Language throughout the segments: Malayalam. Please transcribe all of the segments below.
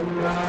Allah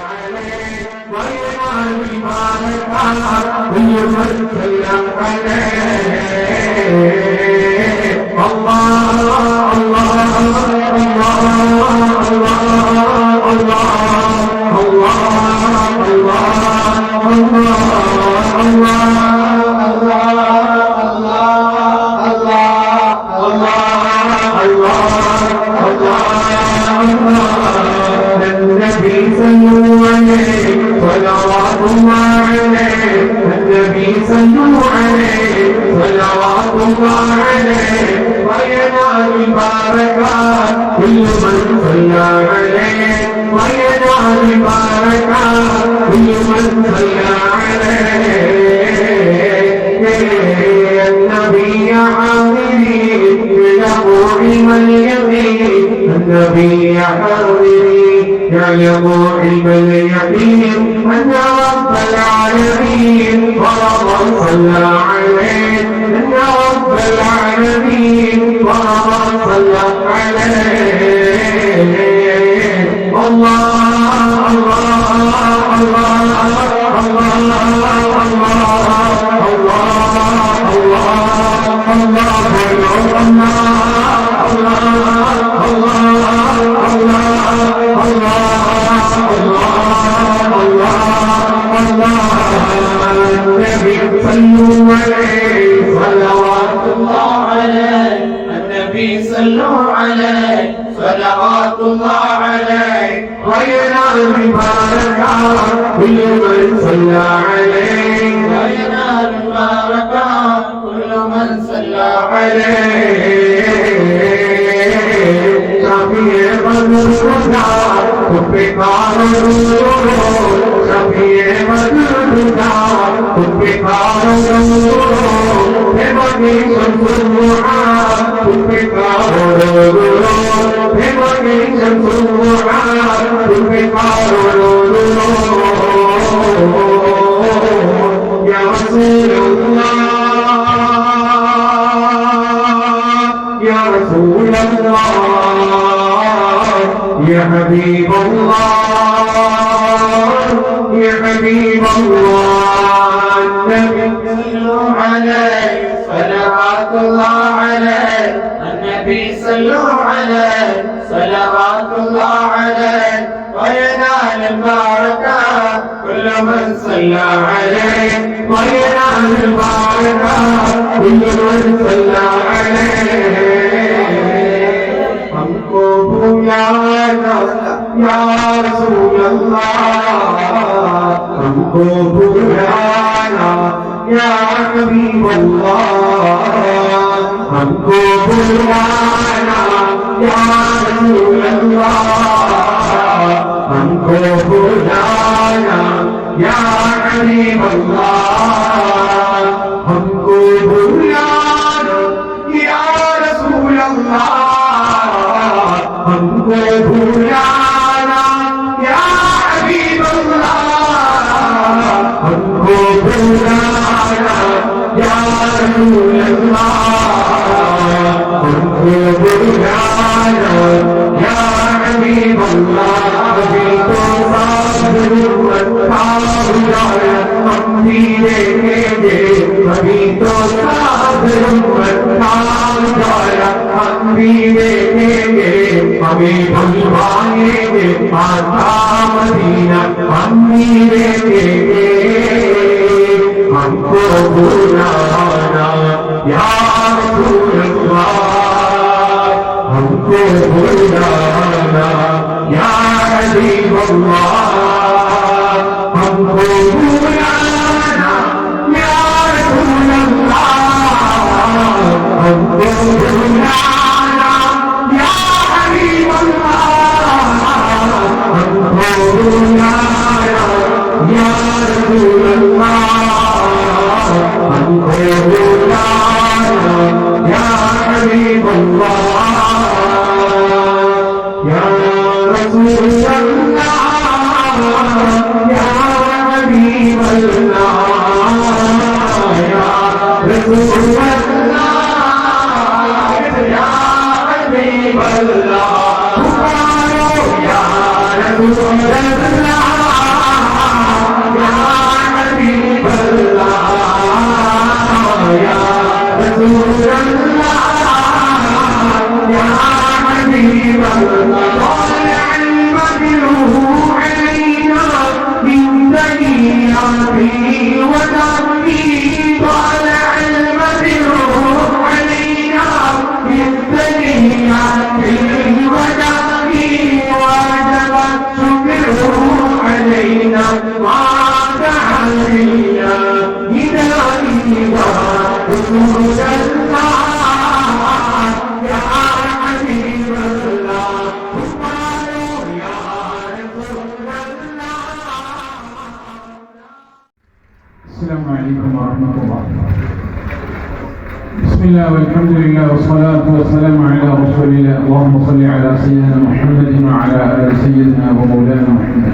والحمد لله والصلاة والسلام على رسول الله. اللهم صل على سيدنا محمد وعلى آل سيدنا ومولانا محمد.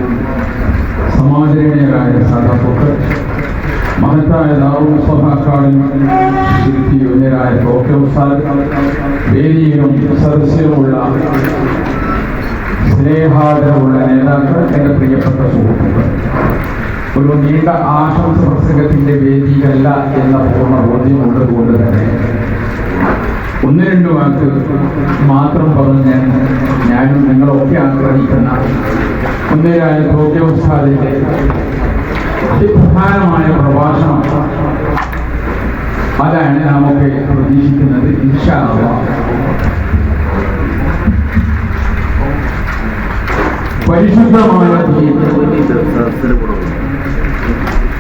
സമാദരണീയരായ സദാഫുകൾ, മഹത്തായ ദാറുൽ മുസ്തഫാക്കാളിൽ ഉന്നതരായ വേദിയിലും സദസ്സിലുമുള്ള സ്നേഹാദരവുള്ള നേതാക്കൾ, എൻ്റെ പ്രിയപ്പെട്ട സുഹൃത്തുക്കൾ, ഒരു നീണ്ട ആശംസ പ്രസംഗത്തിന്റെ വേദിയല്ല എന്ന പൂർണ്ണ ബോധ്യമുള്ളതുകൊണ്ട് തന്നെ ഒന്ന് രണ്ട് വാക്ക് മാത്രം പറഞ്ഞ് ഞാനും നിങ്ങളൊക്കെ ആഗ്രഹിക്കുന്ന ഒന്നേരായ ഉസ്താദിന്റെ അതിപ്രധാനമായ പ്രഭാഷണം, അതാണ് നാമൊക്കെ പ്രതീക്ഷിക്കുന്നത്. ഇൻഷാ അല്ലാഹ് പരിശുദ്ധമായ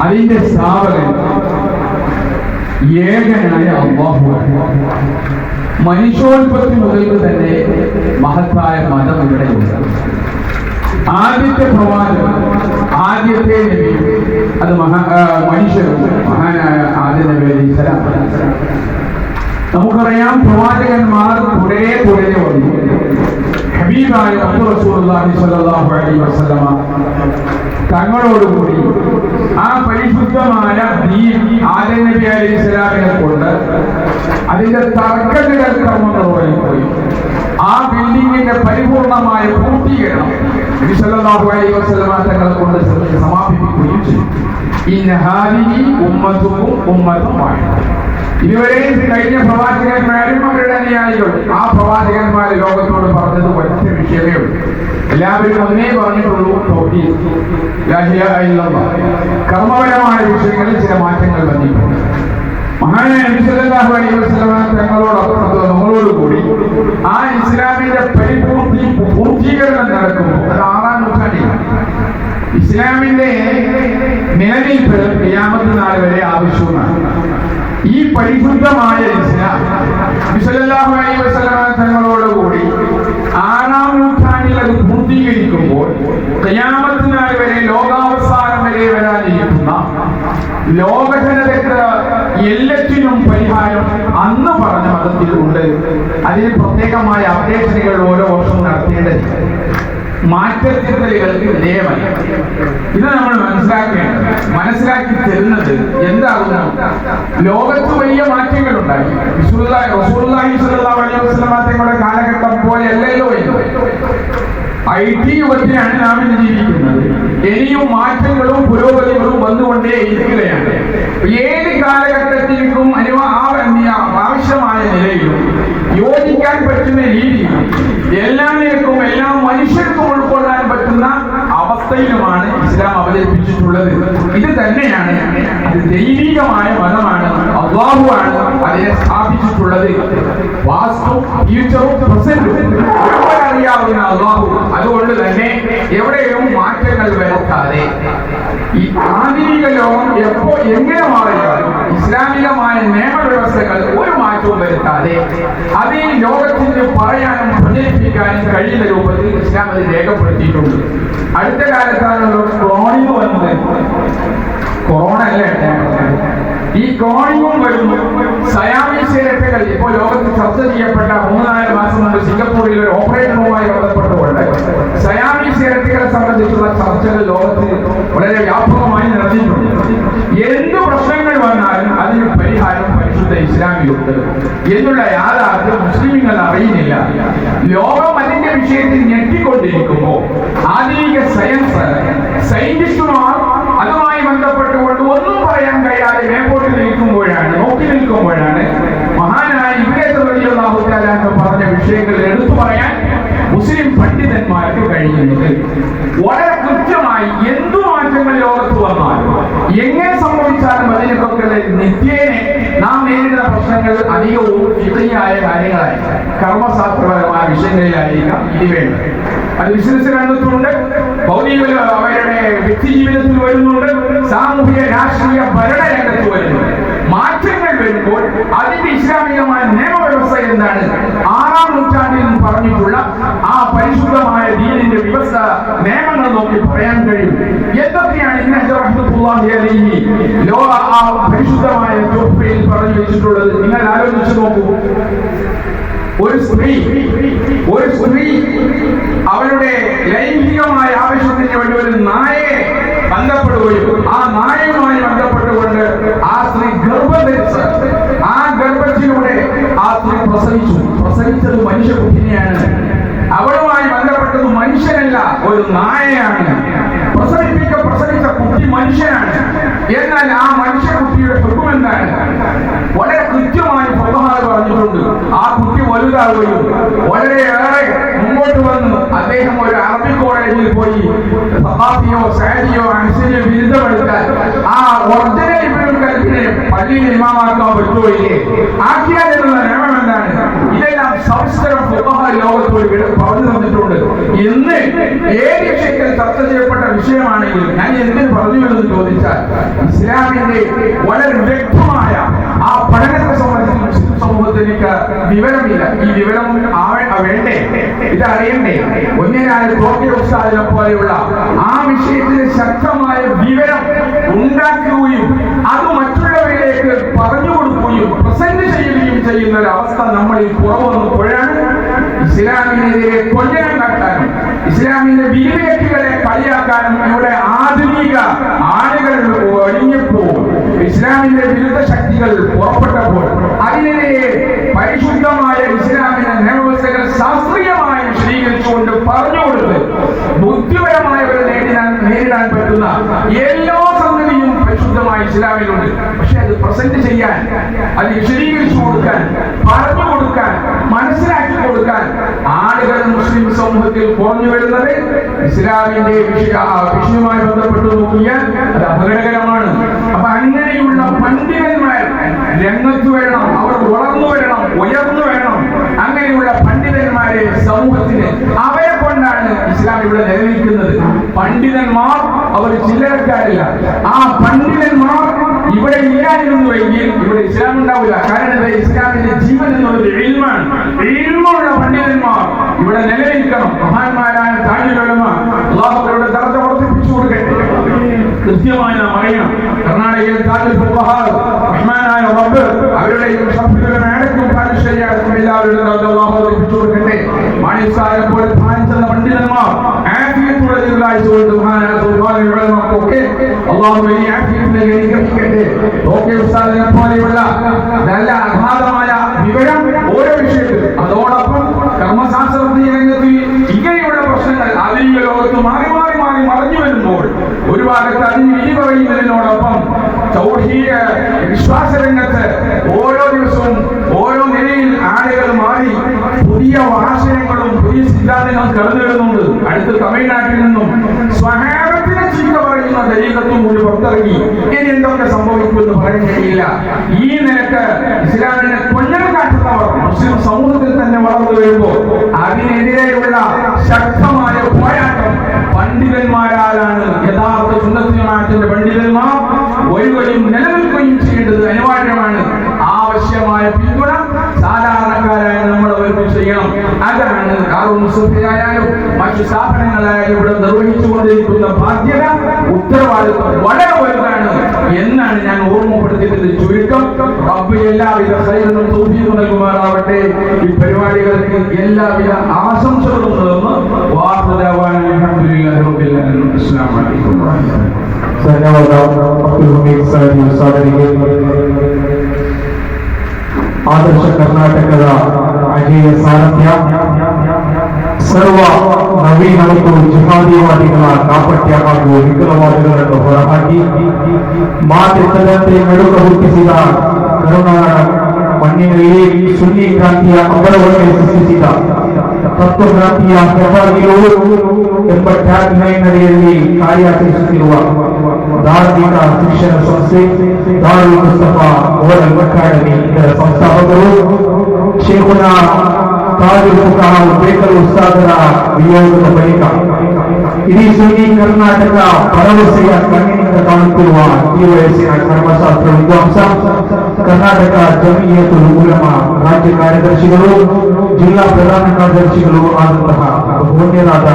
അതിന്റെ സ്ഥാപകൻ ഏകനായ അല്ലാഹുവാണ്. മനുഷ്യോത്പത്തി മുതൽ തന്നെ മഹത്തായ മതം ഇവിടെയുണ്ട്. ആദ്യത്തെ പ്രവാചകൻ, ആദ്യത്തെ നബി, അത് മനുഷ്യരും മഹാനായ ആദ്യ നബി അലൈഹിസ്സലാം. നമുക്കറിയാം, പ്രവാചകന്മാർ കുറേ വന്നു. ഹബീബായ റസൂലുള്ളാഹി സ്വല്ലല്ലാഹു അലൈഹി വസല്ലമ തങ്ങളോടുകൂടി ആ പരിശുദ്ധമായ ദീൻ ആദം നബി അലൈഹിസ്സലാമിനെ കൊണ്ട് അതിന്റെ തർക്കനിടൽ കർമ്മങ്ങളോടെ പോയി ആ ബിൽഡിങ്ങിന്റെ പരിപൂർണമായ പൂർത്തീകരണം നബി സല്ലല്ലാഹു അലൈഹി വസല്ലമ തങ്ങളെ കൊണ്ട് സമാപിപ്പിക്കുകയും ചെയ്തു. ഇന്ന ഹാദിഹി ഉമ്മത്തുകും ഉമ്മത്തും വാഹിദ. ഇതുവരെയും കഴിഞ്ഞ പ്രവാചകന്മാരും അവരുടെ അനുയായികൾ ആ പ്രവാചകന്മാർ ലോകത്തോട് പറഞ്ഞത് ഒറ്റ വിഷയമേ ഉള്ളൂ. എല്ലാവരും ഒന്നേ പറഞ്ഞിട്ടുള്ളൂ, തൗഹീദ്, ലാ ഇലാഹ ഇല്ലല്ലാഹ്. കർമ്മപരമായ വിഷയങ്ങളിൽ ചില മാറ്റങ്ങൾ വന്നിട്ടുണ്ട്. മഹാനായ നബി സല്ലല്ലാഹു അലൈഹി വസല്ലമ നമ്മളോട് കൂടി ആ ഇസ്ലാമിന്റെ പൂർത്തീകരണം നടക്കുമ്പോൾ, അത് 6-ാം നൂറ്റാണ്ടിലാണ്. ഇസ്ലാമിന്റെ നിലനിൽപ്പ് ഖിയാമത്ത് നാൾ വരെ ആവശ്യമാണ്. ഈ പരിശുദ്ധമായ ഇസ്ലാം നബി സല്ലല്ലാഹു അലൈഹി വസല്ലമ തങ്ങളോടുകൂടി 6-ാം നൂറ്റാണ്ടിൽ അത് പൂർത്തീകരിക്കുമ്പോൾ ഖിയാമത്ത് നാൾ വരെ, ലോകാവസാനം വരെ വരാനിരിക്കുന്ന ലോകജനതയ്ക്ക് എല്ലാറ്റിനും പരിഹാരം അന്ന് പറഞ്ഞ മതത്തിൽ ഉണ്ട്. അതിന് പ്രത്യേകമായ അപ്ഡേഷനുകൾ ഓരോ വർഷവും നടത്തേണ്ടതില്ല. മാറ്റത്തിരുത്തലുകൾക്ക് വിധേയമല്ല. ഇത് നമ്മൾ മനസ്സിലാക്കി തരുന്നത് എന്താകുന്നു? ലോകത്ത് വലിയ മാറ്റങ്ങൾ ഉണ്ടായി. റസൂലുള്ളാഹി സ്വല്ലല്ലാഹു അലൈഹി വസല്ലമ തങ്ങളുടെ കാലഘട്ടം പോലെയല്ലല്ലോ ഇത്. IT യുഗത്തിലാണ് നാം ഇന്ന് ജീവിക്കുന്നത്. ഇനിയും മാറ്റങ്ങളും പുരോഗതികളും വന്നുകൊണ്ടേ ഇരിക്കുകയാണ്. ഏത് കാലഘട്ടത്തിലേക്കും ആവശ്യമായ നിലയിലും യോജിക്കാൻ പറ്റുന്ന രീതിയിലും എല്ലാവർക്കും, എല്ലാ മനുഷ്യർക്കും ഉൾക്കൊള്ളാൻ പറ്റുന്ന അവസ്ഥയിലുമാണ് ഇസ്ലാം അവതരിപ്പിച്ചിട്ടുള്ളത്. ഇത് തന്നെയാണ്, ഇത് ദൈവികമായ മതമാണ്. അല്ലാഹുവാണ് അതിനെ സ്ഥാപിച്ചിട്ടുള്ളത്. പാസ്റ്റും ഫ്യൂച്ചറും പ്രസന്റും അറിയാവുന്ന അല്ലാഹു. അതുകൊണ്ട് തന്നെ എവിടെയും മാറ്റങ്ങൾ വരുത്താതെ ഈ ആധുനിക ലോകം എങ്ങനെ മാറിയാലും ഇസ്ലാമികമായ നിയമവ്യവസ്ഥകൾ ഒരു മാറ്റവും വരുത്താതെ അത് ലോകത്തിന് പറയാനും പ്രചരിപ്പിക്കാനും കഴിയുന്ന രൂപത്തിൽ ഇസ്ലാം അത് രേഖപ്പെടുത്തിയിട്ടുണ്ട്. അടുത്ത കാലത്താണല്ലോ ക്ലോണിംഗ് വന്നത്. കൊറോണ അല്ലേ, ഈ ക്ലോണിംഗും വരുന്നു. സയാമീസ് ഇരട്ടകൾ ഇപ്പോൾ ലോകത്ത് ചർച്ച ചെയ്യപ്പെട്ട 3-4 മാസം മുമ്പ് സിംഗപ്പൂരിൽ ഒരു ഓപ്പറേഷനുമായി ബന്ധപ്പെട്ടുകൊണ്ട് സയാമീസ് ഇരട്ടകളെ സംബന്ധിച്ചുള്ള ചർച്ചകൾ ലോകത്ത് വളരെ വ്യാപകമായി നടത്തിയിട്ടുണ്ട്. എന്ത് പ്രശ്നങ്ങൾ വന്നാലും അതിന് പരിഹാരം പരിശുദ്ധ ഇസ്ലാമിലുണ്ട് എന്നുള്ള യാഥാർത്ഥ്യം മുസ്ലിങ്ങൾ അറിയുന്നില്ല. ലോകം അതിന്റെ വിഷയത്തിൽ ഞെട്ടിക്കൊണ്ടിരിക്കുമ്പോൾ ആധുനിക സയന്റിസ്റ്റുമാർ അതുമായി ബന്ധപ്പെട്ടുകൊണ്ട് ഒന്നും പറയാൻ കഴിയാതെ മേപ്പോട്ട് നോക്കി നിൽക്കുമ്പോഴാണ് മഹാനായ ഇബ്നു റളിയല്ലാഹു തആല പറഞ്ഞ വിഷയങ്ങൾ എടുത്തു പറയാൻ മുസ്ലിം പണ്ഡിതന്മാർക്ക് കഴിയുന്നത്. വളരെ കൃത്യമായി എന്തു മാറ്റങ്ങൾ ലോകത്ത് വന്നാലും, എങ്ങനെ നമ്മുടെ നിത്യേന നാം നേരിടുന്ന പ്രശ്നങ്ങൾ അധികവും ഫിഖിയായ കാര്യങ്ങളായി കർമ്മശാസ്ത്രപരമായ വിഷയങ്ങളിലായിരിക്കാം ഇനി വേണ്ടത്. അത് ബിസിനസ് രംഗത്തുണ്ട്, ഭൗതിക അവരുടെ വ്യക്തി ജീവിതത്തിൽ വരുന്നുണ്ട്, സാമൂഹിക രാഷ്ട്രീയ ഭരണ രംഗത്ത് വരുന്നുണ്ട്. മാറ്റങ്ങൾ വരുമ്പോൾ അതിന്റെ ഇസ്ലാമികമായ നിയമവ്യവസ്ഥ എന്താണ്, 6-ാം നൂറ്റാണ്ടിൽ പറഞ്ഞിട്ടുള്ള ആ പരിശുദ്ധമായ ദീനിന്റെ വ്യവസ്ഥ നിയമങ്ങൾ നോക്കി പറയാൻ കഴിയും. എന്തൊക്കെയാണ് ഇബ്നു ഹജർ റഹ്മത്തുള്ളാഹി അലൈഹി ആ പരിശുദ്ധമായ തുഹ്ഫയിൽ പറഞ്ഞു വെച്ചിട്ടുള്ളത്? നിങ്ങൾ ആലോചിച്ചു നോക്കൂ. ഒരു സ്ത്രീ അവരുടെ ലൈംഗികമായ ആവശ്യത്തിന് വേണ്ടി ഒരു നായയെ ബന്ധപ്പെടുകയും ആ നായയുമായി ബന്ധപ്പെട്ടുകൊണ്ട് ആ സ്ത്രീ ഗർഭം ധരിച്ച് ആ ഗർഭത്തിലൂടെ ആ സ്ത്രീ പ്രസവിച്ചത് മനുഷ്യകുട്ടിനെയാണ്. അവളുമായി ബന്ധപ്പെട്ടത് മനുഷ്യനല്ല, ഒരു നായയാണ്. പ്രസവിച്ച കുട്ടി മനുഷ്യനാണ്. എന്നാൽ ആ മനുഷ്യകുട്ടിയുടെ ഹുക്ം എന്താണ്? വളരെ കൃത്യമായി ഫഖഹാവ് പറഞ്ഞിട്ടുണ്ട്. ആ കുട്ടി വലുതാവുകയും വളരെയേറെ മുമ്പോട്ട് വന്നു അദ്ദേഹം ഒരു അറബി കോളേജിൽ പോയി സഹാഫിയോ സാദിയോ അനുസരിച്ച് ബിരുദമെടുത്താൽ ആ ഒറിജിനൽ ഇബ്നുൽ കൽബിനെ പള്ളിയിൽ ഇമാമാക്കാൻ പറ്റുകയില്ലേ? ആക്കിയാൽ എന്നുള്ള നിയമം എന്താണ്? ഇതെല്ലാം സവിസ്തരം ഫഖഹാ ലോകത്തോട് പറഞ്ഞു തന്നിട്ടുണ്ട്. ഇന്ന് ഏത് വിഷയത്തിൽ ചർച്ച ചെയ്യപ്പെട്ട വിഷയമാണെങ്കിൽ ഞാൻ എന്തിനു പറഞ്ഞു എന്ന് ചോദിച്ചാൽ, ഇസ്ലാമിന്റെ വളരെ വ്യക്തമായ ആ പഠനത്തെ സംബന്ധിച്ച് മുസ്ലിം സമൂഹത്തിലേക്ക് വിവരമില്ല. ഈ വിവരം വേണ്ടേ, ഇതറിയണ്ടേ? ഒന്നിനായ തോക്കിയ ഉസ്താദിനെ പോലെയുള്ള ആ വിഷയത്തിന് ശക്തമായ വിവരം ഉണ്ടാക്കുകയും അത് മറ്റുള്ളവരിലേക്ക് പറഞ്ഞു കൊടുക്കുകയും പ്രസന്റ് ചെയ്യുകയും ചെയ്യുന്ന ഒരു അവസ്ഥ നമ്മളിൽ കുറവ് വന്നപ്പോഴാണ് ഇസ്ലാമിനെതിരെ കൊഞ്ഞനം കാട്ടാനും ഇസ്ലാമിന്റെ വിവേകികളെ കളിയാക്കാനും ഇവിടെ ആധുനിക ആളുകൾ ഒഴിഞ്ഞപ്പോൾ ഇസ്ലാമിന്റെ വിരുദ്ധ ശക്തികൾ പുറപ്പെട്ടപ്പോൾ അതിനെതിരെ പരിശുദ്ധമായ ഇസ്ലാമിന്റെ നിയമവ്യവസ്ഥകൾ ശാസ്ത്രീയമായി വിശദീകരിച്ചുകൊണ്ട് പറഞ്ഞുകൊടുത്ത് ബുദ്ധിപരമായവരെ നേരിടാൻ പറ്റുന്ന എല്ലാ സംഗതിയും പരിശുദ്ധമായ ഇസ്ലാമിലുണ്ട്. പക്ഷെ അത് പ്രസന്റ് ചെയ്യാൻ, അത് വിശദീകരിച്ചു കൊടുക്കാൻ, പറഞ്ഞു കൊടുക്കാൻ, മനസ്സിലാക്കി കൊടുക്കാൻ ആളുകൾ മുസ്ലിം സമൂഹത്തിൽ കുറഞ്ഞു വരുന്നത് ഇസ്ലാമിന്റെ വിഷയവുമായി ബന്ധപ്പെട്ട് നോക്കിയാൽ അത് അപകടകരമാണ്. അപ്പൊ അങ്ങനെയുള്ള പണ്ഡിതന്മാർ രംഗത്ത് വരണം, അവർ വളർന്നു വരണം, ഉയർന്നു വരണം. അങ്ങനെയുള്ള പണ്ഡിതന്മാരെ സമൂഹത്തിന് അവരെ കൊണ്ടാണ് ഇസ്ലാം ഇവിടെ നിലനിൽക്കുന്നത്. പണ്ഡിതന്മാർ അവർ ചില്ലറക്കാരില്ല. ആ പണ്ഡിതന്മാർ ഇവിടെ ഇല്ലായിരുന്നുവെങ്കിൽ ഇവിടെ ഇസ്ലാം ഉണ്ടാവില്ല. കാരണം ഇസ്ലാമിന്റെ ജീവൻ എന്നുള്ളത് ഇൽമാണ്. ഇൽമുള്ള പണ്ഡിതന്മാർ ഇവിടെ നിലനിൽക്കണം. മഹാന്മാരായ താജുൽ ഉലമ അല്ലാഹു അവരുടെ ദർജ വർദ്ധിപ്പിച്ചു കൊടുക്കട്ടെ. കൃത്യമായി നാം അറിയണം, കർണാടകയിൽ താജുൽ ഫുഖഹാ റഹ്മാനായ റബ്ബ് അവരുടെയും ഷഫീഉകളുടെ അടക്കം താജുൽ ശരിയാക്കും എല്ലാവരുടെ ദർജ അല്ലാഹു വർദ്ധിപ്പിച്ചു കൊടുക്കട്ടെ. മാണിസായെ പോലെ ധാരിച്ച പണ്ഡിതന്മാർ ആഫിയത്തുള്ള ദീർഘായുസ്സുകൊണ്ട് മഹാനായ സുബ്ഹാനഹു ഉലമക്കൊക്കെ അല്ലാഹു വലിയ ആഫിയത്ത് അനുഗ്രഹിക്കട്ടെ. ഓക്കെ ഉസ്താദിനെ പോലെയുള്ള നല്ല അഗാധമായ വിവരം ഓരോ വിഷയത്തിൽ, അതോടൊപ്പം കർമ്മശാസ്ത്രത്തിന്റെ രംഗത്തിൽ ഇങ്ങനെയുള്ള പ്രശ്നങ്ങൾ ആധുനിക ലോകത്ത് മാറി മറിഞ്ഞു വരുമ്പോൾ ഒരു ഭാഗത്ത് അതിന് വിധി പറയുന്നതിനോടൊപ്പം തൗഹീദ് വിശ്വാസ രംഗത്ത് ഓരോ ദിവസവും ഓരോ നിലയിൽ ആളുകൾ മാറി പുതിയ ആശയങ്ങളും പുതിയ സിദ്ധാന്തങ്ങളും കടന്നു വരുന്നുണ്ട്. അടുത്ത് തമിഴ്നാട്ടിൽ നിന്നും സ്വഹാബത്തിനെ ചീത്ത പറയുന്ന ദരീഖത്തും കൂടി പുറത്തിറങ്ങി. ഇനി എന്തൊക്കെ സംഭവിക്കുമെന്ന് പറയാൻ കഴിയില്ല. ഈ നിലക്ക് ഇസ്ലാമിനെ കൊഞ്ഞനം കാട്ടുന്നവർ മുസ്ലിം സമൂഹത്തിൽ തന്നെ വളർന്നു വരുമ്പോൾ അതിനെതിരെയുള്ള ശക്തമായ പോരാട്ടം പണ്ഡിതന്മാരാലാണ്. യഥാർത്ഥ സുന്നത്ത് ജമാഅത്തിന്റെ പണ്ഡിതന്മാർ വരികയും നിലനിൽക്കുകയും ചെയ്യേണ്ടത് അനിവാര്യമാണ്. ആവശ്യമായ പിന്തുണ സാധാരണക്കാരായ നമ്മൾ അവർക്ക് ചെയ്യണം. അതാണ് മുസ്ലിയായാലും മറ്റു സ്ഥാപനങ്ങളായാലും ഇവിടെ നിർവഹിച്ചുകൊണ്ടിരിക്കുന്ന ബാധ്യത, ഉത്തരവാദിത്വം വളരെ വലുതാണ് എന്നാണ് ഞാൻ ഓർമ്മപ്പെടുത്തിയതിന്റെ ചുരുക്കം. റബ്ബ് എല്ലാവിധ ഖൈറും തൗഫീഖും നൽകുമാറാവട്ടെ. ഈ പരിപാടികൾക്ക് എല്ലാവിധ ആശംസകളും നേർന്ന് അൽഹംദുലില്ലാഹി റബ്ബിൽ ആലമീൻ. അസ്സലാമു അലൈക്കും ಆದರ್ಶ ಕರ್ನಾಟಕದ ಅಜೇಯ ಸಾರಥ್ಯ, ಸರ್ವ ನವೀನ ಮತ್ತು ಜಿಹಾದಿವಾದಿಗಳ ಕಾಪಟ್ಯ ಹಾಗೂ ವಿಕಲವಾದಿಗಳನ್ನು ಹೊರಹಾಕಿ ಮಾತೆತ್ತದಂತೆ ನಡುಕ ಹುಟ್ಟಿಸಿದ ಕರುನಾಡ ಮಣ್ಣಿನಲ್ಲಿ ಸುನ್ನಿ ಕ್ರಾಂತಿಯ ಅಮರವನ್ನು ಸೃಷ್ಟಿಸಿದ ತತ್ವಕ್ರಾಂತಿಯ ಹೆಬ್ಬಾಗಿಲು ಎಂಬ ಟ್ಯಾಗ್ ಲೈನ್ ಅಡಿಯಲ್ಲಿ ಕಾರ್ಯಾಚರಿಸುತ್ತಿರುವ ಧಾರ್ಮಿಕ ಶಿಕ್ಷಣ ಸಂಸ್ಥೆ ದಾರುಲ್ ಮುಸ್ತಫಾ ಓರಲ್ ಅಕಾಡೆಮಿ ಇದರ ಸಂಸ್ಥಾಪಕರು ಶೇಖುನ ತಾಜುಲ್ ಫುಕಹಾ ಬೇಕಲ್ ಉಸ್ತಾದರ ವಿಯೋಗದ ಬಳಿಕ ಇಡೀ ಸುನ್ನಿ ಕರ್ನಾಟಕ ಭರವಸೆಯ ಕಣ್ಣಿನಿಂದ ಕಾಣುತ್ತಿರುವ ಈ ವಯಸ್ಸಿನ ಕರ್ಮಶಾಸ್ತ್ರ ವಿದ್ವಾಂಸ ಕರ್ನಾಟಕ ಜಮಿಯತುಲ್ ಉಲಮಾ ರಾಜ್ಯ ಕಾರ್ಯದರ್ಶಿಗಳು ಜಿಲ್ಲಾ ಪ್ರಧಾನ ಕಾರ್ಯದರ್ಶಿಗಳು ಆದಂತಹ ಪುಣ್ಯರಾದ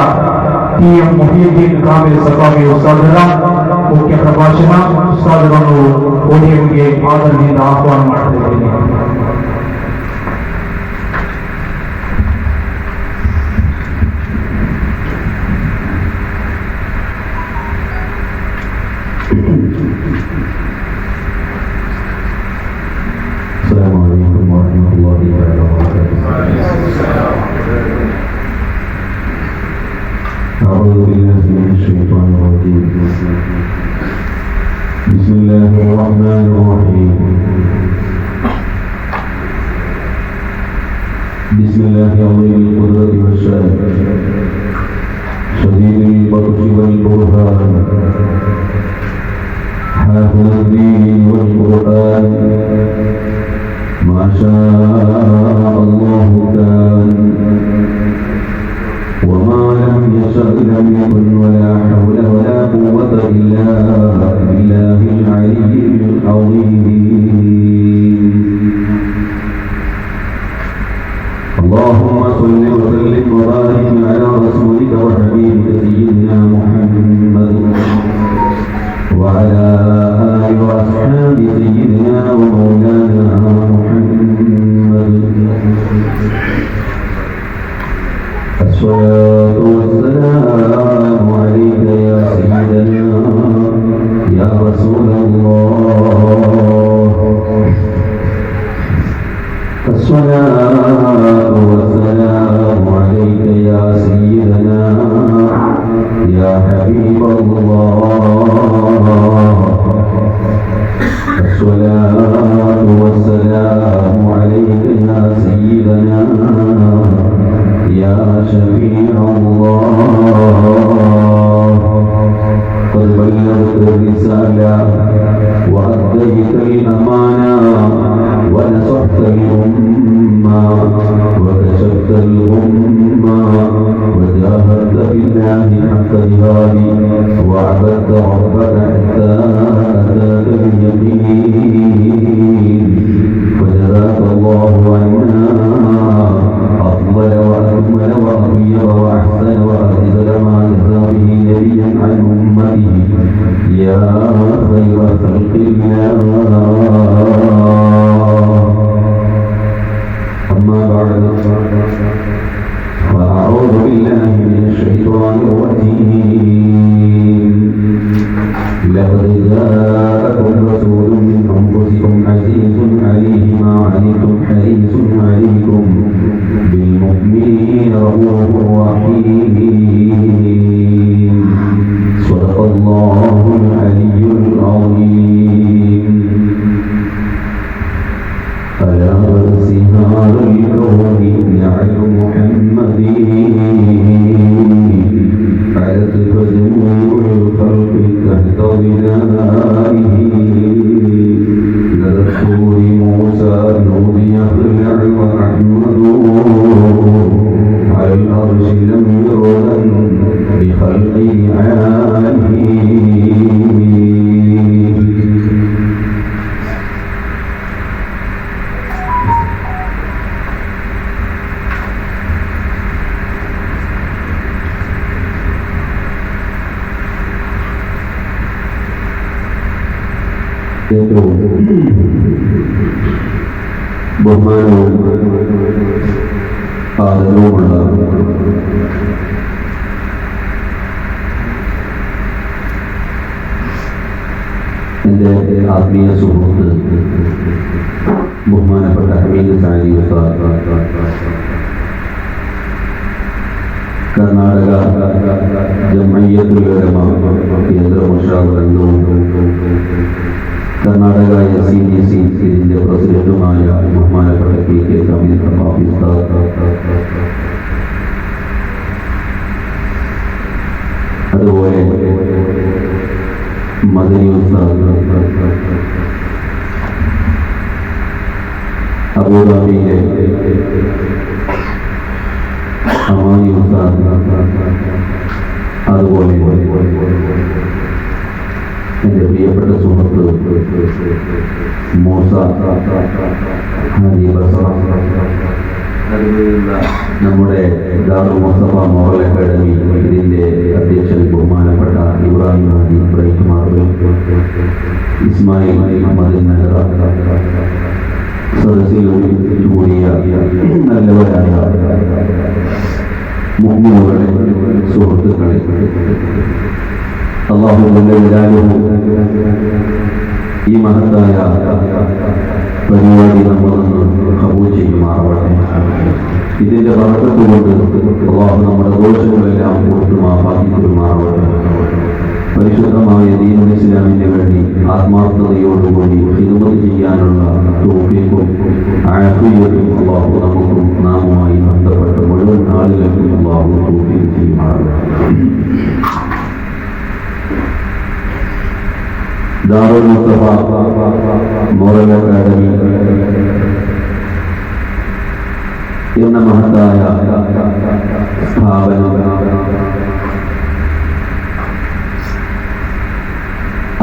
ಟಿ.ಎಂ. ಮೊಹಿಯುದ್ದೀನ್ ಕಾಮಿಲ್ ಸಫಾವಿ ಉಸ್ತಾದರ ಮುಖ್ಯ ಪ್ರಭಾಷಣ ಉಸ್ತಾದರನ್ನು ಪೋಡಿಯಂಗೆ ಆದರದಿಂದ ಆಹ್ವಾನ ಮಾಡುತ್ತಿದ್ದೇನೆ. السلام عليكم ورحمة الله وبركاته. أعوذ بالله من الشيطان الرجيم. بسم الله الرحمن الرحيم. بسم الله عظيم القدرة والشأن شديد البطش والبرهان حافظ الدين والقرآن ما شاء الله كان وما لم يشأ لم يكن ولا حول ولا قوة إلا بالله العلي العظيم. اللهم صل وسلم وبارك على رسولك وحبيبك سيدنا محمد وعلى آله وأصحاب سيدنا ومولانا محمد. الصلاة والسلام عليك يا سيدنا يا رسول الله. الصلاة والسلام عليك يا سيدنا يا حبيب الله. الصلاة والسلام عليك يا سيدنا يا شفيع الله. قد بلغت الرسالة وأديت الأمانة ونصحت الأمة وكشفت الغمة وجاهدت بالله حق جهاده وعبدت ربك حتى أتاك اليقين. فجزاك الله عنا أفضل وأكمل وأطيب وأحسن وأجزل ما جزى به نبيا عن أمته يا خير خلق الله. أما بعد فأعوذ بالله من الشيطان الرجيم. لقد جاءكم رسول من أنفسكم عزيز عليه ما عنتم حريص عليكم بالمؤمنين رؤوف رحيم. صدق الله العلي العظيم. ألا سهار الكون نعل محمد علت فجموع الخلق تحت ظلائه. لدى الطور موسى نودي يخلع وأحمد على الأرش لم يرد بخلقه عاله. ബഹുമാനവും ആദരവുമുള്ള എൻ്റെ ആത്മീയ സുഹൃത്ത് ബഹുമാനപ്പെട്ട ഹമീദ് സാരി ഉസ്താദ്, കർണാടക ജംഇയ്യത്തുൽ ഉലമ കേന്ദ്ര മുഷാവറ അംഗവും കർണാടക SCDC ഇതിൻ്റെ പ്രസിഡന്റുമായ ബഹുമാനപ്പെട്ട K.K. കമീൽ സഫാവി ഉസ്താദ്, അതുപോലെ മദനി ഉസ്താദ്, അബുദാബിയിലെ അമാനി ഉസ്താദ്, അതുപോലെ എൻ്റെ പ്രിയപ്പെട്ട സുഹൃത്ത് മൂസ ഹാജി ബസറ, നമ്മുടെ ദാറുൽ മുസ്തഫ മോറൽ അക്കാദമി ഇതിൻ്റെ അധ്യക്ഷൻ ബഹുമാനപ്പെട്ട ഇബ്രാഹിം ഹാജി ഇബ്രാഹിം മാർബിൾ, ഇസ്മായിൽ മദൻ നഗർ, സദസ്സിൽ കൂടിയ നല്ലവരായ മുഅ്മിനീങ്ങളെ, സുഹൃത്തുക്കളെ, അല്ലാഹു ജല്ല ജലാലുഹു ഈ മഹത്തായ പരിപാടി നമ്മൾ കബൂൽ ചെയ്യുമാറാവട്ടെ. ഇതിന്റെ ബർക്കത്ത് കൊണ്ട് അല്ലാഹു നമ്മുടെ ദോഷങ്ങളെല്ലാം പുറത്തു മാപ്പാക്കി തരുമാറാവട്ടെ. പരിശുദ്ധമായ ദീനുൽ ഇസ്ലാമിന് വേണ്ടി ആത്മാർത്ഥതയോടുകൂടി ഖിദ്മത്ത് ചെയ്യാനുള്ള തൗഫീഖും ആഫിയത്തും അല്ലാഹു നമുക്കും നാമുമായി ബന്ധപ്പെട്ട മുഴുവൻ ആളുകൾക്കും അല്ലാഹു തൗഫീഖ് ചെയ്യുമാറാവട്ടെ. ദാറുൽ മുസ്തഫ മോറൽ അക്കാദമി എന്ന മഹത്തായ സ്ഥാപനം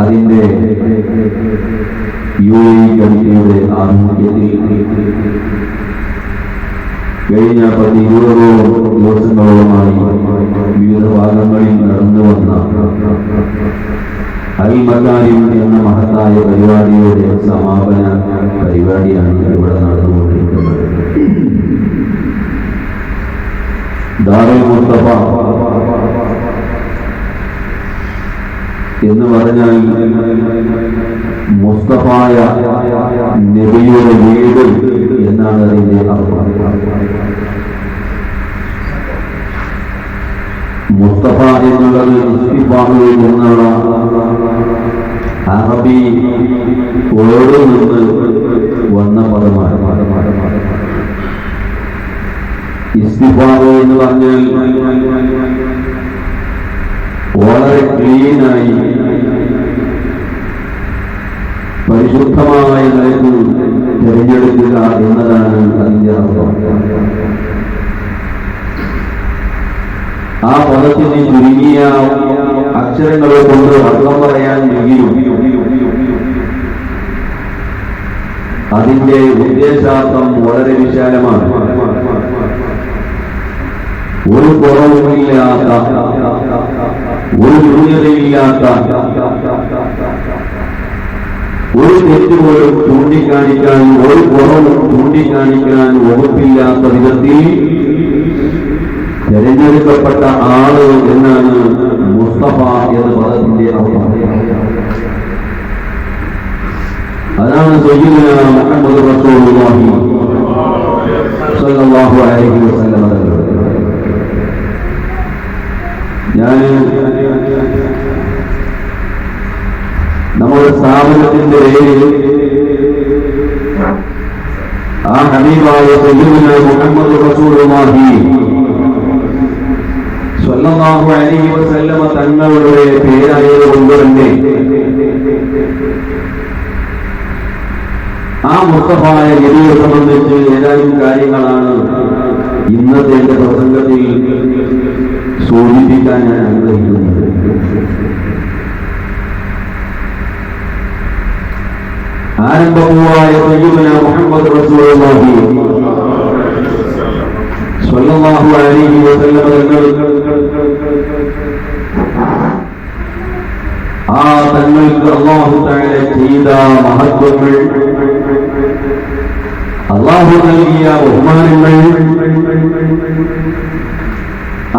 അതിൻ്റെ UAE കമ്മിറ്റിയുടെ ആഭിമുഖ്യത്തിൽ കഴിഞ്ഞ 10-20 ദിവസങ്ങളോളമായി വിവിധ ഭാഗങ്ങളിൽ നടന്നു വന്ന അൽ മകാരിം എന്ന മഹത്തായ പരിപാടിയുടെ സമാപന പരിപാടിയാണ് ഇവിടെ നടന്നുകൊണ്ടിരിക്കുന്നത്. ദാറുൽ മുസ്തഫ എന്ന് പറഞ്ഞാൽ മുസ്തഫായ നബിയുടെ വീട് എന്നാണ് അതിന്റെ അർത്ഥം. മുസ്തഫ എന്നുള്ളത് ഇസ്തിഫാഹ് എന്നുള്ള അറബി വേർഡിൽ നിന്ന് വന്ന പദമാണ്. ഇസ്തിഫാഹ് എന്ന് പറഞ്ഞാൽ വളരെ ക്ലീനായി പരിശുദ്ധമായ നിലയിൽ തിരഞ്ഞെടുക്കുക എന്നതാണ് അതിന്റെ അർത്ഥം. ആ പദത്തിന് ചുരുങ്ങിയ അക്ഷരങ്ങളെ കൊണ്ട് അർത്ഥം പറയാൻ കഴിയും. അതിന്റെ ഉദ്ദേശാർത്ഥം വളരെ വിശാലമാണ്. ഒരു കുറവുമില്ലാത്ത, ഒരു ന്യൂനതയില്ലാത്ത, ഒരു തെറ്റുപോലും ചൂണ്ടിക്കാണിക്കാൻ, ഒരു കുറവും ചൂണ്ടിക്കാണിക്കാൻ വകുപ്പില്ലാത്ത വിധത്തിൽ തിരഞ്ഞെടുക്കപ്പെട്ട ആള് എന്നാണ് മുസ്തഫ എന്ന പദത്തിന്റെ അർത്ഥം. അതാണ് സയ്യിദുനാ മുഹമ്മദ് റസൂലുള്ളാഹി സ്വല്ലല്ലാഹു അലൈഹി വസല്ലം. ഞാൻ നമ്മുടെ സ്ഥാപനത്തിന്റെ പേരിൽ ആ ഹബീബായ സയ്യിദുനാ മുഹമ്മദ് റസൂലുള്ളാഹി സ്വല്ലല്ലാഹു അലൈഹി വസല്ലം തങ്ങളുടെ പേരായതുകൊണ്ട് തന്നെ ആ മുസ്തഫായ നബിയെ സംബന്ധിച്ച് ഏതാനും കാര്യങ്ങളാണ് ഇന്നത്തെ എന്റെ പ്രസംഗത്തിൽ സൂചിപ്പിക്കാൻ ഞാൻ ആഗ്രഹിക്കുന്നത്. ആരംഭപൂവായ സയ്യിദുനാ മുഹമ്മദ് റസൂലുള്ളാഹി സ്വല്ലല്ലാഹു അലൈഹി വസല്ലം തങ്ങൾ ആ തങ്ങൾക്ക് അല്ലാഹു തആല ചെയ്ത മഹത്വങ്ങൾ, അല്ലാഹു നൽകിയ ബഹുമാനങ്ങൾ,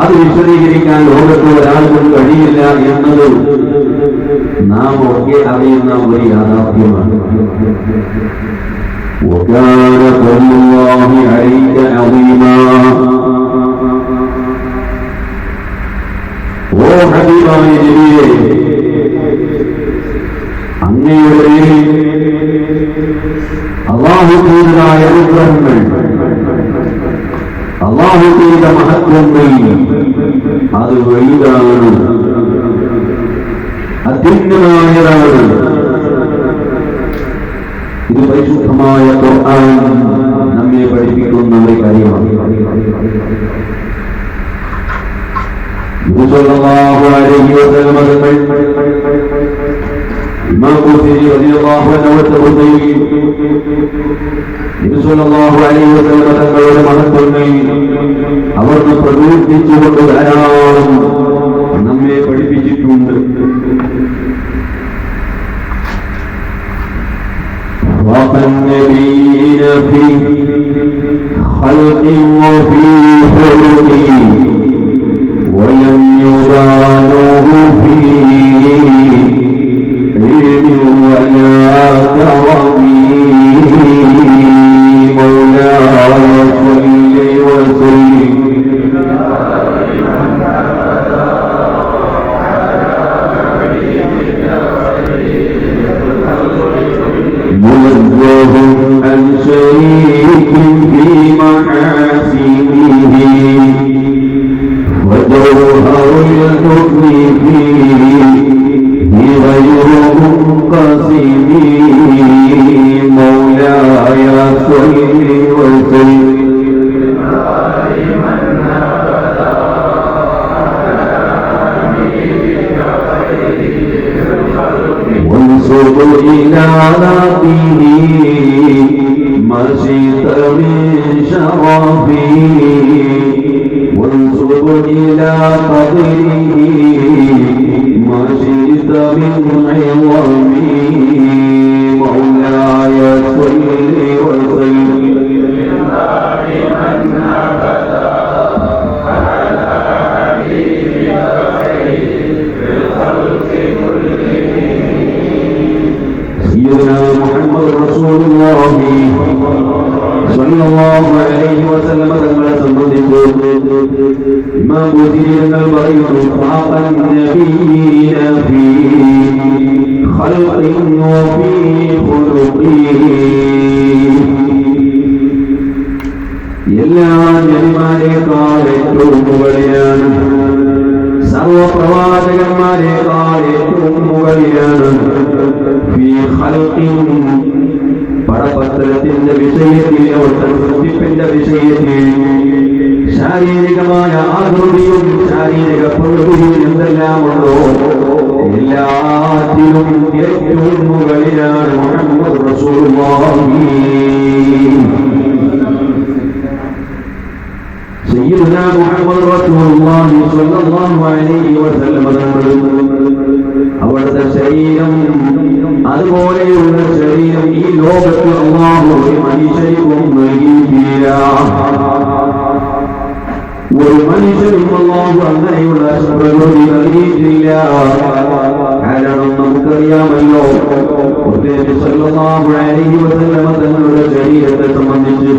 അത് വിശദീകരിക്കാൻ ലോകത്ത് ഒരാൾക്കും കഴിയില്ല എന്നത് നാം ഒക്കെ അറിയുന്ന ഒരു യാഥാർത്ഥ്യമാണ്. وكان فضل الله عليك عظيما. ഓ ഹബീബായ നബിയേ, അങ്ങയുടെ അല്ലാഹു ചെയ്തതായ അനുഗ്രഹങ്ങൾ, അല്ലാഹു ചെയ്ത മഹത്വങ്ങൾ അത് വലുതാണ്, പുണ്യമായതാണ്. ഇത് പരിശുദ്ധമായ ഖുർആൻ നമ്മെ പഠിപ്പിക്കുന്ന ഒരു കാര്യമാണ്. സല്ലല്ലാഹു അലൈഹി വസല്ലം ഇമാം ബുഖാരി റളിയല്ലാഹു അൻഹു സല്ലല്ലാഹു അലൈഹി വസല്ലം തങ്ങളുടെ മഹത്വങ്ങൾ അവിടുന്ന് പ്രകീർത്തിച്ചുകൊണ്ട് ധാരാളം നമ്മെ പഠിപ്പിച്ചിട്ടുണ്ട്. وَالنَّبِيِّينَ فِي خَلْقٍ وَفِي خُلُقٍ وَلَمْ يُضَاهِرُوا فِي عِلْمٍ وَلَا كَرَمٍ مولاي صل وسلم منزه عن شريك في محاسنه وجوهر الحكم فيه غير منقسم مولاي صل وسلم وانصب إلى ذاته ما شئت من شرفه وانصب إلى قدره ما شئت من عظمه مولاي صل وسلم سيدنا محمد رسول الله صلى الله عليه وسلم തങ്ങളെ സംബന്ധിച്ച് ഇമാം ബുഖാരി തങ്ങൾ പറയുന്നു ഫാഖ النبيين في خلق وفي خلق എല്ലാ നബിമാരെക്കാൾ ഏറ്റവും മുകളിലാണ്, സർവപ്രവാചകന്മാരെക്കാൾ ഏറ്റവും മുകളിലാണ്. പടപത്രത്തിന്റെ വിഷയത്തിൽ, അവിടുത്തെ സൃഷ്ടിപ്പിന്റെ വിഷയത്തിൽ ശാരീരികമായ ആകൃതിയും ശാരീരിക പ്രകൃതിയും എന്തെല്ലാമുണ്ടോ എല്ലാത്തിലും ഏറ്റവും മുകളിലാണ് മുഹമ്മദ് റസൂലുള്ളാഹി. സയ്യിദുനാ മുഹമ്മദ് റസൂലുള്ളാഹി സ്വല്ലല്ലാഹു അലൈഹി വസല്ലം അവിടുത്തെ ശരീരം, അതുപോലെയുള്ള ശരീരം ഈ ലോകത്ത് അല്ലാഹു ഒരു മനുഷ്യനും നൽകിയിട്ടില്ല. ഒരു മനുഷ്യനും അല്ലാഹു അങ്ങനെയുള്ള പ്രകൃതി നൽകിയിട്ടില്ല. കാരണം നമുക്കറിയാമല്ലോ, സല്ലല്ലാഹു അലൈഹി വസല്ലം തങ്ങളുടെ ശരീരത്തെ സംബന്ധിച്ച്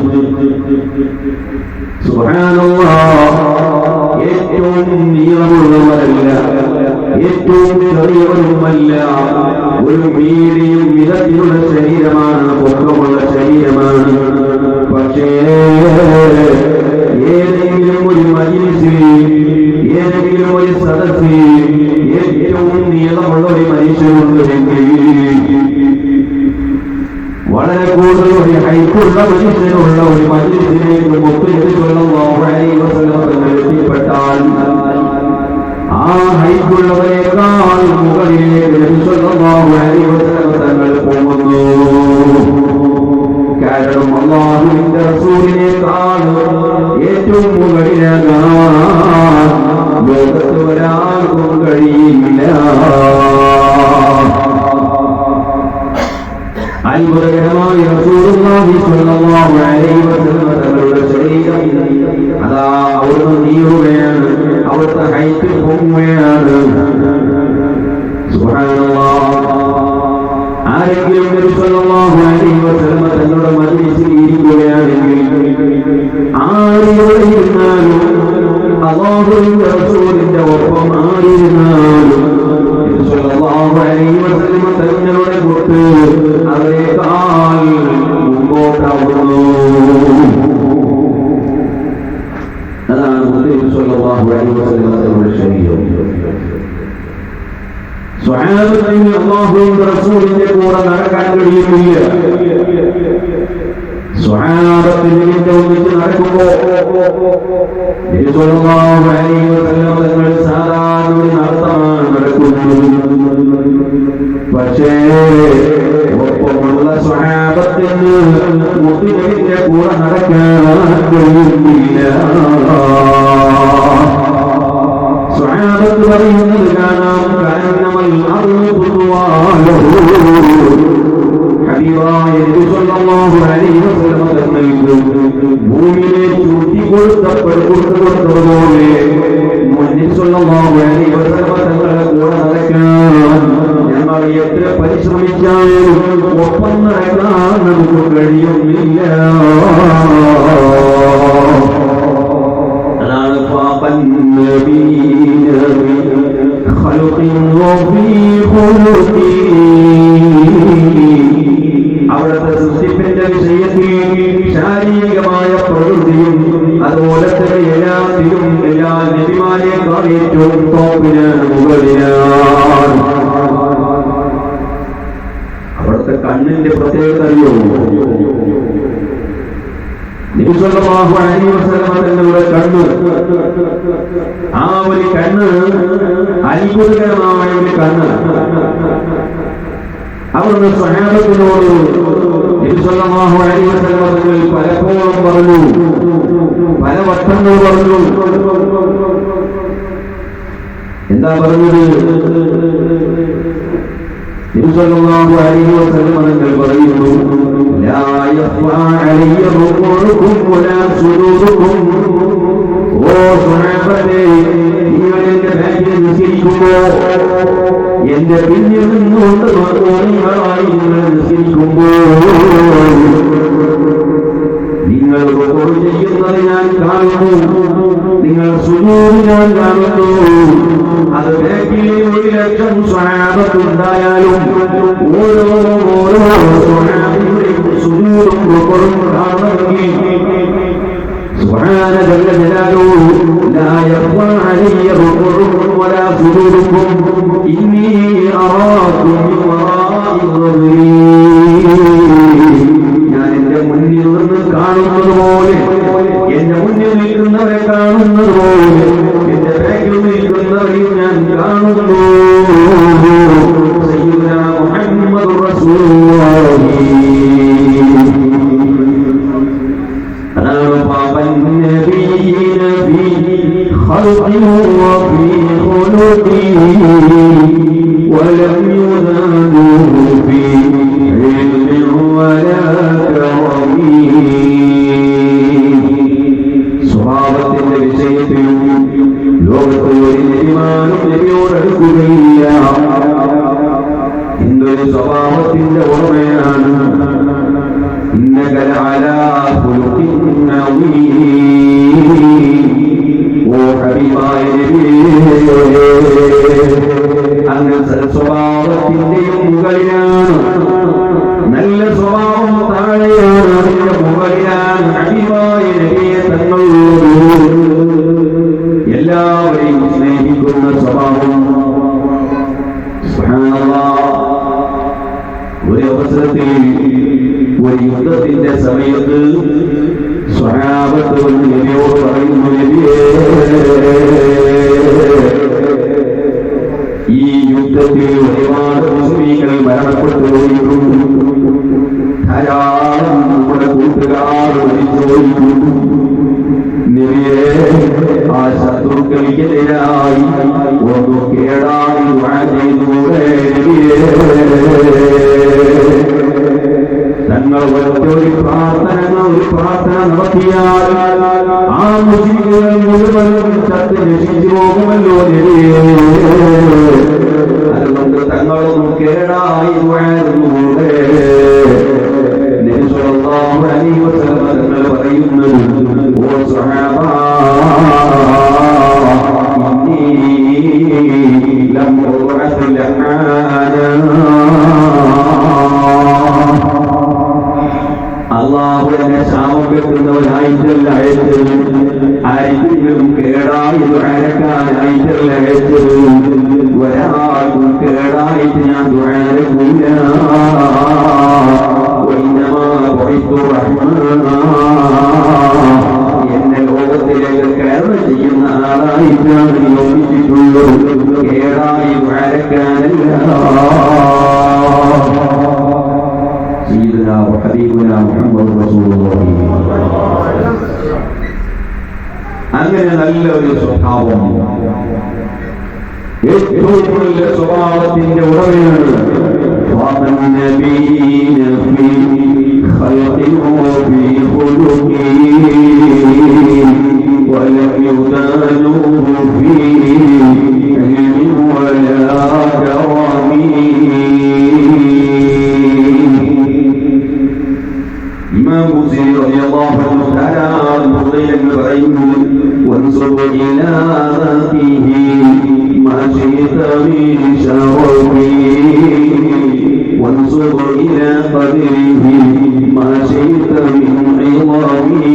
സുബ്ഹാനല്ലാഹ് ഏറ്റവും നീളമുള്ളവരല്ല, ഏറ്റവും ചെറിയവരുമല്ല, ഒരു മീഡിയം വിധത്തിലുള്ള ശരീരമാണ്, പൊക്കമുള്ള ശരീരമാണ്. പക്ഷേ ഏതെങ്കിലും ഒരു മജ്‌ലിസിൽ, ഏതെങ്കിലും ഒരു സദസ്സിൽ ഏറ്റവും നീളമുള്ള ഒരു മനുഷ്യനുണ്ടെങ്കിൽ, വളരെ കൂടുതൽ ഒരു ഹൈറ്റുള്ള മനുഷ്യനുള്ള ഒരു മജ്‌ലിസിലേക്ക് എത്തിപ്പെട്ടാൽ ആ ഹൈറ്റുള്ളവരെക്കാൾ മുകളിലേക്ക് തങ്ങൾ പോകുന്നു. കാരണം അല്ലാഹുവിന്റെ റസൂലിനേക്കാൾ ഏറ്റവും മുകളിലാകാൻ ലോകത്ത് ഒരാൾക്കും കഴിയില്ല. അത്ഭുതകരമായ റസൂലുള്ളാഹി സ്വല്ലല്ലാഹു അലൈഹി വസല്ലം തങ്ങളുടെ ശരീരം അതാ അവിടുന്ന് നീളുകയാണ്, അവിടുത്തെ ഹൈറ്റ് പൊങ്ങുകയാണ്. സുബ്ഹാനല്ലാഹ്. ആരെങ്കിലും നബി സ്വല്ലല്ലാഹു അലൈഹി വസല്ലം തങ്ങളുടെ മജ്‌ലിസിൽ ഇരിക്കുകയാണെങ്കിൽ, ആരിരുന്നാലും അല്ലാഹുവിന്റെ റസൂലിന്റെ ഒപ്പം ആരിരുന്നാലും സ്വല്ലല്ലാഹു അലൈഹി വസല്ലം തങ്ങളുടെ കൂട്ട് അവരെക്കാൾ മുമ്പോട്ടാവുന്നു. അതാണ് സ്വല്ലല്ലാഹു അലൈഹി വസല്ലം തങ്ങളുടെ ശരീരം. സ്വഹാബത്ത് അല്ലാഹുവിന്റെ റസൂലിന്റെ കൂടെ നടക്കാൻ കഴിയുന്നില്ല. സ്വഹാബത്തിന്റെ ഒന്നിച്ച് നടക്കുമ്പോ തങ്ങൾ സാധാരണ ഒരു നടത്തമാണ് നടക്കുന്നത്. പക്ഷേ ഒപ്പമുള്ള സ്വഹാബത്തിന് മുസ്ലിമിന്റെ കൂടെ നടക്കാൻ കഴിയുന്നില്ല. സ്വഹാബത്ത് പറയുന്നത് കാണാം, കാരണമൽ ഹബീബായ നബി സല്ലല്ലാഹു അലൈഹി വസല്ലം തങ്ങൾക്ക് ഭൂമിയെ ചുറ്റിക്കൊടുത്തതുപോലെ നബി സല്ലല്ലാഹു അലൈഹി വസല്ലം തങ്ങളുടെ കൂടെ നടക്കാൻ ഞങ്ങൾ എത്ര പരിശ്രമിച്ചാലും ഒപ്പം നടക്കാൻ നമുക്ക് കഴിയുന്നില്ല. അതാണ് ഫാഖൻ നബിയ്യ ഖൽഖിൻ വഫീ ഖുലൂഖി. അവിടുത്തെ സൃഷ്ടിപ്പിന്റെ വിഷയത്തിൽ ശാരീരികമായ പ്രകൃതിയും അതുപോലെ തന്നെ എല്ലാത്തിലും എല്ലാ നബിമാരെക്കാൾ ഏറ്റവും ടോപ്പിനാണ്, മുകളിലാണ്. അവിടുത്തെ കണ്ണിന്റെ പ്രത്യേകത അറിയോ? നബി സല്ലല്ലാഹു അലൈഹി വസല്ലം തങ്ങളുടെ കണ്ണ്, ആ ഒരു കണ്ണ് അത്ഭുതകരമായ ഒരു കണ്ണ്. അവിടുന്ന് സ്വഹാബത്തിനോട് നബി സല്ലല്ലാഹു അലൈഹി വസല്ലം തങ്ങൾ പലപ്പോഴും പറഞ്ഞു, പല വട്ടങ്ങൾ പറഞ്ഞു. എന്താ പറഞ്ഞത്? നബി സല്ലല്ലാഹു അലൈഹി വസല്ലം തങ്ങൾ പറയുന്നു, ലാ യഖ്ഫാ അലയ്യ റുകൂഉകും വലാ സുജൂദുകും. ഓ സ്വഹാബത്തേ, നിങ്ങൾ എന്റെ ബാക്കിൽ നിസ്കരിക്കുമ്പോൾ, എന്റെ പിന്നിൽ നിന്നുകൊണ്ട് നിങ്ങളായി നിങ്ങൾ നിസ്കരിക്കുമ്പോൾ നിങ്ങൾ റുകൂഉ ചെയ്യുന്നത് ഞാൻ കാണുന്നു, നിങ്ങൾ സുജൂദ് ഞാൻ കാണുന്നു. അത് ബാക്കിൽ 1,00,000 സ്വഹാബത്തുണ്ടായാലും ഓരോ സ്വഹാബിയുടെയും സുജൂദും റുകൂഉം കാണണമെങ്കിൽ സുബ്ഹാന ജല്ല ജലാലുഹു ലാ യഖ്ഫാ അലയ്യ റുകൂഉകും വലാ സുജൂദുകും ഇന്നി അറാകും മിൻ വറാഇ ളഗ്രി. ഞാൻ എന്റെ മുന്നിൽ നിന്ന് കാണുന്നത് പോലെ, എന്റെ മുന്നിൽ നിൽക്കുന്നവരെ കാണുന്നത് പോലെ, എന്റെ ബാക്കിൽ നിൽക്കുന്നവരെയും ഞാൻ കാണുന്നു. സയ്യിദുനാ മുഹമ്മദുർ റസൂലുള്ളാഹി. خلقه وفي خلقه ولم يزادوه في علم ولا كرم. സ്വഭാവത്തിന്റെ വിഷയത്തിലും ലോകത്ത് ഒരു നബിമാനും നബിയോടടുക്കുകയില്ല. എന്തൊരു സ്വഭാവത്തിന്റെ ഓർമ്മയാണ്. ഇന്നക ലഅലാ ഖുലുഖിൻ അദീം. ഓ ഹബീബായ നബിയേ, അങ്ങ് സൽസ്വഭാവത്തിന്റെയും മുകളിലാണ്. നല്ല സ്വഭാവം താഴെയാണ്, അതിന്റെ മുകളിലാണ്. ഹബീബായ നബിയെ തങ്ങളോട് എല്ലാവരെയും സ്നേഹിക്കുന്ന സ്വഭാവം. സുബ്ഹാനല്ലാഹ്. ഒരു അവസരത്തിൽ ഒരു യുദ്ധത്തിന്റെ സമയത്ത് സ്വഹാബത്ത് വന്ന് നബിയോട് പറയുന്നു, നബിയേ, ഈ യുദ്ധത്തിൽ ഒരുപാട് മുസ്ലിങ്ങൾ മരണപ്പെട്ടു പോയിട്ടുണ്ട്, ധാരാളം നമ്മുടെ കൂട്ടുകാർ മരിച്ചു പോയിട്ടുണ്ട്. നബിയേ, ആ ശത്രുക്കൾക്കെതിരായി ഒന്ന് കേടായി ദുആ ചെയ്തുകൂടെ നബിയേ? തങ്ങൾ ഒരു പ്രാർത്ഥന നടത്തിയാൽ ആ മുസ്ലിങ്ങൾ മുഴുവനും ചത്ത് നശിച്ചു പോകുമല്ലോ നബിയേ. അതുകൊണ്ട് തങ്ങളൊന്നും കേടായി ദുആ നബി സല്ലല്ലാഹു അലൈഹി വസല്ലം തങ്ങൾ പറയുന്നത്, ഓ സ്വഹാബാ, ഇന്നി ലം ഉബഅസ് ലഹാനാ. അല്ലാഹു എന്നെ ശാപം വെക്കുന്നവനായിട്ടല്ല അയച്ചത്, ആരെങ്കിലും കേടായി ദുആരക്കാനായിട്ടല്ല അയച്ചത്. ഒരാൾക്കും കേടായിട്ട് ഞാൻ ദുആരക്ക് എന്നെ ലോകത്തിലേക്ക് കയറി ചെയ്യുന്ന ആളായിട്ടാണ് നിയോഗിച്ചിട്ടുള്ളത്, കേടായി വരക്കാനല്ല. സയ്യിദുനാ ഹബീബുനാ മുഹമ്മദ് റസൂലുള്ളാഹി. അങ്ങനെ നല്ലൊരു സ്വഭാവം, ഏറ്റവും നല്ല സ്വഭാവത്തിന്റെ ഉടമയാണ്. ഇമാം ബുഖാരി റളിയല്ലാഹു അൻഹു പറയുന്നു, വൻസുബ ഇലാ റബ്ബിഹി മാ ശിഅത മിൻ ശറഫി വൻസുബ ഇലാ ഖദരിഹി മാ ശിഅത മിൻ ഇളാമി.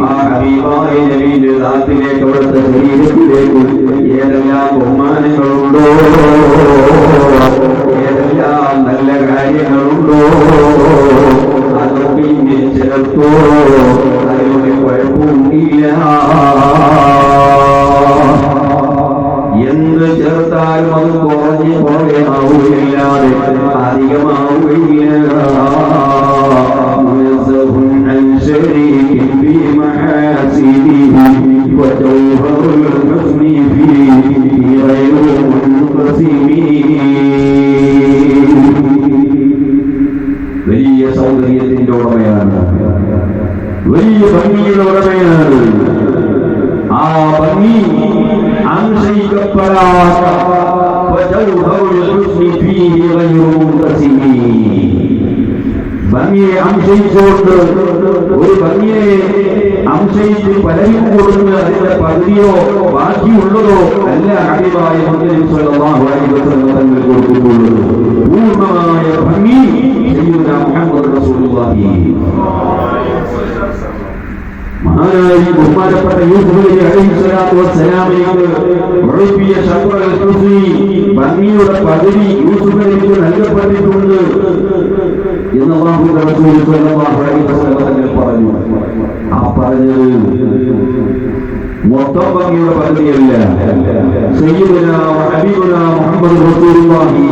ആ ഹബീബായ നബിയുടെ ദാത്തിലേക്ക്, അവിടുത്തെ ശരീരത്തിലേക്ക് ഏതെല്ലാം ബഹുമാനങ്ങളുണ്ടോ, ഏതെല്ലാം നല്ല കാര്യങ്ങളുണ്ടോ അതൊക്കെ ചേർത്തോ, അതിനൊരു കുഴപ്പമില്ല. എന്ത് ചേർത്താലും അത് കുറഞ്ഞ് കുറയാവുകയില്ലാതെ അധികമാവുകയില്ല. വലിയ സൗന്ദര്യത്തിന്റെ ഉടമയാണ്, വലിയ ഭംഗിയുടെ ഉടമയാണ്. ആ ഭംഗി അംശയിക്കപ്പെടാത്ത ഭംഗിയെ അംശയിച്ചുകൊണ്ട്, ഒരു ഭംഗിയെ അംശയിച്ച് പലരും കൊടുത്ത് അതിന്റെ പകുതിയോ ബാക്കിയുള്ളതോ അല്ല ഹബീബായ മുഹമ്മദ് സ്വല്ലല്ലാഹു അലൈഹി വസല്ലം തങ്ങൾ കൊടുത്തിട്ടുള്ളത്. പൂർണ്ണമായ ഭംഗി സയ്യിദുനാ മുഹമ്മദ് റസൂലുള്ളാഹി. മഹാനായി ബഹുമാനപ്പെട്ട യൂസുഫ് നബി അലൈഹിസ്സലാത്തു വസ്സലാമിലേക്ക് ഉറപ്പിയ ശബ്ദൽ ഖുസി ഭംഗിയുടെ പകുതി യൂസുഫ് നബിക്ക് നൽകപ്പെട്ടിട്ടുണ്ട് എന്ന് അല്ലാഹുവിന്റെ റസൂൽ സ്വല്ലല്ലാഹു അലൈഹി വസല്ലം തങ്ങൾ പറഞ്ഞു. ആ പറഞ്ഞത് മൊത്തം ഭംഗിയുടെ പകുതിയല്ല, സയ്യിദുനാ ഹബീബുനാ മുഹമ്മദ് റസൂലുള്ളാഹി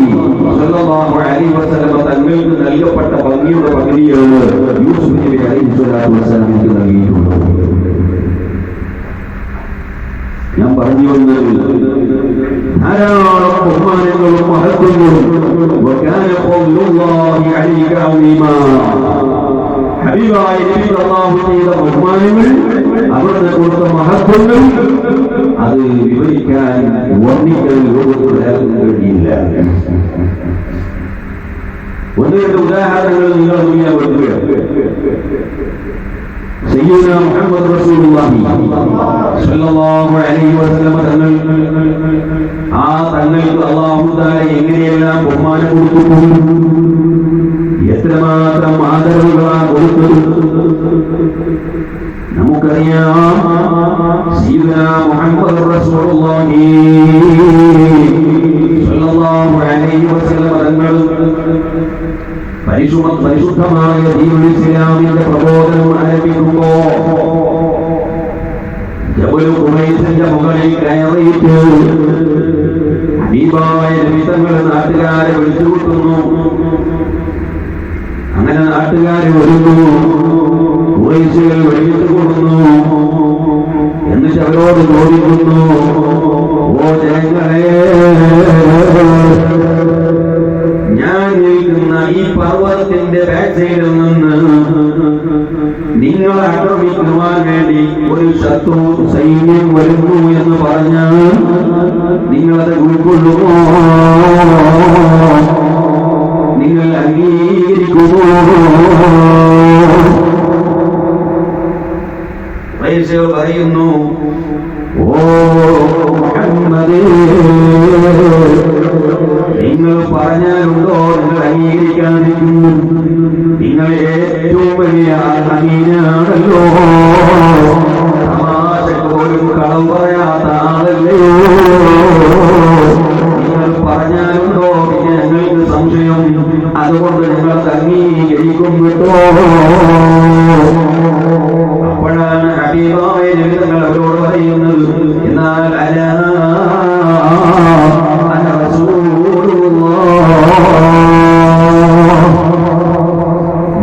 സ്വല്ലല്ലാഹു അലൈഹി വസല്ലം തങ്ങൾക്ക് നൽകപ്പെട്ട ഭംഗിയുടെ പകുതിയാണ് യൂസുഫ് നബി അലൈഹിസ്സലാത്തു വസ്സലാമിക്ക് നൽകിയിട്ടുള്ളത്. ഞാൻ പറഞ്ഞു വന്നത് ധാരാളം ബഹുമാനങ്ങളും മഹത്വങ്ങളും ഹബീബായ നബി അല്ലാഹു ചെയ്ത ബഹുമാനങ്ങൾ, അവിടുന്ന് കൊടുത്ത മഹത്വങ്ങൾ, അത് വിവരിക്കാൻ വർണ്ണിക്കാൻ ലോകത്തിൽ കഴിയില്ല. ഒന്ന് രണ്ട് ഉദാഹരണങ്ങൾ നിങ്ങൾ മുന്നിൽ വെക്കുക. സയ്യിദുനാ മുഹമ്മദ് റസൂലുള്ളാഹി സ്വല്ലല്ലാഹു അലൈഹി വസല്ലം തങ്ങൾ, ആ തങ്ങൾക്ക് അല്ലാഹു തആല എങ്ങനെയെല്ലാം ബഹുമാനം കൊടുത്തിട്ടുണ്ട്, എത്രമാത്രം ആദരവുകളാണ് കൊടുത്തത് നമുക്കറിയാം. സയ്യിദുനാ മുഹമ്മദ് റസൂലുള്ളാഹി സ്വല്ലല്ലാഹു അലൈഹി വസല്ലം തങ്ങൾ പരിശുദ്ധമായ ദീനുൽ ഇസ്ലാമിന്റെ പ്രബോധനം ആരംഭിക്കുമ്പോ ജബൽ ഖുറൈസിന്റെ മുകളിൽ കയറിയിട്ട് ഹബീബായ നബി തങ്ങൾ നാട്ടുകാരെ വിളിച്ചുകൂട്ടുന്നു. അങ്ങനെ നാട്ടുകാരെ വരുന്നു, ഖുറൈശികൾ വെടിവെച്ചു കൊടുക്കുന്നു. എന്നിട്ട് അവരോട് ചോദിക്കുന്നു, ഓ ജനങ്ങളെ, ഞാൻ നിൽക്കുന്ന ഈ പർവ്വതത്തിന്റെ ബാക്ക് സൈഡിൽ നിന്ന് നിങ്ങളെ ആക്രമിക്കുവാൻ വേണ്ടി ഒരു ശത്രു സൈന്യം വരുന്നു എന്ന് പറഞ്ഞാൽ നിങ്ങളത് ഉൾക്കൊള്ളുമോ? നിങ്ങൾ അംഗീകരിക്കുമോ? പറയുന്നു, ഓ മുഹമ്മദേ, നിങ്ങൾ പറഞ്ഞാലുണ്ടോ നിങ്ങൾ അംഗീകരിക്കാതിരിക്കുന്നു? നിങ്ങൾ ഏറ്റവും വലിയ അമീനാണല്ലോ, തമാശക്ക് പോലും കളവ് പറയാത്ത ആളല്ലയോ? നിങ്ങൾ പറഞ്ഞാലുണ്ടോ പിന്നെ ഞങ്ങൾക്ക് കേട്ടോ. അപ്പോഴാണ് ഹബീബായ നബി തങ്ങൾ അവരോട് പറയുന്നത്, എന്നാൽ അന റസൂലുള്ളാഹ്,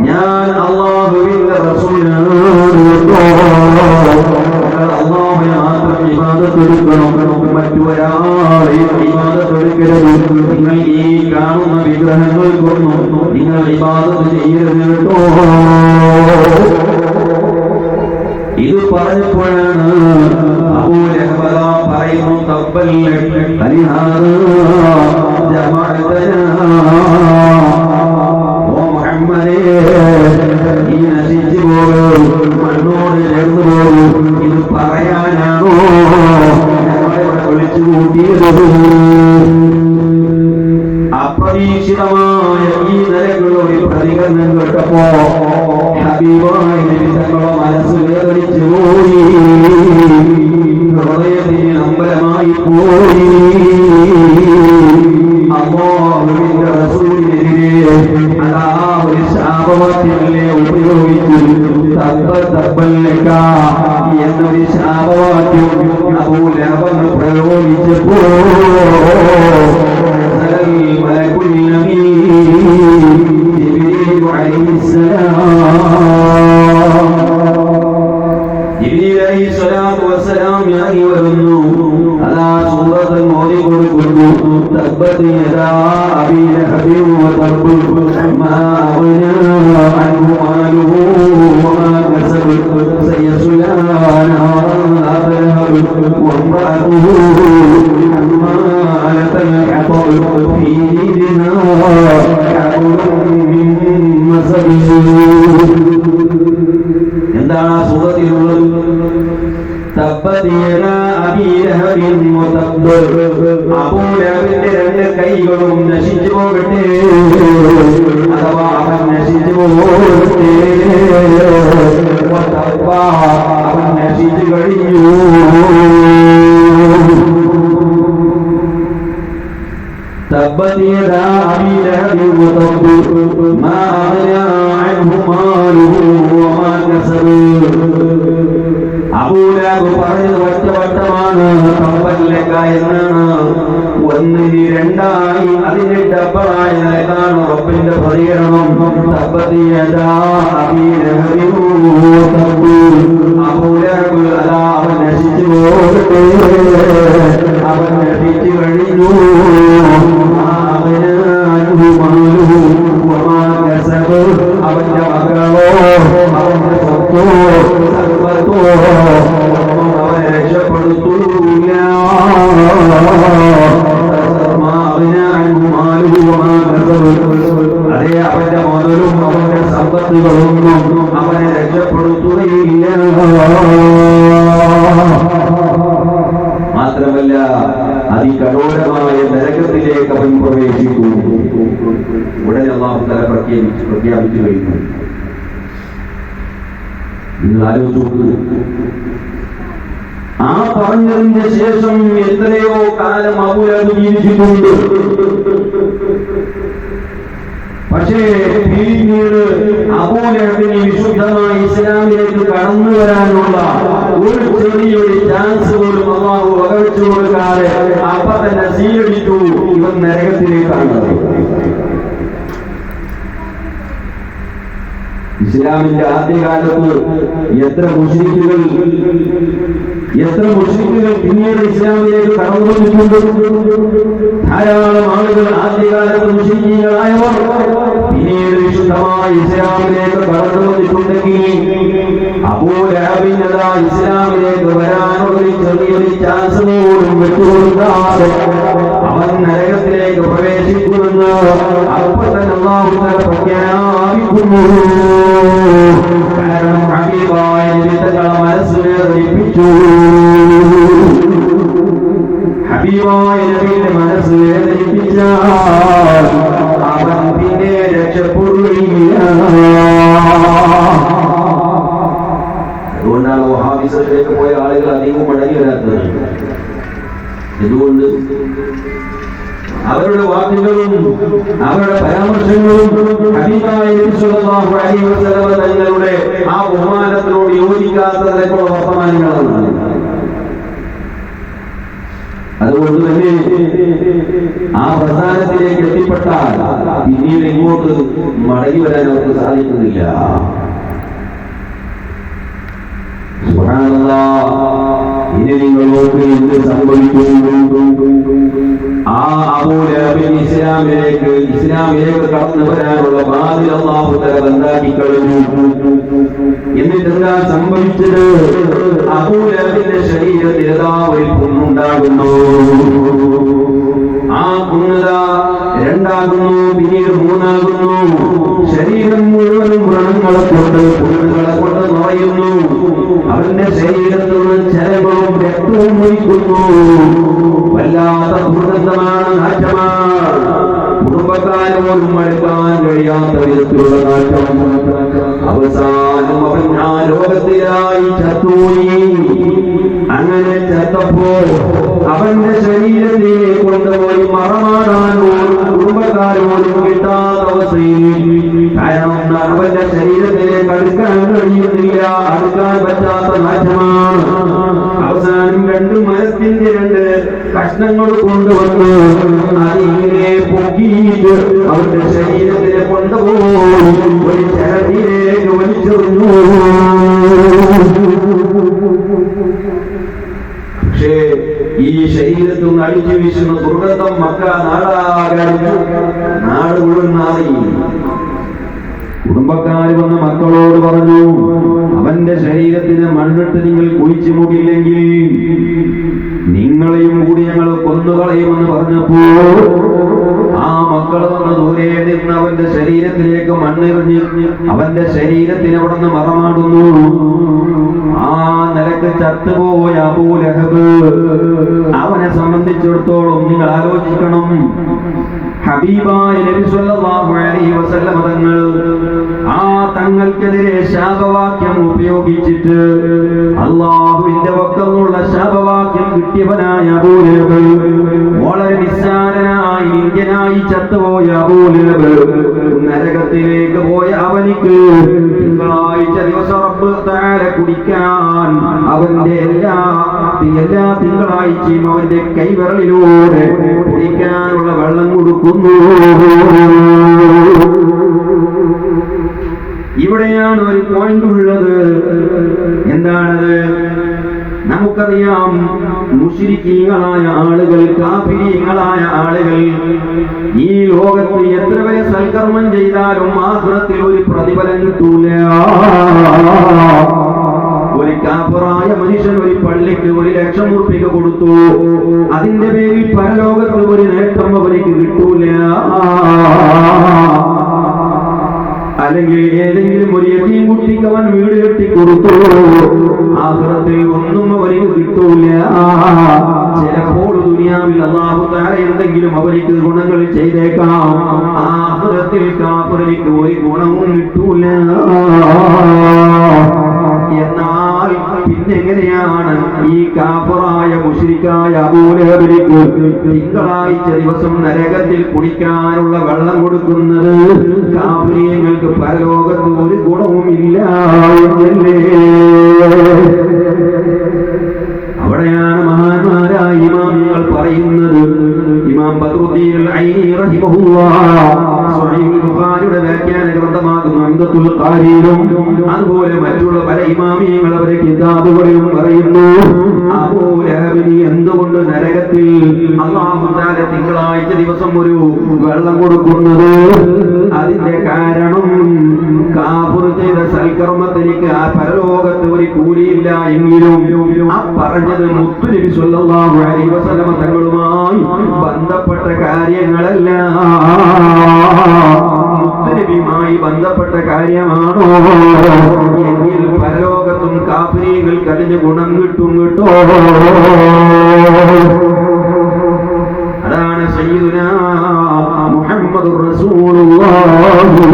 ഞാൻ അല്ലാഹുവിന്റെ റസൂലാണ് കേട്ടോ. അല്ലാഹുവിനെ മാത്രം ഇബാദത്ത് എടുക്കണം, മറ്റൊരാളെയും ഇബാദത്ത് എടുക്കരുത്. നിങ്ങൾ ഈ കാണുന്ന വിഗ്രഹങ്ങൾക്കൊന്നും നിങ്ങൾ ഇബാദത്ത് ചെയ്യരുത് കേട്ടോ. ഇത് പറഞ്ഞപ്പോഴാണ് അബൂ ലഹബ് പറയുന്നു, തബ്ബൽ അലിഹാദാ ജമഅതനാ, ഓ മുഹമ്മദേ, ഈ നശിച്ചു പോകും, മണ്ണോട് ചേർന്നു പോകും, ഇത് പറയാനാണോ ഞങ്ങളിവിടെ വിളിച്ചു കൂട്ടിയത്? അപ്രതീക്ഷിതമായ ഈ നിലകളുടെ പ്രതികരണം കേട്ടപ്പോ ഹബീബായ നബി തങ്ങളുടെ മനസ്സ് വേദനിച്ചു പോയി, ഹൃദയത്തിന് അമ്പലമായി പോയി. അല്ലാഹുവിന്റെ റസൂലിനെതിരെ അതാ ഒരു ശാപവാക്യമല്ലേ ഉപയോഗിച്ചു, തബ്ബല്ലക എന്നൊരു ശാപവാക്യം അബൂ ലഹബ് പ്രയോഗിച്ചപ്പോ മലക്കുൽ അമീൻ ജിബ്രീൽ അലൈഹിസ്സലാത്തു വസ്സലാം ഇറങ്ങി വരുന്നു. അതാ സൂറത്ത് ഓതി കൊടുക്കുന്നു, തബ്ബത് യദാ അബീ ലഹബിൻ വതബ്ബ് മാ അഗ്നാ അൻഹു മാലുഹു വമാ കസബ സയസ്ലാ നാറൻ ذات لهب وامرأته حمالة الحطب في جيدها حبل من مسد. എന്താണ് ആ സൂറത്തിലുള്ളത്? തബ്ബത് യദാ അബീ ലഹബിൻ വതബ്ബ്, അബൂ ലഹബിന്റെ രണ്ട് കൈകളും നശിച്ചു പോകട്ടെ, അഥവാ അവൻ നശിച്ചു പോകട്ടെ. വതബ്ബ, അവൻ നശിച്ചു കഴിഞ്ഞു. تبت يدا أبي لهب وتب ما أغنى عنه ماله وما كسب. അബൂ ലഹബ് പറഞ്ഞത് ഒറ്റവട്ടമാണ്, തബ്ബല്ലക എന്നാണ്. ഒന്നിന് രണ്ടായി, അതിന് ഡബിളായി നൽകാണ് റബ്ബിന്റെ പ്രതികരണം. തബ്ബത് യദാ അബീ ലഹബിൻ വതബ്, അബൂ ലഹബ് അതാ അവൻ നശിച്ചു പോകട്ടെ, അവൻ നശിച്ചു കഴിഞ്ഞു. അവന്റെ മകളോ അവന്റെ സ്വത്തോ സമ്പത്തോ അവനെ രക്ഷപ്പെടുത്തൂല. അതേ, അവന്റെ മുതലും അവന്റെ സമ്പത്തുകളൊന്നും അവനെ രക്ഷപ്പെടുത്തുകയില്ല. മാത്രമല്ല, അതികഠോരമായ നരകത്തിലേക്ക് അവൻ പ്രവേശിക്കും. ഉടനെ അല്ലാഹു തആല പ്രഖ്യാപിച്ചു കഴിഞ്ഞു. നിങ്ങൾ ആലോചിച്ചു, ആ പറഞ്ഞതിന്റെ ശേഷം എത്രയോ കാലം അബൂ ലഹബ് ജീവിച്ചിട്ടുണ്ട്. പക്ഷേ പിന്നീട് അബൂ ലഹബിന് വിശുദ്ധമായ ഇസ്ലാമിലേക്ക് കടന്നു വരാനുള്ള ഒരു ചെറിയൊരു ചാൻസ് പോലും അല്ലാഹു വകവെച്ചു കൊടുക്കാതെ അപ്പൊ തന്നെ സീലടിച്ചു, ഇവൻ നരകത്തിലേക്കാണ്. ഇസ്ലാമിന്റെ ആദ്യകാലത്ത് എത്ര മുശ്രിക്കുകൾ പിന്നീട് ഇസ്ലാമിലേക്ക് കടന്നു വന്നിട്ടുണ്ട്. ധാരാളം ആളുകൾ ആദ്യകാലത്ത് മുശ്രിക്കുകളായവർ പിന്നീട് വിശുദ്ധമായ ഇസ്ലാമിലേക്ക് കടന്നു വന്നിട്ടുണ്ടെങ്കിൽ അബൂ ലഹബിന് ഇസ്ലാമിലേക്ക് വരാനുള്ള ചെറിയൊരു ചാൻസ് പോലും വിട്ടുകൊടുക്കാതെ അവൻ നരകത്തിലേക്ക് പ്രവേശിക്കുമെന്ന് അപ്പോൾ തന്നെ അല്ലാഹു തആല പ്രഖ്യാപിക്കുന്നു. കാരണം ഹബീബായ നബി തങ്ങളുടെ മനസ്സിനെ വേദനിപ്പിച്ചു. ഹബീബായ നബിയുടെ മനസ്സ് വേദനിപ്പിച്ചാൽ അവൻ പിന്നെ രക്ഷപ്പെടുകയില്ല. അതുകൊണ്ടാണ് വഹാബിസത്തിലേക്ക് പോയ ആളുകൾ അധികം മടങ്ങി വരാത്തത്. എന്തുകൊണ്ട്? അവരുടെ വാക്കുകളും അവരുടെ പരാമർശങ്ങളും ഹബീബായ നബി സല്ലല്ലാഹു അലൈഹി വസല്ലം തങ്ങളുടെ ആ ബഹുമാനത്തിനോട് യോജിക്കാത്ത തരത്തിലുള്ള വർത്തമാനങ്ങളാണ്. അതുകൊണ്ട് തന്നെ ആ പ്രസ്ഥാനത്തിലേക്ക് എത്തിപ്പെട്ടാൽ പിന്നീട് ഇങ്ങോട്ട് മടങ്ങി വരാൻ അവർക്ക് സാധിക്കുന്നില്ല. ഇനി നിങ്ങളോട് എന്ത് സംഭവിക്കുന്നു? ആ അബൂ ലഹബിൻ ഇസ്ലാമിലേക്ക് കടന്നു വരാനുള്ള വാതിൽ അല്ലാഹു തആല ബന്ധാക്കി കളഞ്ഞു. എന്നിട്ട് എന്താ സംഭവിച്ചത്? അബൂ ലഹബിന്റെ ശരീരത്തിൽ ഒരു പുണ്ണുണ്ടാകുന്നു. ആ പുണ്ണത രണ്ടാകുന്നു, പിന്നീട് മൂന്നാകുന്നു. ശരീരം മുഴുവനും വ്രണങ്ങളെ കൊണ്ട് പുണ്ണുകളെ കൊണ്ട് നിറയുന്നു. അവന്റെ ശരീരത്തിലുള്ള ചരങ്ങളും രക്തവും ഒഴിക്കുന്നു. വല്ലാത്ത ദുർഗന്ധമാണ്, നാറ്റമാണ്. കുടുംബക്കാരോടും അടുക്കാൻ കഴിയാത്ത വിധത്തിലുള്ള നാറ്റം. അവസാനം അവൻ ആ ലോകത്തിലായി ചത്തുപോയി. അങ്ങനെ ചത്തപ്പോ അവന്റെ ശരീരത്തെ കൊണ്ടുപോയി മറമാടാൻ പോലും കുടുംബക്കാരോടും കിട്ടാത്ത അവസ്ഥയിൽ. കാരണം അവന്റെ ശരീരത്തിലേക്ക് അടുക്കാൻ കഴിയുന്നില്ല, അടുക്കാൻ പറ്റാത്ത നാശമാണ്. അവസാനം രണ്ട് മരത്തിന്റെ രണ്ട് കഷ്ണങ്ങൾ കൊണ്ടുവന്നു അതിങ്ങനെ പൊക്കിയിട്ട് അവന്റെ ശരീരത്തിനെ കൊണ്ടുപോയി ഒരു ചരടിയിലേക്ക് വലിച്ചെറിഞ്ഞു. പക്ഷേ ഈ ശരീരത്തിൽ നിന്ന് അടിച്ചു വീശുന്ന ദുർഗന്ധം മക്ക നാടാകടിച്ചു, നാട് മുഴുവൻ മാറി. കുടുംബക്കാര് വന്ന് മക്കളോട് പറഞ്ഞു, അവന്റെ ശരീരത്തിന് മണ്ണിട്ട് നിങ്ങൾ കുഴിച്ചു മൂടിയില്ലെങ്കിൽ നിങ്ങളെയും കൂടി ഞങ്ങൾ കൊന്നുകളയുമെന്ന് പറഞ്ഞപ്പോ ആ മക്കൾ വന്ന് ദൂരെ നിന്ന് അവന്റെ ശരീരത്തിലേക്ക് മണ്ണെറിഞ്ഞ് അവന്റെ ശരീരത്തിന് അവിടെ നിന്ന് മറമാടുന്നു. ആ നിലക്ക് ചത്തുപോയ അബൂ ലഹബ്, അവനെ സംബന്ധിച്ചിടത്തോളം നിങ്ങൾ ആലോചിക്കണം. ഹബീബായ നബി സല്ലല്ലാഹു അലൈഹി വസല്ലം തങ്ങൾ ആ തങ്ങൾക്കെതിരെ ശാപവാക്യം ഉപയോഗിച്ചിട്ട് അല്ലാഹുവിന്റെ വക്കലുള്ള ശാപവാക്യം കിട്ടിയവനായ അബൂ ലഹബ്, വളരെ നിസ്സാരനായി നിന്ദ്യനായി ചത്തുപോയ അബൂ ലഹബ് നരകത്തിലേക്ക് പോയ അവനിക്ക് തിങ്കളാഴ്ച ദിവസം റബ്ബ് തആല കുടിക്കാൻ അവന്റെ എല്ലാ തിങ്കളാഴ്ചയും അവന്റെ കൈവിരലിലൂടെ കുടിക്കാനുള്ള വെള്ളം കൊടുക്കുന്നു. ഇവിടെയാണ് ഒരു പോയിന്റ് ഉള്ളത്. എന്താണത്? നമുക്കറിയാം, മുശ്രിക്കീങ്ങളായ ആളുകൾ, കാഫിരീങ്ങളായ ആളുകൾ ഈ ലോകത്ത് എത്ര വരെ സൽക്കർമ്മം ചെയ്താലും ആഖിറത്തിൽ ഒരു പ്രതിഫലം കിട്ടൂല. ഒരു കാഫിറായ മനുഷ്യൻ ഒരു പള്ളിക്ക് 1,00,000 ഉറുപ്പിക കൊടുത്തു, അതിന്റെ പേരിൽ പരലോകത്ത് ഒരു നേട്ടം അവർക്ക് കിട്ടൂല. അല്ലെങ്കിൽ ഏതെങ്കിലും ഒരു യതീം കുട്ടിക്ക് അവൻ വീട് കെട്ടിക്കൊടുത്തു, ആഖിറത്തിൽ ഒന്നും അവർക്ക് കിട്ടൂല. ചിലപ്പോൾ ദുനിയാവിൽ അല്ലാഹു തആല എന്തെങ്കിലും അവർക്ക് ഗുണങ്ങൾ ചെയ്തേക്കാം, ആഖിറത്തിൽ കാഫിറിക്ക് ഒരു ഗുണവും കിട്ടൂല. എന്നാൽ പിന്നെങ്ങനെയാണ് ഈ കാഫിറായ മുശ്രിക്കായ അബൂ ലഹബിലേക്ക് തിങ്കളാഴ്ച ദിവസം നരകത്തിൽ കുടിക്കാനുള്ള വെള്ളം കൊടുക്കുന്നത്? കാഫിര്യങ്ങൾക്ക് പരലോകത്ത് ഒരു ഗുണവുമില്ല എന്നല്ലേ? അവിടെയാണ് മഹാന്മാരായ ഇമാമികൾ പറയുന്നത്. ഇമാം ബദ്റുദ്ദീൻ അൽ-ഐനി റഹിമഹുല്ലാഹ് സ്വഹീഹുൽ ബുഖാരിയുടെ വ്യാഖ്യാന ഗ്രന്ഥമാകുന്ന അംദത്തുൽ ഖാരിയിലും അതുപോലെ മറ്റുള്ള പല ഇമാമിയങ്ങൾ അവരുടെ കിതാബുകളിലും പറയുന്നു, അബൂ ലഹബിന് എന്തുകൊണ്ട് നരകത്തിൽ അല്ലാഹു തആല തിങ്കളാഴ്ച ദിവസം ഒരു വെള്ളം കൊടുക്കുന്നത്? അതിന്റെ കാരണം കാഫിർ ചെയ്ത സൽക്കർമ്മത്തിലേക്ക് ആ പരലോകത്ത് ഒരു കൂലിയില്ല എങ്കിലും ആ പറഞ്ഞത് മുത്തു നബി സല്ലല്ലാഹു അലൈഹി വസല്ലം തങ്ങളുമായി ബന്ധപ്പെട്ട കാര്യങ്ങളല്ല, മുത്തുനബിയുമായി ബന്ധപ്പെട്ട കാര്യമാണോ എങ്കിൽ പരലോകത്തും കാഫിരീങ്ങൾക്ക് അതിന് ഗുണം കിട്ടും കേട്ടോ. അതാണ് സയ്യിദുനാ മുഹമ്മദുർ റസൂലുള്ളാഹി.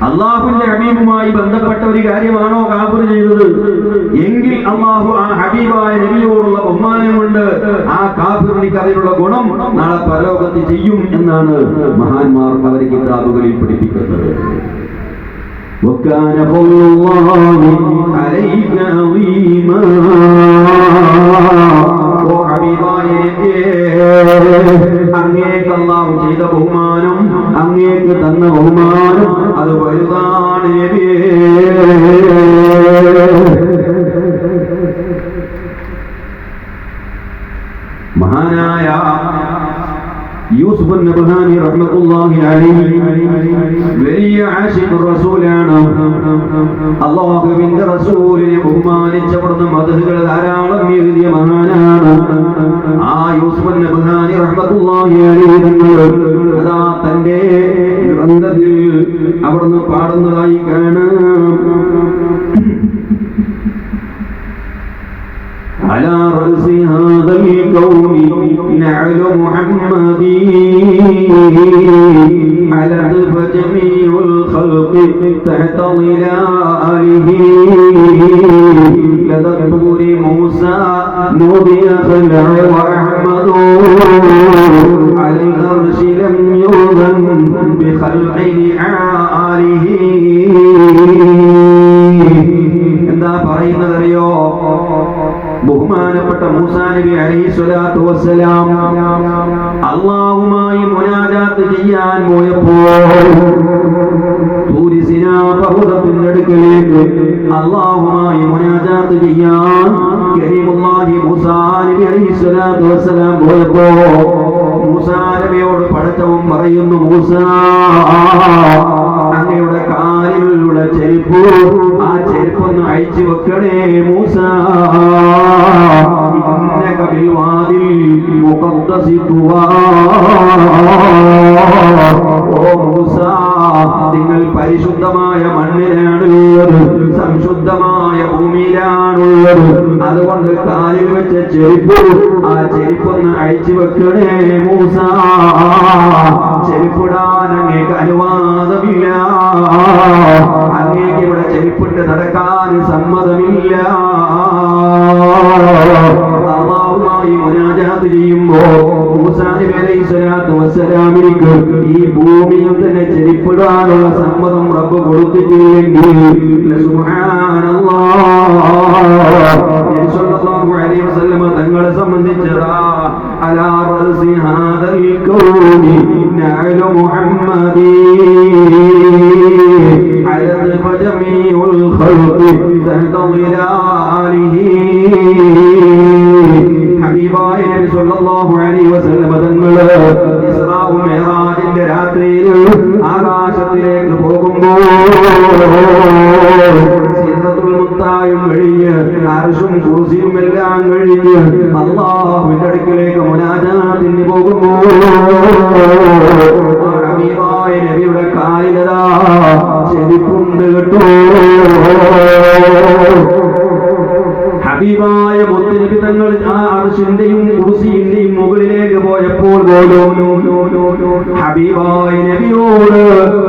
അല്ലാഹുവിന്റെ ഹബീബ് ഹബീബുമായി ബന്ധപ്പെട്ട ഒരു കാര്യമാണോ കാഫിർ ചെയ്തത് എങ്കിൽ അല്ലാഹു ആ ഹബീബായ നബിയോടുള്ള ബഹുമാനം കൊണ്ട് ആ കാഫിറിന് അതിനുള്ള ഗുണം നാളെ പരലോകത്ത് ചെയ്യും എന്നാണ് മഹാന്മാർ അവരുടെ കിതാബുകളിൽ പഠിപ്പിക്കുന്നത്. وكان فضل الله عليك عظيما. ഓ ഹബീബായ അങ്ങേക്ക് അല്ലാഹു ചെയ്ത ബഹുമാനം, അങ്ങേക്ക് തന്ന ബഹുമാനം അത് വലുതാണ് നബിയേ. മഹാനായ യൂസുഫ് നബ്ഹാനി റഹ്മത്തുള്ളാഹി അലൈഹി വലിയ ആശിഖ് റസൂലാണ്. അല്ലാഹുവിന്റെ റസൂലിനെ ബഹുമാനിച്ചപ്പെടുന്ന മദ്ഹുകൾ ധാരാളം എഴുതിയ മഹാനാണ്. ആ യൂസുഫ് നബ്ഹാനി റഹ്മത്തുള്ളാഹി അലൈഹി തങ്ങൾ അതാ തന്റെ ഗ്രന്ഥത്തിൽ അവിടുന്ന് പാടുന്നതായി കാണാം. على رأس هذا الكون نعل محمدي علت جميع الخلق تحت ظلاله لدى الطور موسى نودي خلع وأحمد على العرش لم يؤذن بخلع لآله. എന്താ പറയുന്നതറിയോ? ബഹുമാനപ്പെട്ട മൂസാ നബി അലൈഹിസ്സലാത്തു വസ്സലാം അല്ലാഹുമായി മുനാജാത്ത് ചെയ്യാൻ പോയപ്പോൾ തൂരി സിനാ പർവ്വതത്തിന്റെ അടുക്കലേക്ക് അല്ലാഹുമായി മുനാജാത്ത് ചെയ്യാൻ കരീമുല്ലാഹി മൂസാ നബി അലൈഹിസ്സലാത്തു വസ്സലാം പോയപ്പോൾ മൂസാ നബിയോട് പടച്ചവൻ പറയുന്നു, മൂസാ അങ്ങയുടെ കാലിലുള്ള ചെരുപ്പ് ആ ചെരുപ്പൊന്ന് അഴിച്ചു വെക്കണേ മൂസാ. ഇന്നക ബിൽവാദിൽ മുഖദ്ദസി തുവാ. ഓ മൂസാ, നിങ്ങൾ പരിശുദ്ധമായ മണ്ണിലാണുള്ളത്, സംശുദ്ധമായ ഭൂമിയിലാണുള്ളത്. അതുകൊണ്ട് കാലിൽ വെച്ച ചെരുപ്പ് ആ ചെരുപ്പൊന്ന് അഴിച്ചു വെക്കണേ മൂസാ. ചെരുപ്പിടാൻ അങ്ങേക്ക് അനുവാദമില്ല, അങ്ങേക്ക് ഇവിടെ ചെരുപ്പിട്ട് നടക്കാൻ സമ്മതമില്ല. അല്ലാഹുമായി മുനാജാത്ത് ചെയ്യുമ്പോ മൂസാ നബി അലൈഹിസ്സലാത്തു വസ്സലാമിക്ക് ഈ ഭൂമിയിൽ തന്നെ ചെരുപ്പിടാനുള്ള സമ്മതം റബ്ബ് കൊടുത്തിട്ടില്ലെങ്കിൽ സുബ്ഹാനല്ലാഹ് നബി സല്ലല്ലാഹു അലൈഹി വസല്ലം തങ്ങളെ സംബന്ധിച്ചതാ അലാ റഅസി ഹാദൽ കൗനി നഅലു മുഹമ്മദി على جميع الخلق تحت ظلاله. ഹബീബായ നബി സല്ലല്ലാഹു അലൈഹി വസല്ലം തങ്ങൾ ഇസ്റാ മിഅ്റാജിന്റെ രാത്രിയിൽ ആകാശത്തിലേക്ക് പോകുമ്പോൾ സിദ്റത്തുൽ മുൻതഹയും കഴിഞ്ഞ് അർശും കുർസിയും എല്ലാം കഴിഞ്ഞ് അല്ലാഹുവിന്റെ അടുക്കലേക്ക് മുനാജാത്തിന് പോകുമ്പോൾ ഹബീബായ നബിയുടെ കാലിലതാ ചെരിപ്പുണ്ട് കേട്ടോ. ഹബീബായ മുത്തുനബി തങ്ങൾ ആ അർശിന്റെയും കുർസിന്റെയും മുകളിലേക്ക് പോയപ്പോൾ പോലും ഹബീബായ നബിയോട്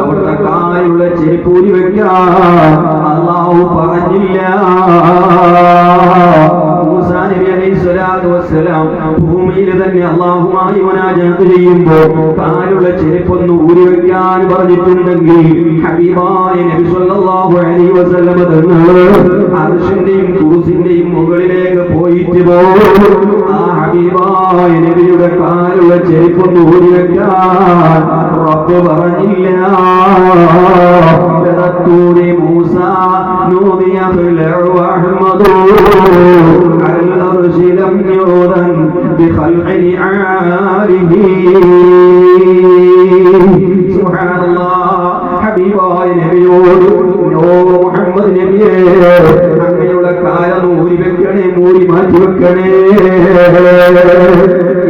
അവിടുത്തെ കാലിലുള്ള ചെരിപ്പൂരി വെക്കാൻ അല്ലാഹു പറഞ്ഞില്ല. മൂസാ നബി അലൈഹിസ്സലാത്തു വസ്സലാം ഭൂമിയിൽ തന്നെ അല്ലാഹുമായി മുനാജാത്ത് ചെയ്യുമ്പോൾ കാലുള്ള ചെരുപ്പൊന്ന് ഊരി വെക്കാൻ പറഞ്ഞിട്ടുണ്ടെങ്കിൽ ഹബീബായ നബി സല്ലല്ലാഹു അലൈഹി വസല്ലം തങ്ങൾ അർശിന്റെയും കുർസിന്റെയും മുകളിലേക്ക് പോയിട്ട് ആ ഹബീബായ നബിയുടെ കാലുള്ള ചെരുപ്പൊന്ന് ഊരി വെക്കാൻ റബ്ബ് പറഞ്ഞില്ല. ലദത്തൂരി മൂസാ നൂദിയ ഖിലഉ അഹ്മദു അൽ അർശി ലം യൂദൻ ബിഖൽഇ ആലിഹി. സുബ്ഹാനല്ലാഹ്. ഹബീബായ നബിയോട് ഓ മുഹമ്മദ് നബിയേ അങ്ങയുടെ കാലം ഊരി വെക്കണേ, മൂടി മാറ്റി വെക്കണേ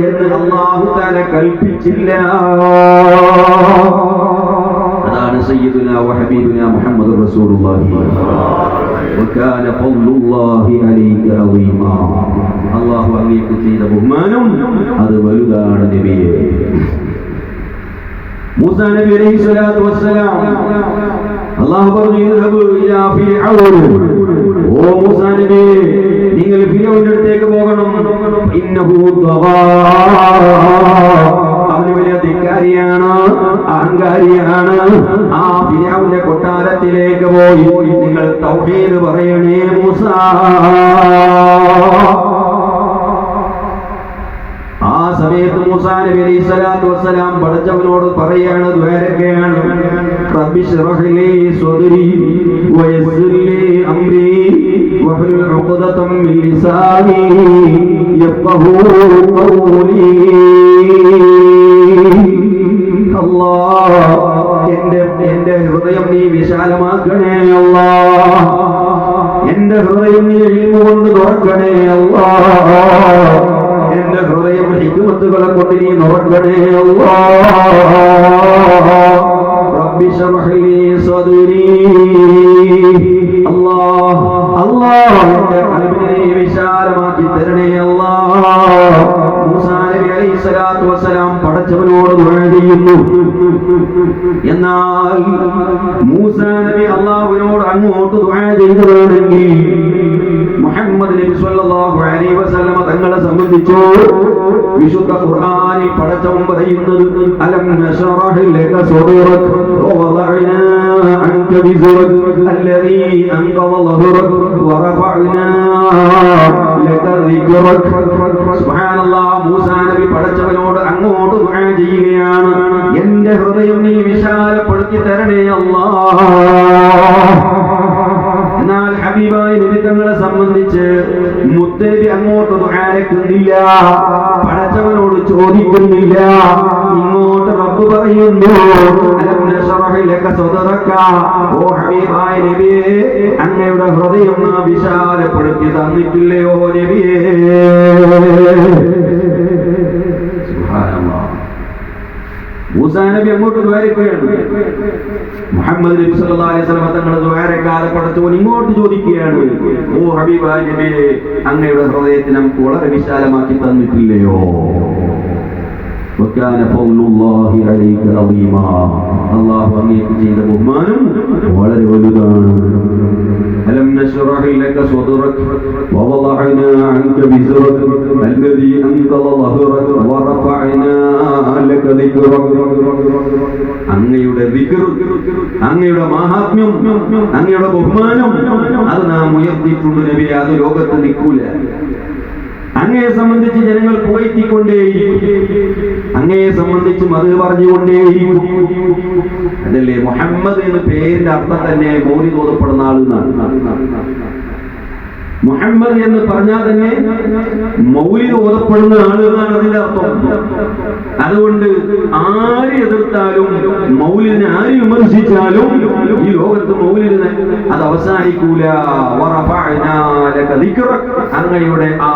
എന്ന് അല്ലാഹു തആല കൽപ്പിച്ചില്ല. അതാണ് സയ്യിദുനാ വ ഹബീബുനാ മുഹമ്മദുർ റസൂലുള്ളാഹി. വകാന ഫദ്ലുല്ലാഹി അലൈക അളീമാ. അല്ലാഹു അങ്ങേക്ക് ചെയ്ത ബഹുമാനം അത് വലുതാണ് നബിയേ. മൂസാ നബി അലൈഹിസ്സലാത്തു വസ്സലാം അല്ലാഹു പറഞ്ഞു ഇദ്ഹബു ഇലാ ഫിർഔൻ, ഓ മൂസാ നബി നിങ്ങൾ ഫിർഔന്റെ അടുത്തേക്ക് പോകണം. ഇന്നഹു തഗാ, അവൻ വലിയ ധിക്കാരിയാണ്, അഹങ്കാരിയാണ്. ആ ഫിർഔന്റെ കൊട്ടാരത്തിലേക്ക് പോയി നിങ്ങൾ തൗഹീദ് പറയണേ മൂസാ. ആ സമയത്ത് മൂസാ നബി അലൈഹിസ്സലാത്തു വസ്സലാം പടച്ചവനോട് പറയാണ്, ദ്വാരകയാണ്, റബ്ബി ശ്റഹ് ലീ സ്വദ്രി വയസ്സിർ ലീ അംരി വഹ്ലുൽ ഉഖ്ദതം മിൻ ലിസാനി യഫ്ഖഹൂ ഖൗലി. അല്ലാഹ് എന്റെ ഹൃദയം നീ വിശാലമാക്കണേ അല്ലാഹ്, എന്റെ ഹൃദയം നീ ഇൽമു കൊണ്ട് തുറക്കണേ അല്ലാഹ്, എന്റെ ഹൃദയം ഹിക്മത്തുകളെ കൊണ്ട് നീ തുറക്കണേ അല്ലാഹ്. റബ്ബി ശ്റഹ് ലീ സദ്രി, അല്ലാഹ് അല്ലാഹ് എന്റെ ഖൽബിനെ നീ വിശാലമാക്കി തരണേ അല്ലാഹ്. മൂസാ നബി അലൈഹിസ്സലാത്തു വസ്സലാം പടച്ചവനോട് ദുആ ചെയ്യുന്നു. എന്നാൽ മൂസാ നബി അല്ലാഹുവിനോട് അങ്ങോട്ട് ദുആ ചെയ്തതാണെങ്കിൽ മുഹമ്മദ് നബി സ്വല്ലല്ലാഹു അലൈഹി വസല്ലം തങ്ങളെ സംബന്ധിച്ചു വിശുദ്ധ ഖുർആനിൽ പടച്ചവൻ പറയുന്നത്, അലം നശറഹ് ലക സദറക വവദഅനാ അൻക വിസ്റക അല്ലദീ അൻഖദ ളഹറക വറഫഅനാ ലക ദിക്റക. സുബ്ഹാനല്ലാഹ്, മൂസാ നബി പടച്ചവനോട് അങ്ങോട്ട് ദുആ ചെയ്യുകയാണ്, എന്റെ ഹൃദയം നീ വിശാലപ്പെടുത്തി തരണേ അല്ലാഹ്. എന്നാൽ ഹബീബായ നബി തങ്ങളെ സംബന്ധിച്ച് മുത്തനബി അങ്ങോട്ട് ദുആരക്കുന്നില്ല, പടച്ചവനോട് ചോദിക്കുന്നില്ല. ഇങ്ങോട്ട് റബ്ബ് പറയുന്നു, അലം നശറഹ് ലക സദറക, ഓ ഹബീബായ നബിയേ അങ്ങയുടെ ഹൃദയം നാം വിശാലപ്പെടുത്തി തന്നിട്ടില്ലയോ നബിയേ. സുബ്ഹാനല്ലാഹ്, മൂസാ നബി അങ്ങോട്ട് ദ്വാരക്കുകയാണ്. മുഹമ്മദ് നബി സല്ലല്ലാഹു അലൈഹി വസല്ലം തങ്ങൾ ദ്വാരക്കാതെ പടച്ചവൻ ഇങ്ങോട്ട് ചോദിക്കുകയാണ്, ഓ ഹബീബായ നബിയേ അങ്ങയുടെ ഹൃദയത്തെ നമുക്ക് വളരെ വിശാലമാക്കി തന്നിട്ടില്ലയോ. വകാന ഫദ്ലുല്ലാഹി അലൈക അളീമാ, അല്ലാഹു അങ്ങേക്ക് ചെയ്ത ബഹുമാനം വളരെ വലുതാണ്. അലം നശ്റഹ് ലക സദറക വവദഅനാ അൻക വിസ്റക അല്ലദീ അൻഖദ ളഹറക വറഫഅനാ ലക ദിക്റക. അങ്ങയുടെ ദിക്ർ, അങ്ങയുടെ മഹാത്മ്യം, അങ്ങയുടെ ബഹുമാനം അത് നാം ഉയർത്തിയിട്ടുണ്ട് നബി. അത് ലോകത്ത് നിൽക്കൂല. അങ്ങയെ സംബന്ധിച്ച് ജനങ്ങൾ പുകഴ്ത്തിക്കൊണ്ടേയിരിക്കും, അങ്ങയെ സംബന്ധിച്ച് മദ് പറഞ്ഞുകൊണ്ടേയിരിക്കും. അതല്ലേ മുഹമ്മദ് എന്ന പേരിന്റെ അർത്ഥം തന്നെ മൗലിദ് ഓതപ്പെടുന്ന ആളെന്നാണ്. മുഹമ്മദ് എന്ന് പറഞ്ഞാൽ തന്നെ മൗലിദ് ഓതപ്പെടുന്ന ആള് എന്നാണ് അതിന്റെ അർത്ഥം. അതുകൊണ്ട് ആര് എതിർത്താലും മൗലിദിനെ ആര് വിമർശിച്ചാലും ഈ ലോകത്ത് മൗലിദിനെ അത് അവസാനിക്കൂല. അങ്ങയുടെ ആ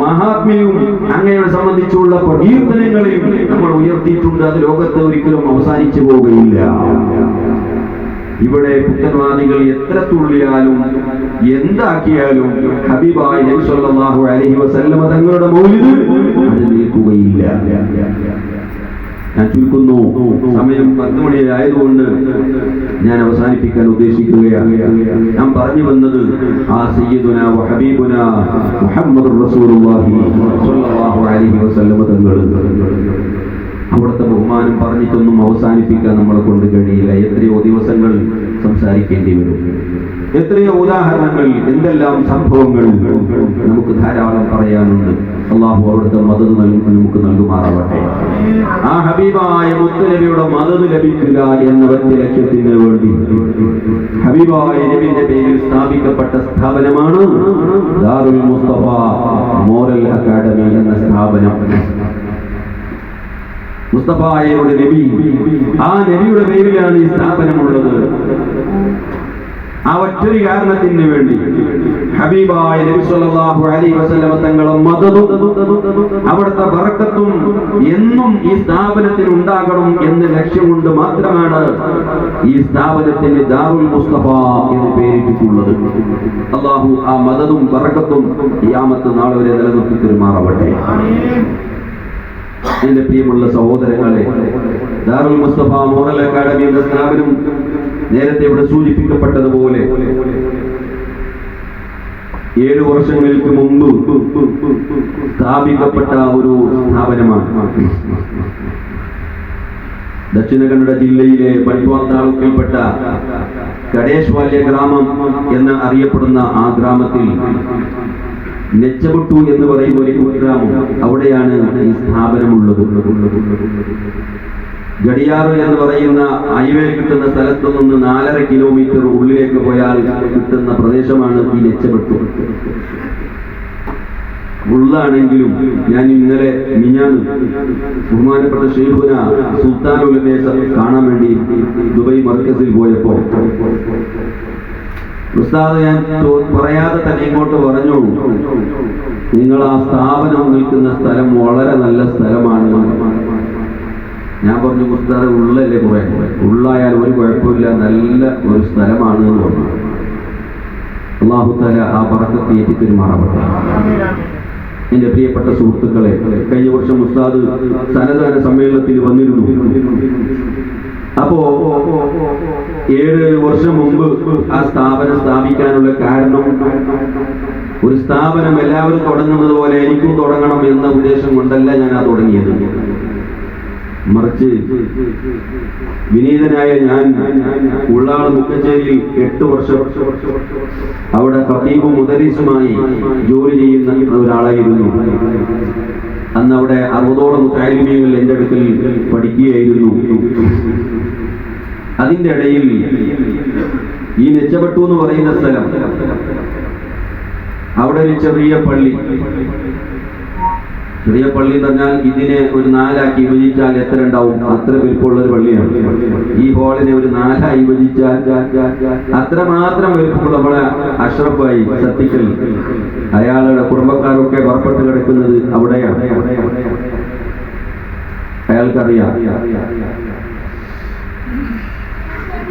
മഹാത്മ്യവും അങ്ങയുടെ സംബന്ധിച്ചുള്ള പ്രകീർത്തനങ്ങളെയും നമ്മൾ ഉയർത്തിയിട്ടുണ്ട്. അത് ലോകത്ത് ഒരിക്കലും അവസാനിച്ചു പോവുകയില്ല. ഇവിടെ പുത്തൻവാദികൾ എത്ര തുള്ളിയാലും എന്താക്കിയാലും ഹബീബായ നബി സല്ലല്ലാഹു അലൈഹി വസല്ലം തങ്ങളുടെ മൗലിദ് അത് നിൽക്കുകയില്ല. ഞാൻ ചുരുക്കുന്നു, സമയം 10 മണിയായതുകൊണ്ട് ഞാൻ അവസാനിപ്പിക്കാൻ ഉദ്ദേശിക്കുകയാണ്. ഞാൻ പറഞ്ഞു വന്നത് ആ സയ്യിദുനാ വ ഹബീബുനാ മുഹമ്മദുർ റസൂലുള്ളാഹി സ്വല്ലല്ലാഹു അലൈഹി വസല്ലം തങ്ങൾ, അവിടുത്തെ ബഹുമാനം പറഞ്ഞിട്ടൊന്നും അവസാനിപ്പിക്കാൻ നമ്മളെ കൊണ്ട് കഴിയില്ല. എത്രയോ ദിവസങ്ങൾ സംസാരിക്കേണ്ടി വരും, എത്രയോ ഉദാഹരണങ്ങൾ, എന്തെല്ലാം സംഭവങ്ങൾ നമുക്ക് ധാരാളം പറയാനുണ്ട്. അല്ലാഹു അവിടുത്തെ മദദ് നമുക്ക് നൽകുമാറാവട്ടെ. ആ ഹബീബായ മുത്തുനബിയുടെ മദദ് ലഭിക്കുക എന്ന ഒറ്റ ലക്ഷ്യത്തിന് വേണ്ടി ഹബീബായ നബിയുടെ പേരിൽ സ്ഥാപിക്കപ്പെട്ട സ്ഥാപനമാണ് ദാറുൽ മുസ്തഫ മോറൽ അക്കാദമി എന്ന സ്ഥാപനം. മുസ്തഫായുടെ നബി, ആ നബിയുടെ പേരിലാണ് ഈ സ്ഥാപനമുള്ളത്. ആ ഒറ്റൊരു കാരണത്തിന് വേണ്ടി ഹബീബായ നബി സല്ലല്ലാഹു അലൈഹി വസല്ലം തങ്ങളുടെ മദദും അവിടുത്തെ ബറക്കത്തും എന്നും ഈ സ്ഥാപനത്തിന് ഉണ്ടാകണം എന്ന ലക്ഷ്യം കൊണ്ട് മാത്രമാണ് ഈ സ്ഥാപനത്തിന് ദാറുൽ മുസ്തഫ എന്ന് പേരിട്ടിട്ടുള്ളത്. അല്ലാഹു ആ മദദും ബറക്കത്തും ഖിയാമത്ത് നാൾ വരെ നിലനിർത്തി തരുമാറാവട്ടെ. എന്റെ പ്രിയമുള്ള സഹോദരങ്ങളെ, ദാറുൽ മുസ്തഫ മോറൽ അക്കാദമി എന്ന സ്ഥാപനം നേരത്തെ ഇവിടെ സൂചിപ്പിക്കപ്പെട്ടതുപോലെ 7 വർഷങ്ങൾക്ക് മുമ്പ് സ്ഥാപിക്കപ്പെട്ട ഒരു സ്ഥാപനമാണ്. ദക്ഷിണ കന്നഡ ജില്ലയിലെ ബണ്ട്വാൾ താലൂക്കിൽപ്പെട്ട കടേശ്വാല്യ ഗ്രാമം എന്ന് അറിയപ്പെടുന്ന ആ ഗ്രാമത്തിൽ നെച്ചബുട്ടു എന്ന് പറയുന്ന ഒരു കുഗ്രാമം, അവിടെയാണ് ഈ സ്ഥാപനമുള്ളത്. ഗഡിയാറ് എന്ന് പറയുന്ന ഹൈവേ കിട്ടുന്ന സ്ഥലത്തു നിന്ന് 4.5 കിലോമീറ്റർ ഉള്ളിലേക്ക് പോയാൽ കിട്ടുന്ന പ്രദേശമാണ് ഈ നെച്ചബുട്ടു. ഉള്ളാണെങ്കിലും ഞാൻ ഇന്നലെ മിഞ്ഞാന്ന് ബഹുമാനപ്പെട്ട ഷെയ്ഖുന സുൽത്താനുൽ ഉലമയെ കാണാൻ വേണ്ടി ദുബൈ മർക്കസിൽ പോയപ്പോ ഉസ്താദ് ഞാൻ പറയാതെ തന്നെ ഇങ്ങോട്ട് പറഞ്ഞു, നിങ്ങൾ ആ സ്ഥാപനം നിൽക്കുന്ന സ്ഥലം വളരെ നല്ല സ്ഥലമാണ്. ഞാൻ പറഞ്ഞു, ഉസ്താദ് ഉള്ളല്ലേ, കുറെ ഉള്ളായാൽ ഒരു കുഴപ്പമില്ല, നല്ല ഒരു സ്ഥലമാണ് എന്ന് പറഞ്ഞു. അല്ലാഹു തആല ആ ബറക്കത്ത് ഏറ്റിത്തരുമാറാവട്ടെ. എന്റെ പ്രിയപ്പെട്ട സുഹൃത്തുക്കളെ, കഴിഞ്ഞ വർഷം ഉസ്താദ് സന്നദ്ധ സമ്മേളനത്തിൽ വന്നിരുന്നു. അപ്പോ 7 വർഷം മുമ്പ് ആ സ്ഥാപനം സ്ഥാപിക്കാനുള്ള കാരണം, ഒരു സ്ഥാപനം എല്ലാവരും തുടങ്ങുന്നത് പോലെ എനിക്കും തുടങ്ങണം എന്ന ഉദ്ദേശം കൊണ്ടല്ല ഞാൻ ആ തുടങ്ങിയത്. മറിച്ച് വിനീതനായ ഞാൻ ഉള്ളാള് മുക്കച്ചേരിയിൽ 8 വർഷം അവിടെ ഖതീബും മുദരിസുമായി ജോലി ചെയ്യുന്ന ഒരാളായിരുന്നു. അന്ന് അവിടെ 60ഓളം മുതഅല്ലിമീങ്ങൾ എൻ്റെ അടുക്കൽ പഠിക്കുകയായിരുന്നു. അതിൻ്റെ ഇടയിൽ ഈ നെച്ചബട്ടു എന്ന് പറയുന്ന സ്ഥലം, അവിടെ ഒരു ചെറിയ പള്ളി എന്ന് പറഞ്ഞാൽ ഇതിനെ ഒരു 4 ആക്കി വിഭജിച്ചാൽ എത്ര ഉണ്ടാവും? അത്ര വലിപ്പമുള്ള ഒരു പള്ളിയാണ്. ഈ ഹോളിനെ ഒരു 4 ആയി വിഭജിച്ചാൽ അത്രമാത്രം വലിപ്പമുള്ള നമ്മളെ അഷ്റഫായി സത്തിക്കൽ, അയാളുടെ കുടുംബക്കാരൊക്കെ പുറപ്പെട്ട് കിടക്കുന്നത് അവിടെയാണ്. അയാൾക്കറിയാം.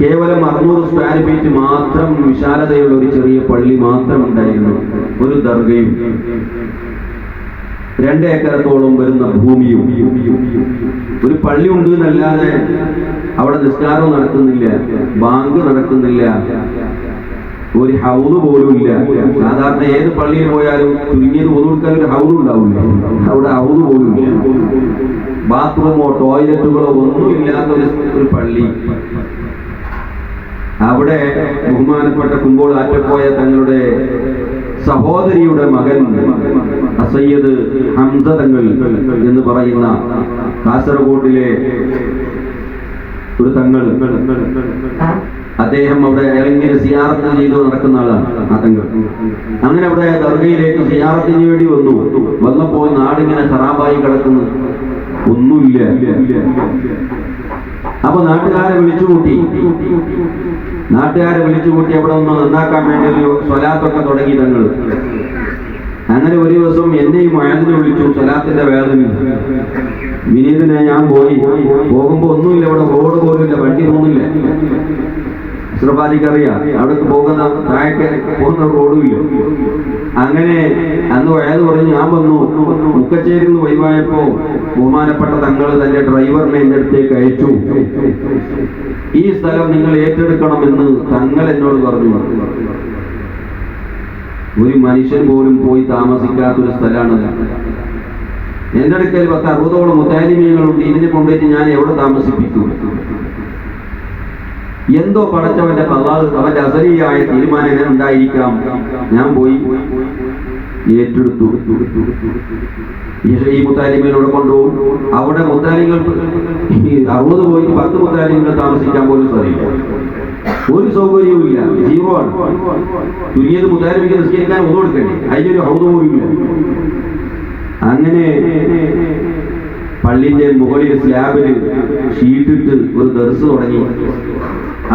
കേവലം 600 സ്ക്വയർ ഫീറ്റ് മാത്രം വിശാലതയുള്ള ഒരു ചെറിയ പള്ളി മാത്രം ഉണ്ടായിരുന്നു. ഒരു ദർഗയും 2 ഏക്കറത്തോളം വരുന്ന ഭൂമിയും. ഒരു പള്ളി ഉണ്ട് എന്നല്ലാതെ അവിടെ നിസ്കാരവും നടക്കുന്നില്ല, ബാങ്ക് നടക്കുന്നില്ല, ഒരു ഹൗദ് പോലും ഇല്ല. സാധാരണ ഏത് പള്ളിയിൽ പോയാലും ചുരുങ്ങിയത് കൊടുക്കാൻ ഒരു ഹൗദ് ഉണ്ടാവില്ല, അവിടെ ഹൗദ് പോലും ഇല്ല. ബാത്റൂമോ ടോയ്ലറ്റുകളോ ഒന്നും ഇല്ലാത്ത ഒരു പള്ളി. അവിടെ ബഹുമാനപ്പെട്ട കുമ്പോൾ ആറ്റപ്പോയ തങ്ങളുടെ സഹോദരിയുടെ മകൻ സയ്യിദ് ഹംസ തങ്ങൾ എന്ന് പറയുന്ന കാസർഗോഡിലെ ഒരു തങ്ങൾ, അദ്ദേഹം അവിടെ ഇറങ്ങിയ സിയാറത്ത് ചെയ്ത് നടക്കുന്ന ആളാണ് ആ തങ്ങൾ. അങ്ങനെ അവിടെ ദർഗയിലേക്ക് സിയാറത്തിന് വേണ്ടി വന്നപ്പോൾ നാടിങ്ങനെ ഖറാബായി കിടക്കുന്നു, ഒന്നുമില്ല. അപ്പൊ നാട്ടുകാരെ വിളിച്ചുകൂട്ടി അവിടെ ഒന്ന് നന്നാക്കാൻ വേണ്ടി ഒരു സ്വലാത്തൊക്കെ തുടങ്ങി തങ്ങൾ. അങ്ങനെ ഒരു ദിവസം എന്നെയും മുഅദ്ദിനെ വിളിച്ചു, സ്വലാത്തിന്റെ വേദന. വിനീതനെ ഞാൻ പോകുമ്പോ ഒന്നുമില്ല, ഇവിടെ റോഡ് പോലുമില്ല, വണ്ടി പോകുന്നില്ല. അഷ്റഫാലിക്കറിയാം, അവിടേക്ക് പോകുന്ന താഴേക്ക് പോകുന്ന റോഡുമില്ല. അങ്ങനെ അന്ന് വയത് പറഞ്ഞ് ഞാൻ വന്നു. മുക്കച്ചേരിയിൽ നിന്ന് ഒഴിവായപ്പോ ബഹുമാനപ്പെട്ട തങ്ങൾ തന്റെ ഡ്രൈവറിനെ എന്റെ അടുത്തേക്ക് അയച്ചു. ഈ സ്ഥലം നിങ്ങൾ ഏറ്റെടുക്കണമെന്ന് തങ്ങൾ എന്നോട് പറഞ്ഞു. ഒരു മനുഷ്യൻ പോലും പോയി താമസിക്കാത്തൊരു സ്ഥലമാണ്. എന്റെ അടുക്കൽ 10-60ഓളം മുതഅല്ലിമീങ്ങളുണ്ട്. ഇതിനെ കൊണ്ടുപോയിട്ട് ഞാൻ എവിടെ താമസിപ്പിക്കും? എന്തോ പടച്ചവന്റെ ഖളാ, അവന്റെ അസലിയായ തീരുമാനം എങ്ങനെ ഉണ്ടായിരിക്കാം. ഞാൻ പോയി ഏറ്റെടുത്തു. ഈ മുതഅല്ലിമീനോട് കൊണ്ടുപോകും. അവിടെ മുതഅല്ലിങ്ങൾ 60 പോയി 10 മുതഅല്ലിങ്ങൾ താമസിക്കാൻ പോലും സാധിക്കില്ല. ഒരു സൗകര്യവും ഇല്ല, 0 ആണ്. തുരിയത് മുതഅല്ലിമിക്ക് നിസ്കരിക്കാൻ ഒന്നും കൊടുക്കണ്ടേ, അതിലൊരു ഹൗദ് പോലും ഇല്ല. അങ്ങനെ പള്ളിന്റെ മുകളിൽ സ്ലാബിൽ ഷീറ്റിട്ട് ഒരു ദർസ് തുടങ്ങി.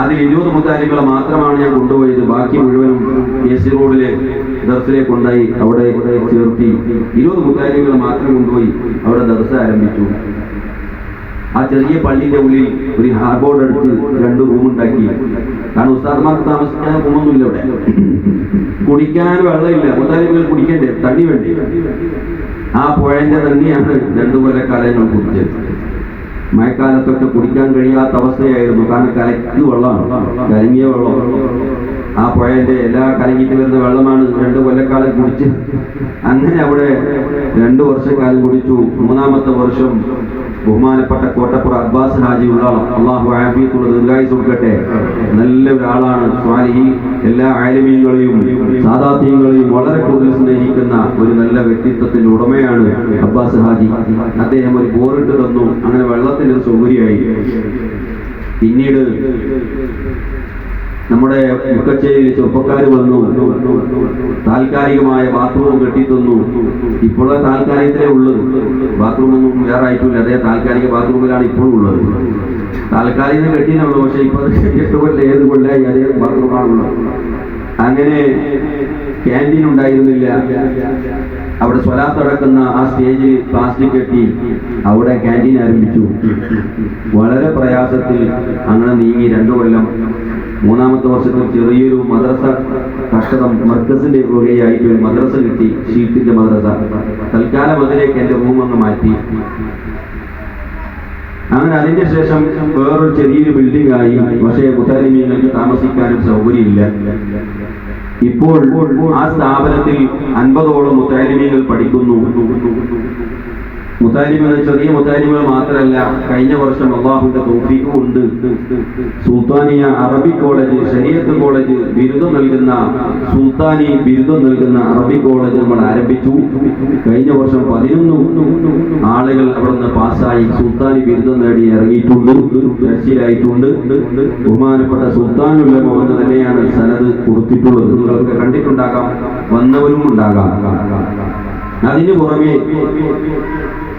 അതിൽ 20 മുതഅല്ലിമീങ്ങളെ മാത്രമാണ് ഞാൻ കൊണ്ടുപോയത്. ബാക്കി മുഴുവനും AC റോഡിലെ ദർസിലേക്ക് കൊണ്ടായി അവിടെ ചേർത്തി. 20 മുതഅല്ലിമീങ്ങളെ മാത്രം കൊണ്ടുപോയി അവിടെ ദർസ് ആരംഭിച്ചു. ആ ചെറിയ പള്ളിന്റെ ഉള്ളിൽ ഒരു ഹാർബോർഡ് എടുത്ത് 2 റൂം ഉണ്ടാക്കി. കാരണം ഉസ്താദ്മാർക്ക് താമസിക്കാൻ റൂമൊന്നുമില്ല അവിടെ. കുടിക്കാൻ വെള്ളമില്ല, മുതഅല്ലിമീങ്ങൾ കുടിക്കണ്ടേ, തണ്ണി വേണ്ടേ. ആ പുഴന്റെ തണ്ണിയാണ് 2 കൊല്ലക്കാലം ഞങ്ങൾ കുടിച്ചത്. മഴക്കാലത്തൊക്കെ കുടിക്കാൻ കഴിയാത്ത അവസ്ഥയായിരുന്നു. കാരണം കലക്ക് വെള്ളമാണ്, കലങ്ങിയ വെള്ളം. ആ പുഴയുടെ എല്ലാ കലങ്ങിയിട്ട് വരുന്ന വെള്ളമാണ് 2 കൊല്ലക്കാലം കുടിച്ച്. അങ്ങനെ അവിടെ 2 വർഷക്കാലം കുടിച്ചു. 3-ാമത്തെ വർഷം ബഹുമാനപ്പെട്ട കോട്ടപ്പുറ അബ്ബാസ് ഹാജി ഉള്ള അള്ളാഹു ആഫിയത്തുള്ള ദീർഘായുസ്സ് കൊടുക്കട്ടെ, നല്ല ഒരാളാണ്. സ്വാലിഹി എല്ലാ ആലിമീങ്ങളെയും സാദാത്യങ്ങളെയും വളരെ കൂടുതൽ സ്നേഹിക്കുന്ന ഒരു നല്ല വ്യക്തിത്വത്തിന്റെ ഉടമയാണ് അബ്ബാസ് ഹാജി. അദ്ദേഹം ഒരു ബോറിട്ട് തന്നു. അങ്ങനെ വെള്ളത്തിന് ഒരു സൗകര്യമായി. പിന്നീട് നമ്മുടെ മുക്കച്ചേരിയിൽ ചെറുപ്പക്കാർ വന്നു, താൽക്കാലികമായ ബാത്റൂം കെട്ടിത്തന്നു. ഇപ്പോഴുള്ള താൽക്കാലികത്തിലേ ഉള്ളത്, ബാത്റൂമൊന്നും വേറെ ആയിട്ടില്ല. അതേ താൽക്കാലിക ബാത്റൂമിലാണ് ഇപ്പോഴും ഉള്ളത്. താൽക്കാലികം കെട്ടിയുള്ളൂ, പക്ഷെ ഇപ്പൊ 8 കൊല്ലം 7 കൊല്ലമായി അതേ ബാത്റൂമാണുള്ളത്. അങ്ങനെ ക്യാൻറ്റീൻ ഉണ്ടായിരുന്നില്ല. അവിടെ സ്വലാത്ത് നടക്കുന്ന ആ സ്റ്റേജിൽ പ്ലാസ്റ്റിക് കെട്ടി അവിടെ ക്യാൻറ്റീൻ ആരംഭിച്ചു. വളരെ പ്രയാസത്തിൽ അങ്ങനെ നീങ്ങി 2 കൊല്ലം. 3-ാമത്തെ വർഷത്തിൽ ചെറിയൊരു മദ്രസ കഷ്ടതം മർക്കസിന്റെ വകയായിട്ട് ഒരു മദ്രസ കിട്ടി, ഷീറ്റിന്റെ മദ്രസ. തൽക്കാലം അതിലേക്ക് എന്റെ റൂം അങ്ങ് മാറ്റി. അങ്ങനെ അതിന്റെ ശേഷം വേറൊരു ചെറിയൊരു ബിൽഡിംഗ് ആയി. പക്ഷേ മുത്താലിമീങ്ങൾക്ക് താമസിക്കാനും സൗകര്യമില്ല. ഇപ്പോൾ ആ സ്ഥാപനത്തിൽ 50ഓളം മുത്താലിമീങ്ങൾ പഠിക്കുന്നു. മുത്താലിമകൾ ചെറിയ മുത്താലിമകൾ മാത്രമല്ല, കഴിഞ്ഞ വർഷം അള്ളാഹുവിന്റെ തൗഫീഖ് കൊണ്ട് സുൽത്താനിയ അറബി കോളേജ്, ശരീഅത്ത് കോളേജ് ബിരുദം നൽകുന്ന, സുൽത്താനി ബിരുദം നൽകുന്ന അറബി കോളേജ് നമ്മൾ ആരംഭിച്ചു. കഴിഞ്ഞ വർഷം 11 ആളുകൾ അവിടെ നിന്ന് പാസ്സായി സുൽത്താനി ബിരുദം നേടി ഇറങ്ങിയിട്ടുണ്ട്, ചർച്ചയിലായിട്ടുണ്ട്. ബഹുമാനപ്പെട്ട സുൽത്താനുൽ ഉലമ എന്ന് തന്നെയാണ് സനത് കൊടുത്തിട്ടുള്ളത്. നിങ്ങൾക്ക് കണ്ടിട്ടുണ്ടാകാം, വന്നവരും ഉണ്ടാകാം. അതിന് പുറമെ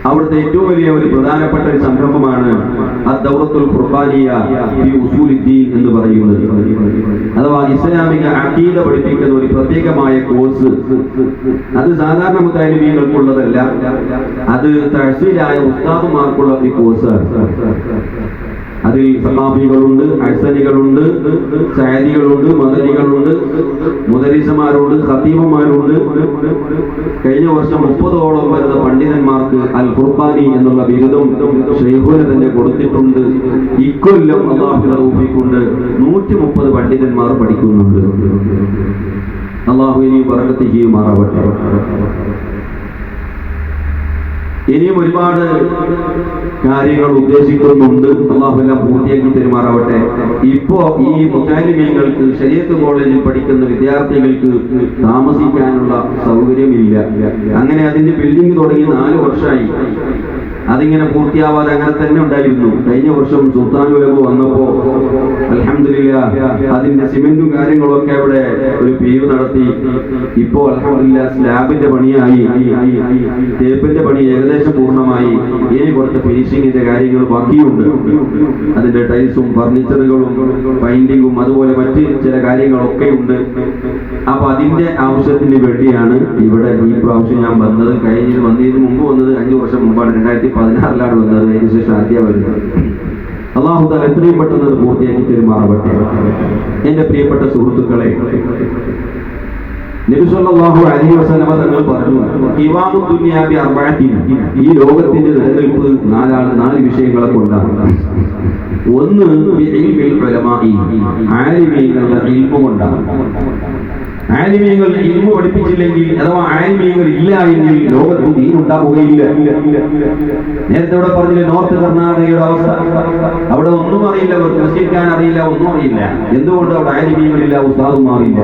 അവിടുത്തെ ഏറ്റവും വലിയ ഒരു പ്രധാനപ്പെട്ട ഒരു സംരംഭമാണ് അദ്ദൗറത്തുൽ ഖുർആനിയ ഫി ഉസൂലുദ്ദീൻ എന്ന് പറയുന്നത്. അഥവാ ഇസ്ലാമിക അഖീദ പഠിപ്പിക്കുന്ന ഒരു പ്രത്യേകമായ കോഴ്സ്. അത് സാധാരണ മുത്താലിമീങ്ങൾക്കുള്ളതല്ല, അത് തഹ്സീലായ ഉസ്താദുമാർക്കുള്ള ഒരു കോഴ്സാണ്. അതിൽ സഹാബികളുണ്ട്, അഹ്സനികളുണ്ട്, സഅദികളുണ്ട്, മദനികളുണ്ട്, മുദരിസമാരുണ്ട്, ഖതീബുമാരുണ്ട്. കഴിഞ്ഞ വർഷം 30ഓളം വരുന്ന പണ്ഡിതന്മാർക്ക് അൽ ഖുർആനി എന്നുള്ള ബിരുദം ശൈഖുന തന്നെ കൊടുത്തിട്ടുണ്ട്. ഇക്കൊല്ലം അല്ലാഹുവിന്റെ തൗഫീഖ് കൊണ്ട് 130 പണ്ഡിതന്മാർ പഠിക്കുന്നുണ്ട്. അല്ലാഹു ഇനി ബറകത്ത് ചെയ്യുമാറാവട്ടെ. ഇനിയും ഒരുപാട് കാര്യങ്ങൾ ഉദ്ദേശിക്കുന്നുണ്ട്. അല്ലാഹു എല്ലാം പൂർത്തിയാക്കി പെരുമാറാവട്ടെ. ഇപ്പോ ഈ മുത്താലിമീങ്ങൾക്ക് ശരീഅത്ത് കോളേജിൽ പഠിക്കുന്ന വിദ്യാർത്ഥികൾക്ക് താമസിക്കാനുള്ള സൗകര്യമില്ല. അങ്ങനെ അതിന്റെ ബിൽഡിംഗ് തുടങ്ങി 4 വർഷമായി. അതിങ്ങനെ പൂർത്തിയാവാതെ അങ്ങനെ തന്നെ ഉണ്ടായിരുന്നു. കഴിഞ്ഞ വർഷം സുൽത്താനുൽ ഉലമ വന്നപ്പോ അൽഹംദുലില്ലാഹ് അതിന്റെ സിമെന്റും കാര്യങ്ങളൊക്കെ അവിടെ ഒരു പിരിവ് നടത്തി. ഇപ്പോ അൽഹംദുലില്ലാഹ് സ്ലാബിന്റെ പണിയായി, തേപ്പിന്റെ പണി ഏകദേശം പൂർണ്ണമായി. ഇനി കുറച്ച് ഫിനിഷിങ്ങിന്റെ കാര്യങ്ങൾ ബാക്കിയുണ്ട്. അതിന്റെ ടൈൽസും ഫർണിച്ചറുകളും പെയിന്റിങ്ങും അതുപോലെ മറ്റ് ചില കാര്യങ്ങളൊക്കെ ഉണ്ട്. അപ്പൊ അതിന്റെ ആവശ്യത്തിന് വേണ്ടിയാണ് ഇവിടെ ഈ പ്രാവശ്യം ഞാൻ വന്നത്. വന്നതിന് മുമ്പ് വന്നത് 5 വർഷം മുമ്പാണ്, 2016 വന്നത്. അതിനുശേഷം ആദ്യം വരുന്നത്. അല്ലാഹു തആല എത്രയും പെട്ടെന്ന് പൂർത്തിയാക്കി പെരുമാറട്ടെ. എന്റെ പ്രിയപ്പെട്ട സുഹൃത്തുക്കളെ, നബി സല്ലല്ലാഹു അലൈഹി വസല്ലമ തങ്ങൾ പറഞ്ഞു, ഖിവാമു ദുനിയാ ബി അർബഅത്തിൻ, ഈ ലോകത്തിന്റെ നിലനിൽപ്പ് 4 വിഷയങ്ങളെ കൊണ്ടാണ്. ഒന്ന് ബി ഇൽമിൽ ഉലമാഇ, ആലിമീങ്ങളുടെ ഇൽമു കൊണ്ടാണ്. ആലിമീങ്ങൾ ഇൽമു പഠിപ്പിച്ചില്ലെങ്കിൽ അഥവാ ആലിമീങ്ങൾ ഇല്ല എങ്കിൽ ലോകത്ത് ദീൻ ഉണ്ടാവുകയില്ല. നേരത്തെ ഇവിടെ പറഞ്ഞില്ലേ നോർത്ത് കർണാടകയുടെ അവസ്ഥ, അവിടെ ഒന്നും അറിയില്ല, നിസ്കരിക്കാൻ അറിയില്ല, ഒന്നും അറിയില്ല. എന്തുകൊണ്ട്? അവിടെ ആലിമീങ്ങളില്ല, ഉസ്താദുമാറില്ല.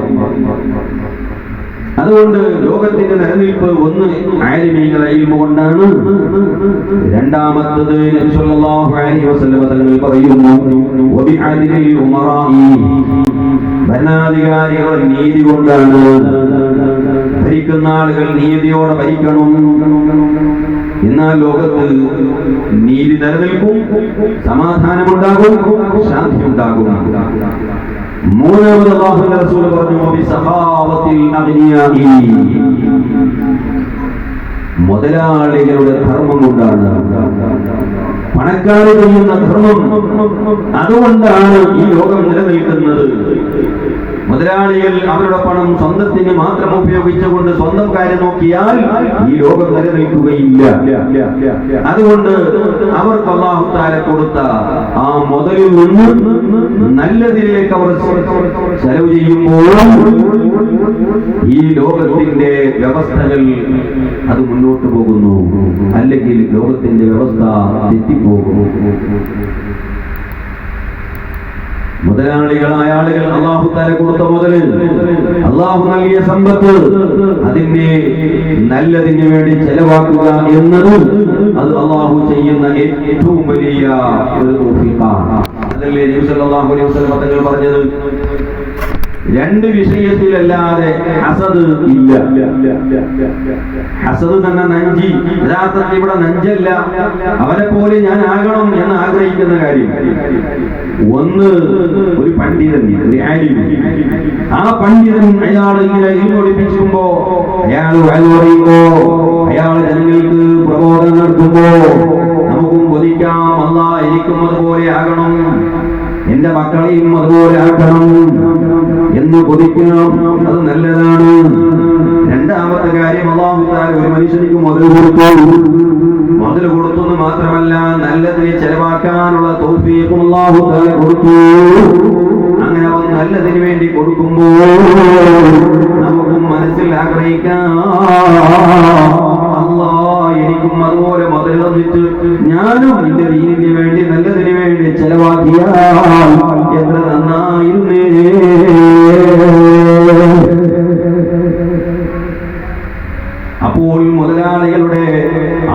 അതുകൊണ്ട് ലോകത്തിന്റെ നിലനിൽപ്പ് ഒന്ന് ആലിമീങ്ങളെ ഇൽമു കൊണ്ടാണ്. രണ്ടാമത്തത് നബി സല്ലല്ലാഹു അലൈഹി വസല്ലം തങ്ങൾ പറയുന്നു, വബിഅദിലിൽ ഉമറാഇ, ഭരണാധികാരികൾ നീതി കൊണ്ടാണ്. ഭരിക്കുന്ന ആളുകൾ നീതിയോടെ ഭരിക്കണം, എന്നാൽ ലോകത്ത് നീതി നിലനിൽക്കും, സമാധാനമുണ്ടാകും, ശാന്തി ഉണ്ടാകും. മൂന്നാമത് അല്ലാഹുവിന്റെ റസൂൽ പറഞ്ഞു, ബിസഖാവത്തിൽ അഗ്നിയാഇ, മുതലാളികളുടെ ധർമ്മം കൊണ്ടാണ്. പണക്കാർ ചെയ്യുന്ന ധർമ്മം, അതുകൊണ്ടാണ് ഈ ലോകം നിലനിൽക്കുന്നത്. മുതലാളികൾ അവരുടെ പണം സ്വന്തത്തിന് മാത്രം ഉപയോഗിച്ചുകൊണ്ട് സ്വന്തം കാര്യം നോക്കിയാൽ ഈ ലോകം നിലനിൽക്കുകയില്ല. അതുകൊണ്ട് അവർക്ക് അല്ലാഹു തആല കൊടുത്ത ആ മുതലിൽ നിന്ന് നല്ലതിലേക്ക് അവർ ചെലവ് ചെയ്യുമ്പോൾ ഈ ലോകത്തിന്റെ വ്യവസ്ഥകൾ അത് മുന്നോട്ട് പോകുന്നു, അല്ലെങ്കിൽ ലോകത്തിന്റെ വ്യവസ്ഥ തെറ്റിപ്പോകും. മുതലാളികളായ ആളുകൾ അല്ലാഹു തആല കൊടുത്ത മുതൽ, അല്ലാഹു നൽകിയ സമ്പത്ത് അതിനെ നല്ലതിന് വേണ്ടി ചെലവാക്കുക എന്നത് അത് അല്ലാഹു ചെയ്യുന്ന ഏറ്റവും വലിയ ഒരു തൗഫീഖാണ്. അതല്ലേ നബി സല്ലല്ലാഹു അലൈഹി വസല്ലം തങ്ങൾ പറഞ്ഞത്, രണ്ട് വിഷയത്തിലല്ലാതെ ഹസദ് ഇല്ല. ഹസദ് തന്നെ നഞ്ചി, യഥാർത്ഥത്തിൽ ഇവിടെ നഞ്ചല്ല, അവനെ പോലെ ഞാൻ ആകണം എന്ന് ആഗ്രഹിക്കുന്ന കാര്യം. ഒന്ന്, ഒരു പണ്ഡിതൻ, ഒരു ആലിം, ആ പണ്ഡിതൻ അയാൾ ഇങ്ങനെ പഠിപ്പിക്കുമ്പോ, അയാൾ പറയുമ്പോ, അയാൾ ജനങ്ങൾക്ക് പ്രബോധനം നടത്തുമ്പോ നമുക്കും കൊതിക്കാം, അല്ലാഹ് എനിക്കും അതുപോലെ ആകണം, എന്റെ മക്കളെയും അതുപോലെ ആക്കണം എന്ന് കൊതിക്കണം. അത് നല്ലതാണ്. രണ്ടാമത്തെ കാര്യം, അല്ലാഹു തആല ഒരു മനുഷ്യനിക്ക് മുതൽ കൊടുത്തെന്ന് മാത്രമല്ല, നല്ലതിനെ ചെലവാക്കാനുള്ള തൗഫീഖും അല്ലാഹു തആല കൊടുത്തു. അങ്ങനെ അവൻ നല്ലതിന് വേണ്ടി കൊടുക്കുമ്പോൾ നമുക്കും മനസ്സിൽ ആഗ്രഹിക്കാം, അല്ലാഹ് എനിക്കും അതുപോലെ മുതൽ തന്നിട്ട് ഞാനും എന്റെ ദീനിന് വേണ്ടി നല്ലതിന് വേണ്ടി ചെലവാക്കിയാൽ എത്ര നന്നായിരുന്നേ. അപ്പോൾ മുതലാളികളുടെ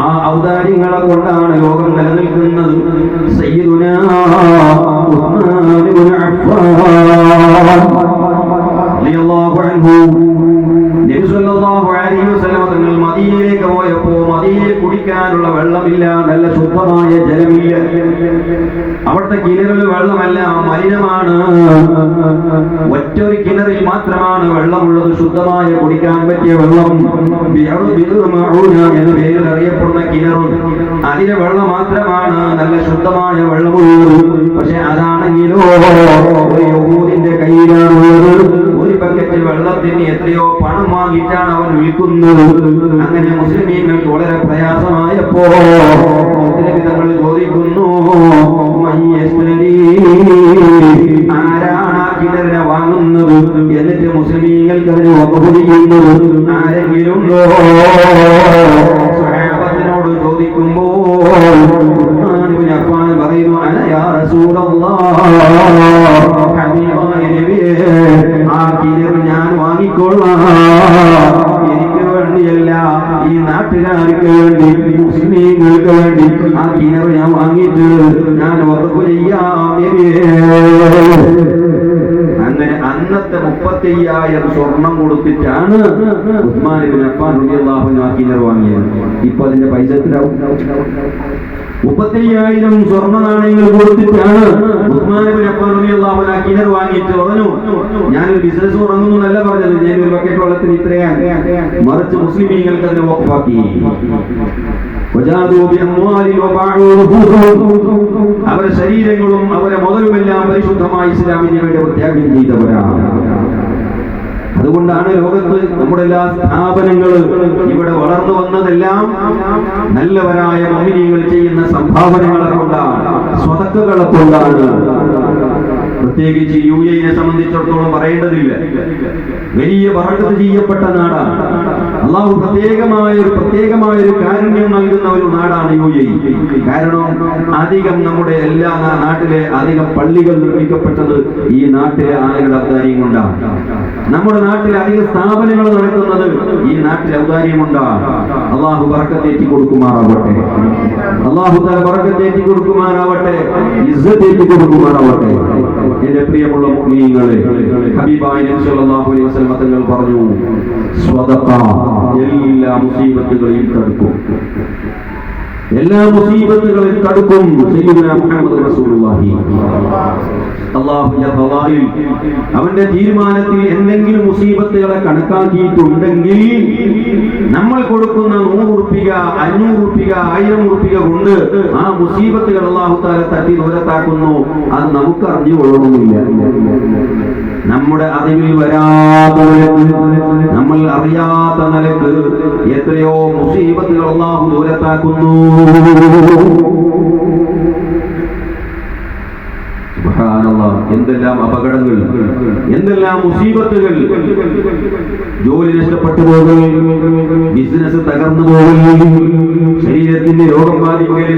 ആ ഔദാര്യങ്ങളെ കൊണ്ടാണ് ലോകം നിലനിൽക്കുന്നത്. സയ്യിദുനാ ഉസ്മാൻ ഇബ്നു അഫ്ഫാൻ റളിയല്ലാഹു അൻഹു നബി സല്ലല്ലാഹു അലൈഹി വസല്ലം തങ്ങൾ മദീനയിലേക്ക് പോയപ്പോൾ മദീനയിൽ കുടിക്കാനുള്ള വെള്ളമില്ല, നല്ല ശുദ്ധമായ ജലമില്ല. അവിടുത്തെ കിണറിൽ വെള്ളമല്ല, മലിനമാണ്. ഒറ്റൊരു കിണറിൽ മാത്രമാണ് വെള്ളമുള്ളത്, ശുദ്ധമായ കുടിക്കാൻ പറ്റിയ വെള്ളം. എന്ന പേരിൽ അറിയപ്പെടുന്ന കിണറും, അതിലെ വെള്ളം മാത്രമാണ് നല്ല ശുദ്ധമായ വെള്ളമുള്ളത്. പക്ഷെ അതാണെങ്കിലോ ഒരു യഹൂദിന്റെ കയ്യിലാണുള്ളത്. ഒരു ബക്കറ്റ് വെള്ളത്തിന് എത്രയോ പണം വാങ്ങിയിട്ടാണ് അവൻ വിൽക്കുന്നത്. അങ്ങനെ മുസ്ലിമീങ്ങൾക്ക് വളരെ പ്രയാസമായപ്പോ തങ്ങൾ ചോദിക്കുന്നു, ആരാണ് ആ കിണറിനെ വാങ്ങുന്നത്? എന്നിട്ട് മുസ്ലിമീങ്ങൾക്ക് അതിന് വകുപ്പിക്കുന്നത് ആരെങ്കിലും സ്വഹാബത്തിനോട് ചോദിക്കുമ്പോൾ പറയുന്നു, അന യാ റസൂലല്ലാഹ്, ഹബീബായ നബിയേ, ആ കിണർ ഞാൻ വാങ്ങിക്കൊള്ളാം. എനിക്ക് വേണ്ടിയല്ല, ഈ നാട്ടുകാർക്ക് വേണ്ടി, മുസ്ലിമീങ്ങൾക്ക് വേണ്ടി ആ കിണർ ഞാൻ വാങ്ങിയിട്ട് ഞാൻ വഖഫ് ചെയ്യാം നബിയേ. അങ്ങനെ അന്നത്തെ 35,000 സ്വർണം കൊടുത്തിട്ടാണ് ഉസ്മാൻ ഇബ്നു അഫ്ഫാൻ റളിയല്ലാഹു അൻഹു ആ കിണർ വാങ്ങിയത്. ഇപ്പൊ അതിന്റെ പൈസ എത്രയാവും? 35,000 സ്വർണ്ണ നാണയങ്ങൾ കൊടുത്തിട്ടാണ് ഉസ്മാൻ ഇബ്നു അഫ്ഫാൻ റളിയല്ലാഹു അൻഹു ആ കിണർ വാങ്ങിയിട്ട് പറഞ്ഞു, ഞാനൊരു ബിസിനസ് തുടങ്ങുന്നു എന്നല്ല പറഞ്ഞത്, ഞാൻ ഒരു ബക്കറ്റ് വെള്ളത്തിന് ഇത്രയാണ്. മറിച്ച് മുസ്ലിമീങ്ങൾക്ക് അതിനെ വഖഫാക്കി. അവരുടെ ശരീരങ്ങളും അവരുടെ മുതലുമെല്ലാം പരിശുദ്ധമായ ഇസ്ലാമിന് വേണ്ടി ത്യാഗം ചെയ്തവരാണ്. അതുകൊണ്ടാണ് ലോകത്ത് നമ്മുടെ എല്ലാ സ്ഥാപനങ്ങളും ഇവിടെ വളർന്നു വന്നതെല്ലാം നല്ലവരായ മുഅ്മിനീങ്ങൾ ചെയ്യുന്ന സംഭാവനകളെ കൊണ്ടാണ്, സ്വതക്കകളെ കൊണ്ടാണ്. പ്രത്യേകിച്ച് യുഎഇയെ സംബന്ധിച്ചിടത്തോളം പറയേണ്ടതില്ല, വലിയ ബറക്കത്ത് ചെയ്യപ്പെട്ട നാടാണ്. അള്ളാഹു പ്രത്യേകമായ ഒരു കാരുണ്യം നൽകുന്ന ഒരു നാടാണ് യുഎഇ. കാരണം അധികം നമ്മുടെ എല്ലാ നാട്ടിലെ അധികം പള്ളികൾ നിർമ്മിക്കപ്പെട്ടത് ഈ നാട്ടിലെ ആളുകളുടെ ഔദാര്യം കൊണ്ടാണ്. നമ്മുടെ നാട്ടിലെ അധിക സ്ഥാപനങ്ങൾ നടക്കുന്നത് ഈ നാട്ടിലെ ഔദാര്യം കൊണ്ടാണ്. അള്ളാഹു ബറക്കത്തേറ്റി കൊടുക്കുമാറാവട്ടെ, അള്ളാഹു തആല ബറക്കത്തേറ്റി കൊടുക്കുമാറാവട്ടെ, ഇസ്സത്ത് ഏറ്റി കൊടുക്കുമാറാവട്ടെ. എന്റെ പ്രിയമുള്ള മുഅ്മിനീങ്ങളെ, ഹബീബായ നബി സല്ലല്ലാഹു അലൈഹി വസല്ലം തങ്ങൾ പറഞ്ഞു, സ്വതഖ എല്ലാ മുസീബത്തുകളെയും തടുക്കും. എല്ലാ മുസീബത്തുകളും തടുക്കും സയ്യിദുനാ മുഹമ്മദ് റസൂലുള്ളാഹി. അല്ലാഹുവിന്റെ ഖളായിൽ അവന്റെ തീരുമാനത്തിൽ എന്തെങ്കിലും മുസീബത്തുകളെ കണക്കാക്കിയിട്ടുണ്ടെങ്കിൽ നമ്മൾ കൊടുക്കുന്ന 100 റുപ്യ 500 റുപ്യ 1000 റുപ്യ കൊണ്ട് ആ മുസീബത്തുകൾ അല്ലാഹു തആല തട്ടി ദൂരത്താക്കുന്നു. അത് നമുക്ക് അറിഞ്ഞുകൊള്ളണമെന്നില്ല. നമ്മുടെ അറിവിൽ വരാത്ത നമ്മൾ അറിയാത്ത നിലക്ക് എത്രയോ മുസീബത്തുകൾ അല്ലാഹു ദൂരത്താക്കുന്നു. എന്തെല്ലാം അപകടങ്ങൾ, എന്തെല്ലാം മുസീബത്തുകൾ. ജോലി നഷ്ടപ്പെട്ടു പോകൽ, ബിസിനസ് തകർന്നു പോകൽ, ശരീരത്തിന്റെ രോഗം ബാധിക്കൽ,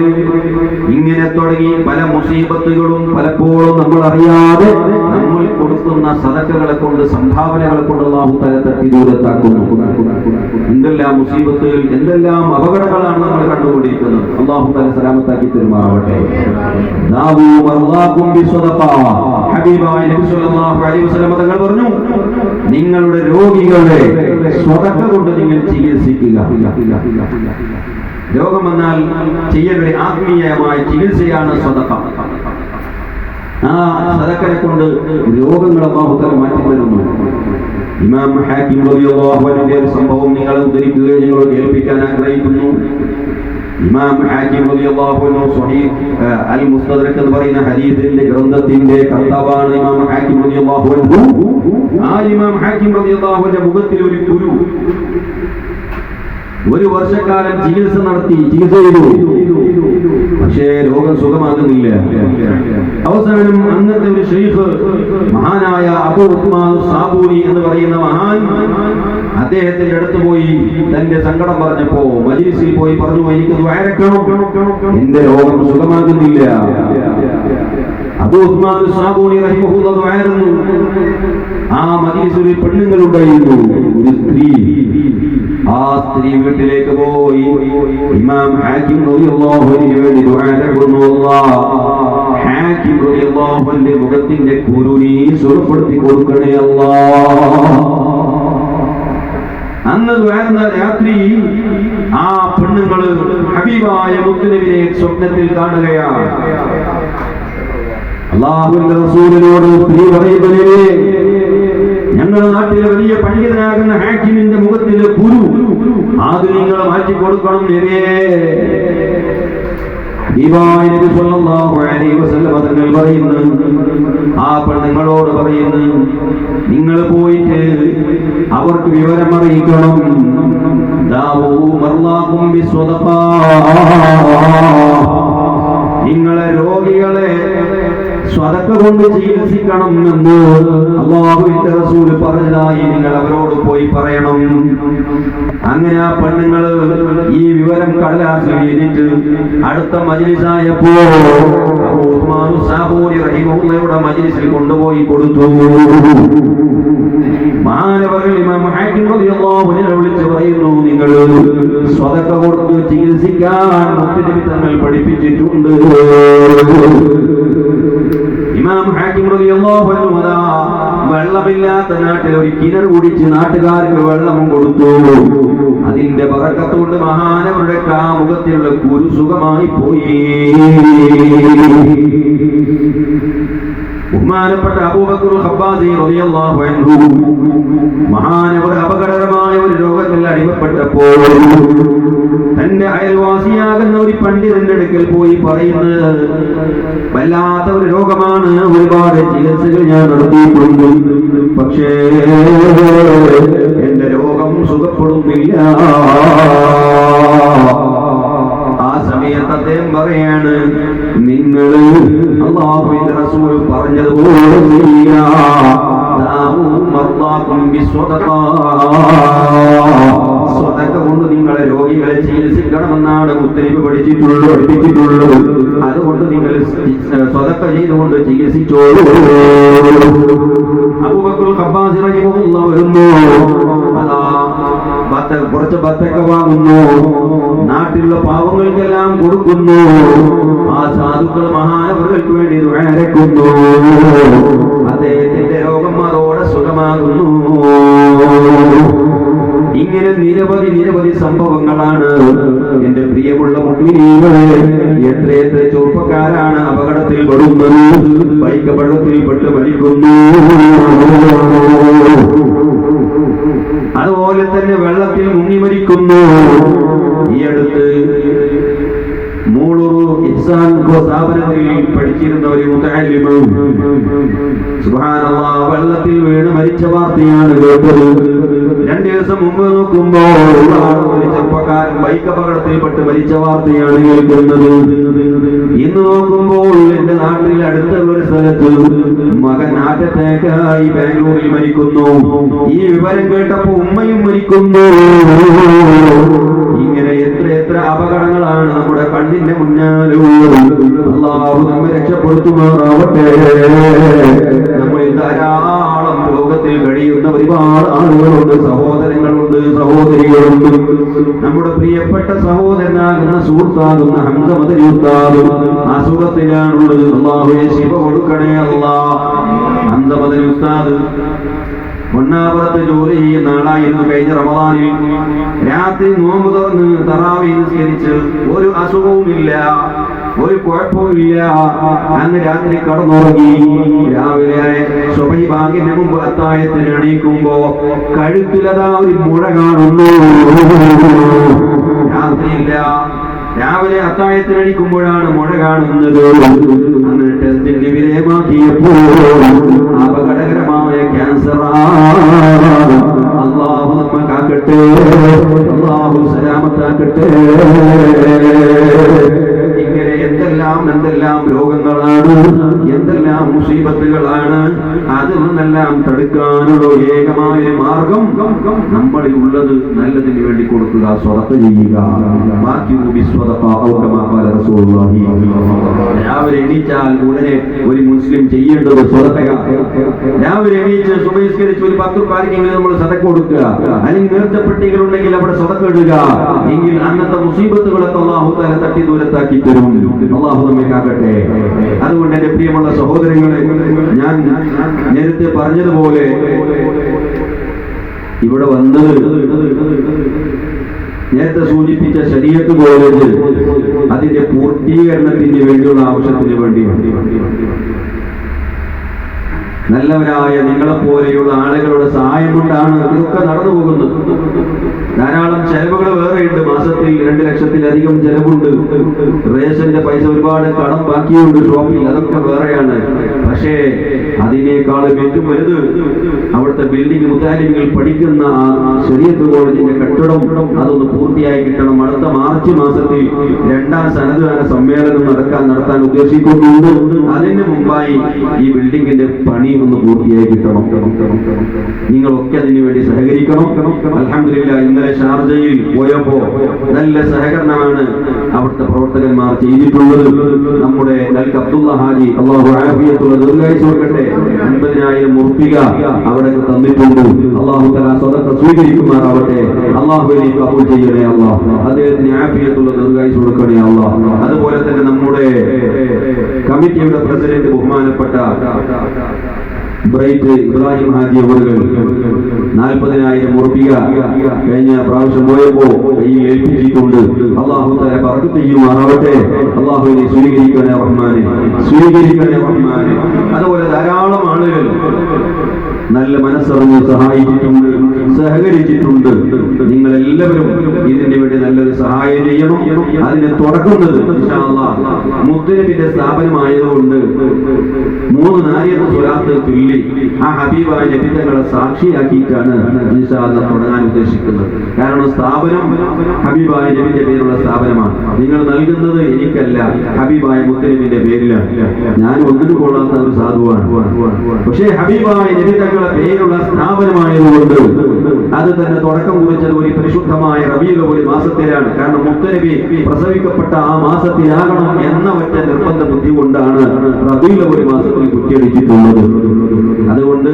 ഇങ്ങനെ തുടങ്ങി പല മുസീബത്തുകളും പലപ്പോഴും നമ്മൾ അറിയാതെ നമ്മൾ കൊടുക്കുന്ന സദഖകളെ കൊണ്ട്, സംഭാവനകളെ കൊണ്ട് അല്ലാഹു തആല തട്ടി ദൂരത്താക്കുന്നു. എന്തെല്ലാം മുസീബത്തുകൾ, എന്തെല്ലാം അപകടങ്ങളാണ് നമ്മൾ കണ്ടുകൊണ്ടിരിക്കുന്നത്. അല്ലാഹു തആല സലാമത്താക്കി തരുമാറാവട്ടെ. ഹബീബായ നബി സല്ലല്ലാഹു അലൈഹി വസല്ലം തങ്ങൾ പറഞ്ഞു, നിങ്ങളുടെ രോഗികളെ സ്വതക്ക കൊണ്ട് നിങ്ങൾ ചികിത്സിക്കുക. രോഗം വന്നാൽ ചെയ്യേണ്ട ആത്മീയമായ ചികിത്സയാണ് സ്വതക്ക. ആ സദഖയെ കൊണ്ട് രോഗങ്ങൾ അല്ലാഹു തആല മാറ്റി തരുന്നു. ഇമാം ഹാക്കിം റളിയല്ലാഹു അൻഹുവിന്റെ ഒരു സംഭവം നിങ്ങളെ ഉദ്ധരിക്കുകയും നിങ്ങളോട് കേൾപ്പിക്കാൻ ആഗ്രഹിക്കുന്നു. ഇമാം ഹാക്കിം റളിയല്ലാഹു അൻഹു സ്വഹീഹ് അൽ മുസ്തദ്രക് എന്ന് പറയുന്ന ഹദീസിന്റെ ഗ്രന്ഥത്തിന്റെ കർത്താവാണ് ഇമാം ഹാക്കിം റളിയല്ലാഹു അൻഹു. ആ ഇമാം ഹാക്കിം റളിയല്ലാഹു അൻഹുവിന്റെ മുഖത്തിൽ ഒരു കുരു, ഒരു വർഷക്കാലം ചികിത്സ ചെയ്തു. പക്ഷേ രോഗം സുഖമാകുന്നില്ല. അവസാനം അന്നത്തെ ഒരു ശൈഖ്, മഹാനായ അബൂ ഉസ്മാൻ സാബൂനി എന്ന് പറയുന്ന മഹാൻ, അദ്ദേഹത്തിന്റെ അടുത്ത് പോയി തന്റെ സങ്കടം പറഞ്ഞപ്പോ മജ്ലിസിൽ പോയി പറഞ്ഞു, എനിക്ക് ദുആ ചെയ്യണം, എന്റെ രോഗം സുഖമാകുന്നില്ല. അബൂ ഉസ്മാൻ സാബൂനി റഹിമഹുല്ലാഹ് ദുആ ചെയ്തു. ആ മജ്ലിസിൽ പെണ്ണുങ്ങളുണ്ടായിരുന്നു, ഒരു സ്ത്രീ. ആ സ്ത്രീ വീട്ടിലേക്ക് പോയി ഇമാം ഹാക്കിം റളിയല്ലാഹു അൻഹു വേണ്ടി ദുആ ചെയ്യുന്നു. അല്ലാഹ് ഹാക്കിം റളിയല്ലാഹു അൻഹുവിന്റെ മുഖത്തിന്റെ കുരുനി സുഖപ്പെടുത്തി കൊടുക്കണേ അല്ലാഹ്. അന്ന് വരുന്ന രാത്രി ആ പെണ്ണുങ്ങൾ ഹബീബായ മുത്തുനബിയെ സ്വപ്നത്തിൽ കാണുകയാണ്. അല്ലാഹുവിന്റെ റസൂലിനോട് സ്ത്രീ പറയുന്നത്, ഞങ്ങളുടെ നാട്ടിലെ വലിയ പണ്ഡിതനാകുന്ന ഹാക്കിമിന്റെ മുഖത്തിലെ കുരു അത് നിങ്ങൾ മാറ്റി കൊടുക്കണം. തങ്ങൾ പറയുന്നു, ആ പെണ്ണുങ്ങളോട് പറയുന്നു, നിങ്ങൾ പോയിട്ട് അവർക്ക് വിവരം അറിയിക്കണം. നിങ്ങളെ രോഗികളെ സ്വതക്ക കൊണ്ട് ചികിത്സിക്കണം എന്ന് അല്ലാഹുവിന്റെ റസൂൽ പറഞ്ഞതായി നിങ്ങൾ അവരോട് പോയി പറയണം. അങ്ങനെ ആ പെണ്ണുങ്ങള് ഈ വിവരം കടലാസിൽ എഴുതിയിട്ട് അടുത്ത മജ്ലിസായപ്പോ അബൂ ഉസ്മാൻ സാബൂനി റഹിമഹുള്ളയുടെ മജ്ലിസിൽ കൊണ്ടുപോയി കൊടുത്തു. മഹാനവറുകൾ ഇമാം ഹാക്കിം റളിയല്ലാഹു അൻഹു വിളിച്ചു പറയുന്നു, നിങ്ങൾ സ്വതക്ക കൊടുത്ത് ചികിത്സിക്കാൻ മുത്തുനബി തങ്ങൾ പഠിപ്പിച്ചിട്ടുണ്ട്. ഇമാം ഹാക്കിം റളിയല്ലാഹു അൻഹു വെള്ളമില്ലാത്ത നാട്ടിൽ ഒരു കിണർ കുടിച്ച് നാട്ടുകാർക്ക് വെള്ളവും കൊടുത്തു. അതിന്റെ ബറക്കത്ത് കൊണ്ട് മഹാനവരുടെ മുഖത്തിലുള്ള കുരു സുഖമായി പോയി. ബഹുമാനപ്പെട്ട അബൂബക്കർ ഖബ്ബാസി റളിയല്ലാഹു അൻഹു മഹാനവർ അപകടകരമായ ഒരു രോഗത്തിൽ അടിമപ്പെട്ടപ്പോൾ തന്റെ അയൽവാസിയാകുന്ന ഒരു പണ്ഡിതന്റെ അടുക്കൽ പോയി പറയുന്നത്, വല്ലാത്ത ഒരു രോഗമാണ്, ഒരുപാട് ചികിത്സകൾ ഞാൻ നടത്തിയിട്ടുണ്ട്, പക്ഷേ എന്റെ രോഗം സുഖപ്പെടുന്നില്ല. ആ സമയത്ത് അദ്ദേഹം പറയാണ്, നിങ്ങൾ അല്ലാഹുവിന്റെ റസൂൽ പറഞ്ഞതുപോലെ സ്വതക്ക കൊണ്ട് നിങ്ങളെ രോഗികളെ ചികിത്സിക്കണമെന്നാണ് മുത്തനബി പഠിപ്പിച്ചിട്ടുള്ളത്. അതുകൊണ്ട് നിങ്ങൾ സ്വതക്ക ചെയ്തുകൊണ്ട് ചികിത്സിച്ചോളൂ. അബൂബക്കർ ഖബ്ബാസി റളിയല്ലാഹു വരുന്നു, കുറച്ച് ബത്തക്ക വാങ്ങുന്നു, നാട്ടിലുള്ള പാവങ്ങൾക്കെല്ലാം കൊടുക്കുന്നു. ആ സാധുക്കൾ മഹാനവറുകൾക്ക് വേണ്ടി ദുആരക്കുന്നു. അദ്ദേഹത്തിന്റെ രോഗം അതോടെ സുഖമാകുന്നു. ഇങ്ങനെ നിരവധി സംഭവങ്ങളാണ് എന്റെ പ്രിയമുള്ള മുഅ്മിനീങ്ങളെ. പെടുന്നത് വൈക്കപ്പഴത്തിൽപ്പെട്ട് മരിക്കുന്നു. അതുപോലെ തന്നെ വെള്ളത്തിൽ മുങ്ങി മരിക്കുന്നു. ഈ അടുത്ത് മൂളൂർ ഇഹ്സാൻ സ്ഥാപനത്തിൽ പഠിച്ചിരുന്ന ഒരു മുതഅല്ലിമ് സുബ്ഹാനല്ലാഹ് വെള്ളത്തിൽ വീണ് മരിച്ച വാർത്തയാണ് കേട്ടത്. 2 ദിവസം മുമ്പ് നോക്കുമ്പോൾ ഒരു ചെറുപ്പക്കാരൻ ബൈക്ക് അപകടത്തിൽപ്പെട്ട് മരിച്ച വാർത്തയാണ് കേൾക്കുന്നത്. ഇന്ന് നോക്കുമ്പോൾ എന്റെ നാട്ടിൽ അടുത്ത ഒരു സ്ഥലത്ത് മകൻ ഹാർട്ട് അറ്റാക്കായി ബാംഗ്ലൂരിൽ മരിക്കുന്നു. ഈ വിവരം കേട്ടപ്പോ ഉമ്മയും മരിക്കുന്നു. ഇങ്ങനെ എത്ര അപകടങ്ങളാണ് നമ്മുടെ കണ്ണിന്റെ മുന്നാലെ ഉള്ളത്. അല്ലാഹു നമ്മെ രക്ഷപ്പെടുത്തുമാറാവട്ടെ. നമ്മളിൽ ധാരാളം ലോകത്തിൽ കഴിയുന്ന ഒരുപാട് ആളുകളുണ്ട്, സഹോദരങ്ങളുണ്ട്, സഹോദരികളുണ്ട്. നമ്മുടെ പ്രിയപ്പെട്ട സഹോദരനാകുന്ന സുഹൃത്താകുന്ന ഹംസ മദനി ഉസ്താദ് അസുഖത്തിലാണുള്ളത്. അല്ലാഹുവേ ശിഫ കൊടുക്കണേ അല്ലാഹ്. ഹംസ മദനി ഉസ്താദ് പൊന്നാപുരത്ത് ജോലി ചെയ്യുന്ന ആളായിരുന്നു. കഴിഞ്ഞ റമദാനിൽ രാത്രി നോമ്പ് തുറന്ന് തറാവീഹ് നിസ്കരിച്ച് ഒരു അസുഖവുമില്ല, ഒരു കുഴപ്പവുമില്ല. അന്ന് രാത്രി കടന്നുറങ്ങി. രാവിലെ സുബഹി ബാങ്കിന് മുമ്പ് അത്താഴത്തിന് എണീക്കുമ്പോ കഴുത്തിലതാ ഒരു മുഴ കാണുന്നു. രാത്രിയില്ല, രാവിലെ അത്താഴത്തിന് എണീക്കുമ്പോഴാണ് മുഴ കാണുന്നത്. അന്ന് ടെസ്റ്റിന് വിധേയമാക്കിയപ്പോൾ അപകടകരമായ ക്യാൻസറാണ്. അല്ലാഹു നമ്മെ കാക്കട്ടെ, അല്ലാഹു സലാമത്താക്കട്ടെ. ഇങ്ങനെ എന്തെല്ലാം രോഗങ്ങളാണ്, എന്തെല്ലാം മുസീബത്തുകളാണ്. അതിൽ നിന്നെല്ലാം തടുക്കാനുള്ള ഏകമായ മാർഗം നമ്മളിൽ ഉള്ളത് നല്ലതിന് വേണ്ടി കൊടുക്കുക, സ്വതക്ക ചെയ്യുക. രാവിലെ എണീച്ചാൽ ഉടനെ ഒരു മുസ്ലിം ചെയ്യേണ്ടത് സ്വതക്ക. രാവിലെ എണീച്ച് സുബഹിസ്കരിച്ച് ഒരു 10 രൂപയെങ്കിലും നമ്മൾ സദക്ക കൊടുക്കുക. അല്ലെങ്കിൽ നേർച്ചപ്പെട്ടികൾ ഉണ്ടെങ്കിൽ അവിടെ സദക്ക ഇടുക. എങ്കിൽ അന്നത്തെ മുസീബത്തുകളൊക്കെ അല്ലാഹു തആല തട്ടി ദൂരത്താക്കി തരും. അല്ലാഹു നമ്മെ കാക്കട്ടെ. അതുകൊണ്ട് എന്റെ പ്രിയമുള്ള സഹോദരങ്ങളെ, ഞാൻ നേരത്തെ പറഞ്ഞതുപോലെ ഇവിടെ വന്നത് നേരത്തെ സൂചിപ്പിച്ച ശരീഅത്ത് കോളേജ് അതിന്റെ പൂർത്തീകരണത്തിന് വേണ്ടിയുള്ള ആവശ്യത്തിന് വേണ്ടി നല്ലവരായ നിങ്ങളെപ്പോലെയുള്ള ആളുകളുടെ സഹായം കൊണ്ടാണ് ഇതൊക്കെ നടന്നു പോകുന്നത്. ധാരാളം ചെലവുകൾ വേറെയുണ്ട്. മാസത്തിൽ 2 ലക്ഷത്തിലധികം ചെലവുണ്ട്. റേഷന്റെ പൈസ ഒരുപാട് കടം ബാക്കിയുണ്ട് ഷോപ്പിൽ, അതൊക്കെ വേറെയാണ്. പക്ഷേ അതിനേക്കാളും ഏറ്റവും വലുത് അവിടുത്തെ ബിൽഡിംഗ് മുതാലിമികൾ പഠിക്കുന്ന ശരീഅത്ത് കോളേജിന്റെ കെട്ടിടം അതൊന്ന് പൂർത്തിയായി കിട്ടണം. അടുത്ത മാർച്ച് മാസത്തിൽ 2ാം സനദ്ദാന സമ്മേളനം നടത്താൻ ഉദ്ദേശിക്കുന്നുണ്ട്. അതിന് മുമ്പായി ഈ ബിൽഡിംഗിന്റെ പണി ഒന്ന് പൂർത്തിയായി കിട്ടണം. നിങ്ങളൊക്കെ അതിനു വേണ്ടി സഹകരിക്കണം. അൽഹംദുലില്ലാഹ് ഇന്നലെ ഷാർജയിൽ പോയപ്പോ നല്ല സഹകരണമാണ് അവിടുത്തെ പ്രവർത്തകന്മാർ ചെയ്തിട്ടുള്ളത്. നമ്മുടെ അബ്ദുള്ള ഹാജി അല്ലാഹു ആഫിയത്തുള്ള ദീർഘായുസ്സ് കൊടുക്കട്ടെ, 50,000 ഉറുപ്പിക അവിടെ തന്നിട്ടുണ്ട്. അല്ലാഹു തആല സദഖ സ്വീകരിക്കുമാറാവട്ടെ. അല്ലാഹുവിനെ കബൂൽ ചെയ്യണേ അല്ലാഹ്. അദ്ദേഹത്തിന് ആഫിയത്തുള്ള ദീർഘായുസ്സ് കൊടുക്കണേ അല്ലാഹ്. അതുപോലെ തന്നെ നമ്മുടെ കമ്മിറ്റിയുടെ പ്രസിഡന്റ് ബഹുമാനപ്പെട്ട ബ്രൈറ്റ് ഇബ്രാഹിം ഹാജി അവர்கள் 40,000 ഉറുപ്പിക കഴിഞ്ഞ പ്രാവശ്യം പോയപ്പോ കയ്യിൽ ഏൽപ്പിച്ചിട്ടുണ്ട്. അല്ലാഹു തആല ബറക്കത്ത് ചെയ്യുമാറാവട്ടെ. അല്ലാഹുവിനെ സ്വീകരിക്കണേ റഹ്മാനെ, സ്വീകരിക്കണേ റഹ്മാനെ. അതുപോലെ ധാരാളം ആളുകൾ നല്ല മനസ്സറിഞ്ഞ് സഹായിച്ചിട്ടുണ്ട്, സഹകരിച്ചിട്ടുണ്ട്. നിങ്ങൾ എല്ലാവരും ഇതിന് വേണ്ടി നല്ലൊരു സഹായം ചെയ്യണം. അതിനെ തുടക്കുന്നത് ഇൻഷാ അല്ലാഹ് മുത്തനബിന്റെ സ്ഥാപനമായതുകൊണ്ട് 3 നാരിയത്ത് സ്വലാത്ത് ചൊല്ലി ആ ഹബീബായ നബി തങ്ങളെ സാക്ഷിയാക്കിയിട്ടാണ് ഇൻഷാ അല്ലാഹ് തുടങ്ങാൻ ഉദ്ദേശിക്കുന്നത്. കാരണം സ്ഥാപനം ഹബീബായ നബിന്റെ പേരുള്ള സ്ഥാപനമാണ്. നിങ്ങൾ നൽകുന്നത് എനിക്കല്ല, ഹബീബായ മുത്തനബിന്റെ പേരിലാണ്. ഞാൻ ഒന്നിനും കൊള്ളാത്ത ഒരു സാധുവാണ്. പക്ഷേ ഹബീബായ നബി തങ്ങളെ പേരുള്ള സ്ഥാപനമായതുകൊണ്ട് അത് തന്നെ തുടക്കം കുറിച്ചത് ഒരു പരിശുദ്ധമായ റബീഉൽ അവ്വൽ മാസത്തിലാണ്. കാരണം മുത്തനബി പ്രസവിക്കപ്പെട്ട ആ മാസത്തിലാകണം എന്ന ഒറ്റ നിർബന്ധ ബുദ്ധി കൊണ്ടാണ് റബീഉൽ അവ്വൽ മാസത്തിൽ കുറ്റിയടിച്ചിട്ടുള്ളത്. അതുകൊണ്ട്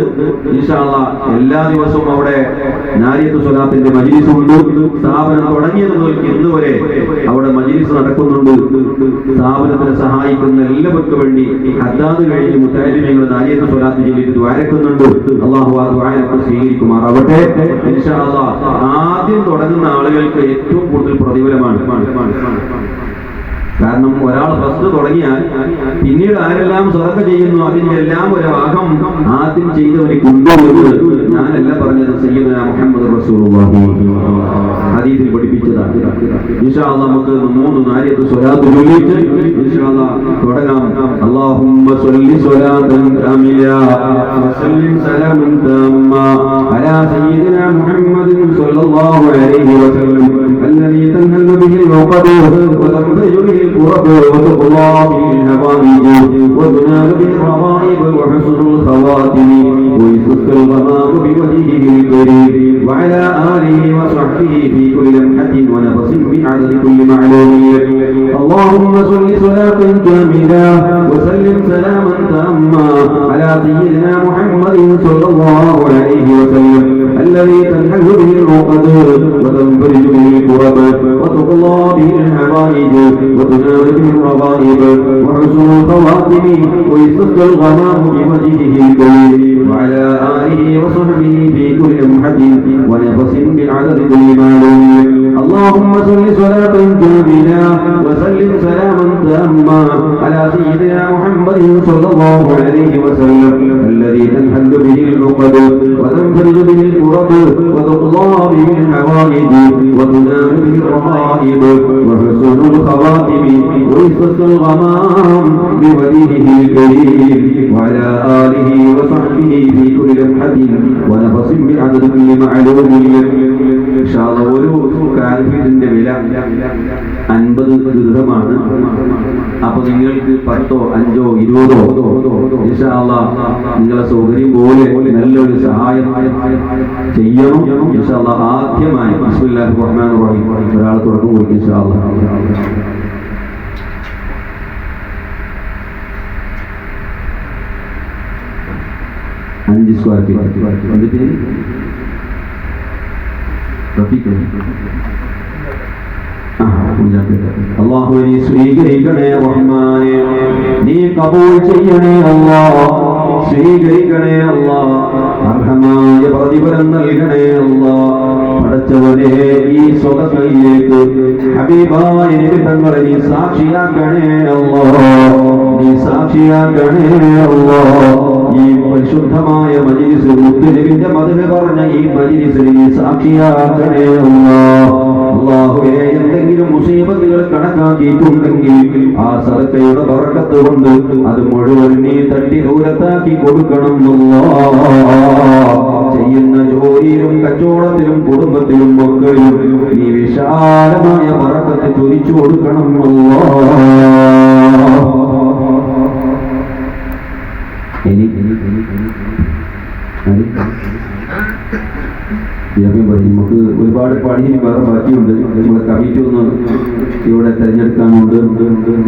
ഇൻഷാ അല്ലാഹ് എല്ലാ ദിവസവും അവിടെ നാരിയത്ത് സ്വലാത്തിന്റെ മജ്‌ലിസ് ഉണ്ട്. സ്ഥാപനം തുടങ്ങിയത് മുതൽ ഇന്ന് വരെ അവിടെ മജ്‌ലിസ് നടക്കുന്നുണ്ട്. സ്ഥാപനത്തിനെ സഹായിക്കുന്ന എല്ലാവർക്കും വേണ്ടി ഹദ്ദാദ് കഴിഞ്ഞ് മുത്തഅല്ലിമീങ്ങൾ നാരിയത്ത് സ്വലാത്ത് ചൊല്ലിയിട്ട് ദ്വാരക്കുന്നുണ്ട്. അല്ലാഹു ആ ദുആയൊക്കെ സ്വീകരിക്കുമാറാവട്ടെ. ഇൻഷാ അല്ലാഹ് ആദ്യം തുടങ്ങുന്ന ആളുകൾക്ക് ഏറ്റവും കൂടുതൽ പ്രതിഫലമാണ്. കാരണം ഒരാൾ ഫസ്റ്റ് തുടങ്ങിയാൽ പിന്നീട് ആരെല്ലാം സ്വതക്ക ചെയ്യുന്നു അതിന്റെ എല്ലാം ഒരു ഭാഗം ആദ്യം ചെയ്തവരെ കൊണ്ടുവരുന്നത് ഞാനല്ല പറഞ്ഞത്, സയ്യിദുനാ മുഹമ്മദ് റസൂലുള്ളാഹി ഹദീസിൽ പഠിപ്പിച്ചതാണ്. ഇൻഷാ അല്ലാഹ് നമുക്ക് 3 നാരിയത്ത് സ്വലാത്ത് ചൊല്ലിയിട്ട് ഇൻഷാ അല്ലാഹ് തുടങ്ങാം. അല്ലാഹുമ്മ സ്വല്ലി സ്വലാത്തൻ കാമില വസല്ലിം സലാമൻ തമ്മ അലാ സയ്യിദിനാ മുഹമ്മദിൻ സ്വല്ലല്ലാഹു അലൈഹി വസല്ലം الذي تنهل به العقد وتنفرج به الكرب وتقضى به الهوائج وتنال به الرغائب وحسن الخواتم ويسك الغمام بوجهه الكريم وعلى آله وصحبه في كل لمحة ونفس بعدد كل معلوم. اللهم صل صلاة كاملة وسلم سلاما تاما على سيدنا محمد صلى الله عليه وسلم الذي تنحل به العقد وتنفرج به الكرب وتقضى به الحوائج وتنال به الرغائب وحسن الخواتم ويسك الغمام بوجهه الكريم وعلى آله وصحبه في كل لمحة ونفس بعدد كل معلوم. اللهم صل صلاة كاملة وسلم سلاما تاما على سيدنا محمد صلى الله عليه وسلم الذي تنحل به العقد وتنفرج به الكرب وتقضى به الحوائج وتنال به الرغائب وحسن الخواتم ويسك الغمام بوجهه الكريم وعلى آله وصحبه في كل لمحة ونفس بعدد كل معلوم. إن شاء الله ഒരു കാലിഫിന്റെ വില 50 ദിർഹമാണ്. അപ്പൊ നിങ്ങൾക്ക് 10ഓ 5ഓ 20ഓ ഇൻഷാ അല്ലാഹ് നിങ്ങളെ സൗകര്യം പോലെ നല്ലൊരു സഹായം ചെയ്യണം. ഇൻഷാ അല്ലാഹ് ആദ്യമായി ബിസ്മില്ലാഹിർ റഹ്മാനിർ റഹീം ഒരാൾ തുടക്കം കൊടുക്കും ഇൻഷാ അല്ലാഹ്. 5 സ്ക്വയർ ഫീറ്റ് എന്നിട്ട് അല്ലാഹുവേ നീ സ്വീകരിക്കണേ റഹ്മാനേ, നീ കബൂൽ ചെയ്യണേ അല്ലാഹ്, സ്വീകരിക്കണേ അല്ലാഹ്, അർഹമായ പ്രതിഫലം നൽകണേ അല്ലാഹ്. പടച്ചവനെ ഈ സ്വതക്കയിലേക്ക് ഹബീബായ നബി തങ്ങളെ നീ സാക്ഷിയാക്കണേ അല്ലാഹ്, നീ സാക്ഷിയാക്കണേ അല്ലാഹ്. ഈ പരിശുദ്ധമായ മജ്ലിസ് മുത്തുനബിയുടെ മദ്ഹ് പറഞ്ഞ ഈ മജ്ലിസിൽ നീ സാക്ഷിയാക്കണേ അല്ലാഹ്. അല്ലാഹുവേ എന്തെങ്കിലും മുസീബത്തുകൾ കണക്കാക്കിയിട്ടുണ്ടെങ്കിൽ ആ സദഖയുടെ ബറക്കത്ത് കൊണ്ട് അത് മുഴുവൻ നീ തട്ടി ദൂരത്താക്കി കൊടുക്കണം അല്ലാഹ്. ചെയ്യുന്ന ജോലിയിലും കച്ചവടത്തിലും കുടുംബത്തിലും മക്കളിലും നീ വിശാലമായ ബറക്കത്ത് ചൊരിച്ചു കൊടുക്കണം അല്ലാഹ്. നമുക്ക് ഒരുപാട് പണി വേറെ ബാക്കിയുണ്ട്. നമ്മുടെ കമ്മിറ്റി ഒന്ന് ഇവിടെ തെരഞ്ഞെടുക്കാനുണ്ട്.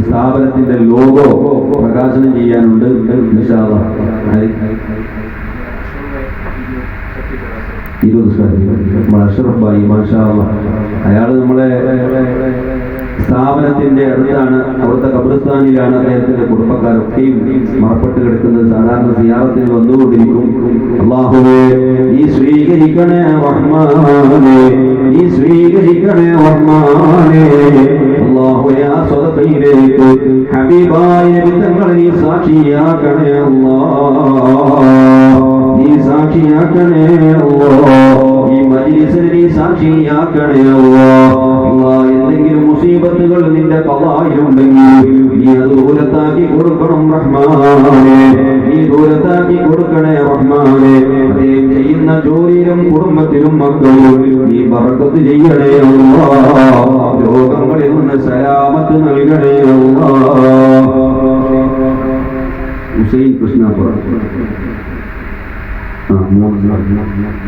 സ്ഥാപനത്തിന്റെ ലോഗോ പ്രകാശനം ചെയ്യാനുണ്ട്. ഇൻഷാ അല്ലാഹ് 20 അഷ്റഫ് ഭായി മാഷാ അല്ലാഹ് അയാൾ നമ്മളെ സ്ഥാപനത്തിന്റെ അടുത്താണ്, അവിടുത്തെ ഖബർസ്ഥാനിലാണ് അദ്ദേഹത്തിന്റെ കുടുംബക്കാരൊക്കെയും മറപ്പെട്ട് കിടക്കുന്നത്. സാധാരണ സിയാറത്തിന് വന്നുകൊണ്ടിരിക്കും. അല്ലാഹുവേ നീ സ്വീകരിക്കണേ റഹ്മാനേ, നീ സ്വീകരിക്കണേ റഹ്മാനേ. അല്ലാഹുവേ ആ സ്വതക്കയിലേക്ക് ഹബീബായ നബി തങ്ങളെ നീ സാക്ഷിയാക്കണേ അല്ലാഹ്, നീ സാക്ഷിയാക്കണേ അല്ലാഹ്. ഈ മജ്ലിസിനെ നീ സാക്ഷിയാക്കണേ അല്ലാഹ്. അല്ലാഹ് എന്തെങ്കിലും മുസീബത്തുകൾ നിന്റെ ഖളായിലുണ്ടെങ്കിൽ നീ അത് ദൂരത്താക്കി കൊടുക്കണം റഹ്മാനേ, നീ ദൂരത്താക്കി കൊടുക്കണേ റഹ്മാനേ. അദ്ദേഹം ചെയ്യുന്ന ജോലിയിലും കുടുംബത്തിലും മക്കളിലും നീ ബറക്കത്ത് ചെയ്യണേ അല്ലാഹ്. രോഗങ്ങളിൽ നിന്ന് സലാമത്ത് നൽകണേ അല്ലാഹ്. ഹുസൈൻ കൃഷ്ണപുരം.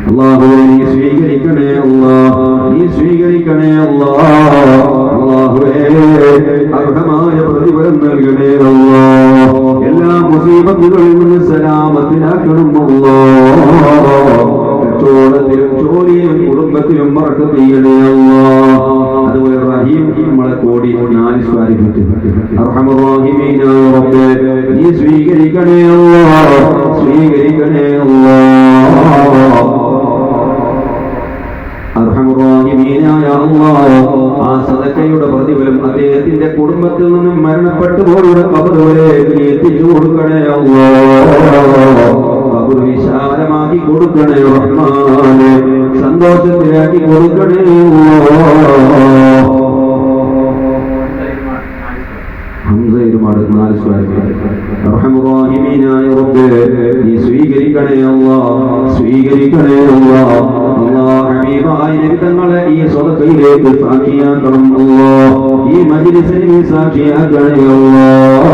അല്ലാഹുവേ നീ സ്വീകരിക്കണേ അല്ലാഹ്, നീ സ്വീകരിക്കണേ അല്ലാഹ്. അല്ലാഹുവേ അർഹമായ പ്രതിഫലം നൽകണേ അല്ലാഹ്. എല്ലാ മുസീബത്തുകളിൽ നിന്ന് സലാമത്തിനാക്കണം അല്ലാഹ്. കച്ചവടത്തിലും ജോലിയിലും കുടുംബത്തിലും ബറക്കത്ത് ചെയ്യണേ അല്ലാഹ്. അതുപോലെ റഹീം നമ്മളെ കോടി 4 സ്ക്വയർ ഫീറ്റ് അർഹമർ റഹീമീനായ റബ്ബേ നീ സ്വീകരിക്കണേ അല്ലാഹ്, സ്വീകരിക്കണേ അല്ലാഹ്. അർഹമർ റഹീമീനായ അല്ലാഹ് ആ സദഖയുടെ പ്രതിഫലം അദ്ദേഹത്തിന്റെ കുടുംബത്തിൽ കൊടുക്കണേ അല്ലാഹ്. ഖബർ വിശാലമാക്കി കൊടുക്കണേ റഹ്മാനെ, സന്തോഷത്തിലാക്കി കൊടുക്കണേ അല്ലാഹ്. ഹംസയിരുമാട് 4 സ്വാഗതം. റഹ്മാനിമീനായ റബ്ബേ, നീ സ്വീകരിക്കണേ അല്ലാഹ്, സ്വീകരിക്കണേ അല്ലാഹ്. അല്ലാഹ് ഹബീബായ നബി തങ്ങളെ ഈ സ്വതക്കയിലേക്ക് സാക്ഷിയാക്കണം അല്ലാഹ്. ഈ മജ്ലിസിനെ നീ സാക്ഷിയാക്കണേ അല്ലാഹ്.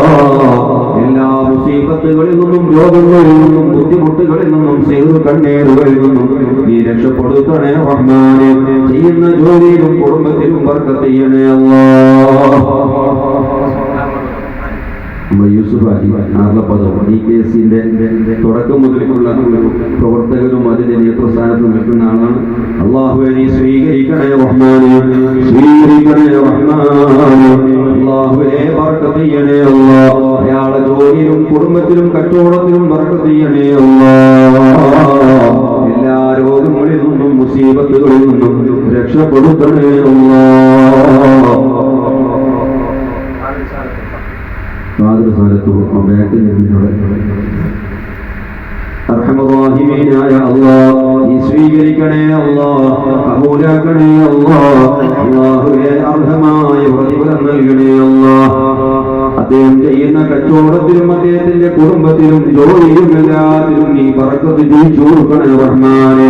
എല്ലാ മുസീബത്തുകളിൽ നിന്നും, രോഗങ്ങളിൽ നിന്നും, ബുദ്ധിമുട്ടുകളിൽ നിന്നും, സിഹ്ർ കണ്ണീറുകളിൽ നിന്നും നീ രക്ഷപ്പെടുത്തണേ റഹ്മാനെ. ചെയ്യുന്ന ജോലിയിലും കുടുംബത്തിലും ബർക്കത്ത് ചെയ്യണേ അല്ലാഹ്. നമ്മുടെ യൂസുഫ് ഹാജി ആർലപ്പദം DKSന്റെ തുടക്കം മുതലുള്ള പ്രവർത്തകരും അതിന്റെ നേതൃസ്ഥാനത്ത് നിൽക്കുന്ന ആളാണ്. അല്ലാഹുവേ, നീ സ്വീകരിക്കണേ റഹ്മാനെ, സ്വീകരിക്കണേ റഹ്മാനെ. അല്ലാഹുവേ, ബർക്കത്ത് ചെയ്യണേ അല്ലാഹ്. അയാളെ ജോലിയിലും കുടുംബത്തിലും കച്ചവടത്തിലും ബർക്കത്ത് ചെയ്യണേ അല്ലാഹ്. എല്ലാ രോഗങ്ങളിൽ നിന്നും മുസീബത്തുകളിൽ നിന്നും രക്ഷപ്പെടുത്തണേ അല്ലാഹ്. അർഹമറാഹിമീനായ അല്ലാഹ്, നീ സ്വീകരിക്കണേ അല്ലാഹ്, കബൂലാക്കണേ അല്ലാഹ്. അല്ലാഹുവേ, അർഹമായ പ്രതിഫലം നൽകണേ അല്ലാഹ്. അദ്ദേഹം ചെയ്യുന്ന കച്ചവടത്തിലും അദ്ദേഹത്തിന്റെ കുടുംബത്തിലും ജോലിയിലും എല്ലാത്തിലും നീ ബർക്കത്ത് ചെയ്തു കൊടുക്കണേ റഹ്മാനെ.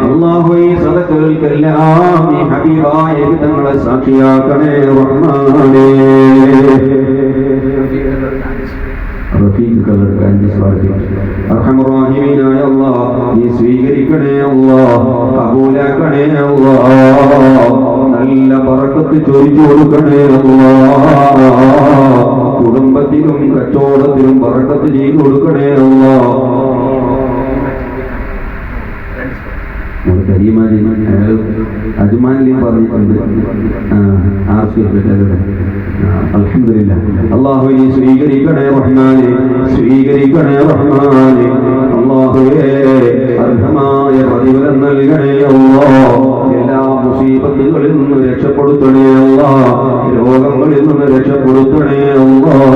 അല്ലാഹുവേ, ഈ സദഖകൾക്കെല്ലാം നീ ഹബീബായ തങ്ങളെ സാക്ഷിയാക്കണേ റഹ്മാനെ. അർഹമറാഹിമീനായ അല്ലാഹ്, നീ സ്വീകരിക്കണേ അല്ലാഹ്, കബൂലാക്കണേ അല്ലാഹ്. നല്ല ബർക്കത്ത് ചൊരിഞ്ഞു കൊടുക്കണേ അല്ലാഹ്. കുടുംബത്തിലും കച്ചവടത്തിലും ബർക്കത്ത് ചെയ്തു കൊടുക്കണേ അല്ലാഹ്. കരീമാജി അയാൾ അജ്മാനിലും പറഞ്ഞിട്ടുണ്ട്. അൽഹംദുലില്ലാഹ്. അല്ലാഹു, നീ സ്വീകരിക്കണേ റഹ്മാനെ, സ്വീകരിക്കണേ റഹ്മാനെ. അല്ലാഹുവേ, അർഹമായ പ്രതിഫലം നൽകണേ അല്ലാഹ്. എല്ലാ മുസീബത്തുകളിൽ നിന്ന് രക്ഷപ്പെടുത്തണേ അല്ലാഹ്. രോഗങ്ങളിൽ നിന്ന് രക്ഷപ്പെടുത്തണേ അല്ലാഹ്.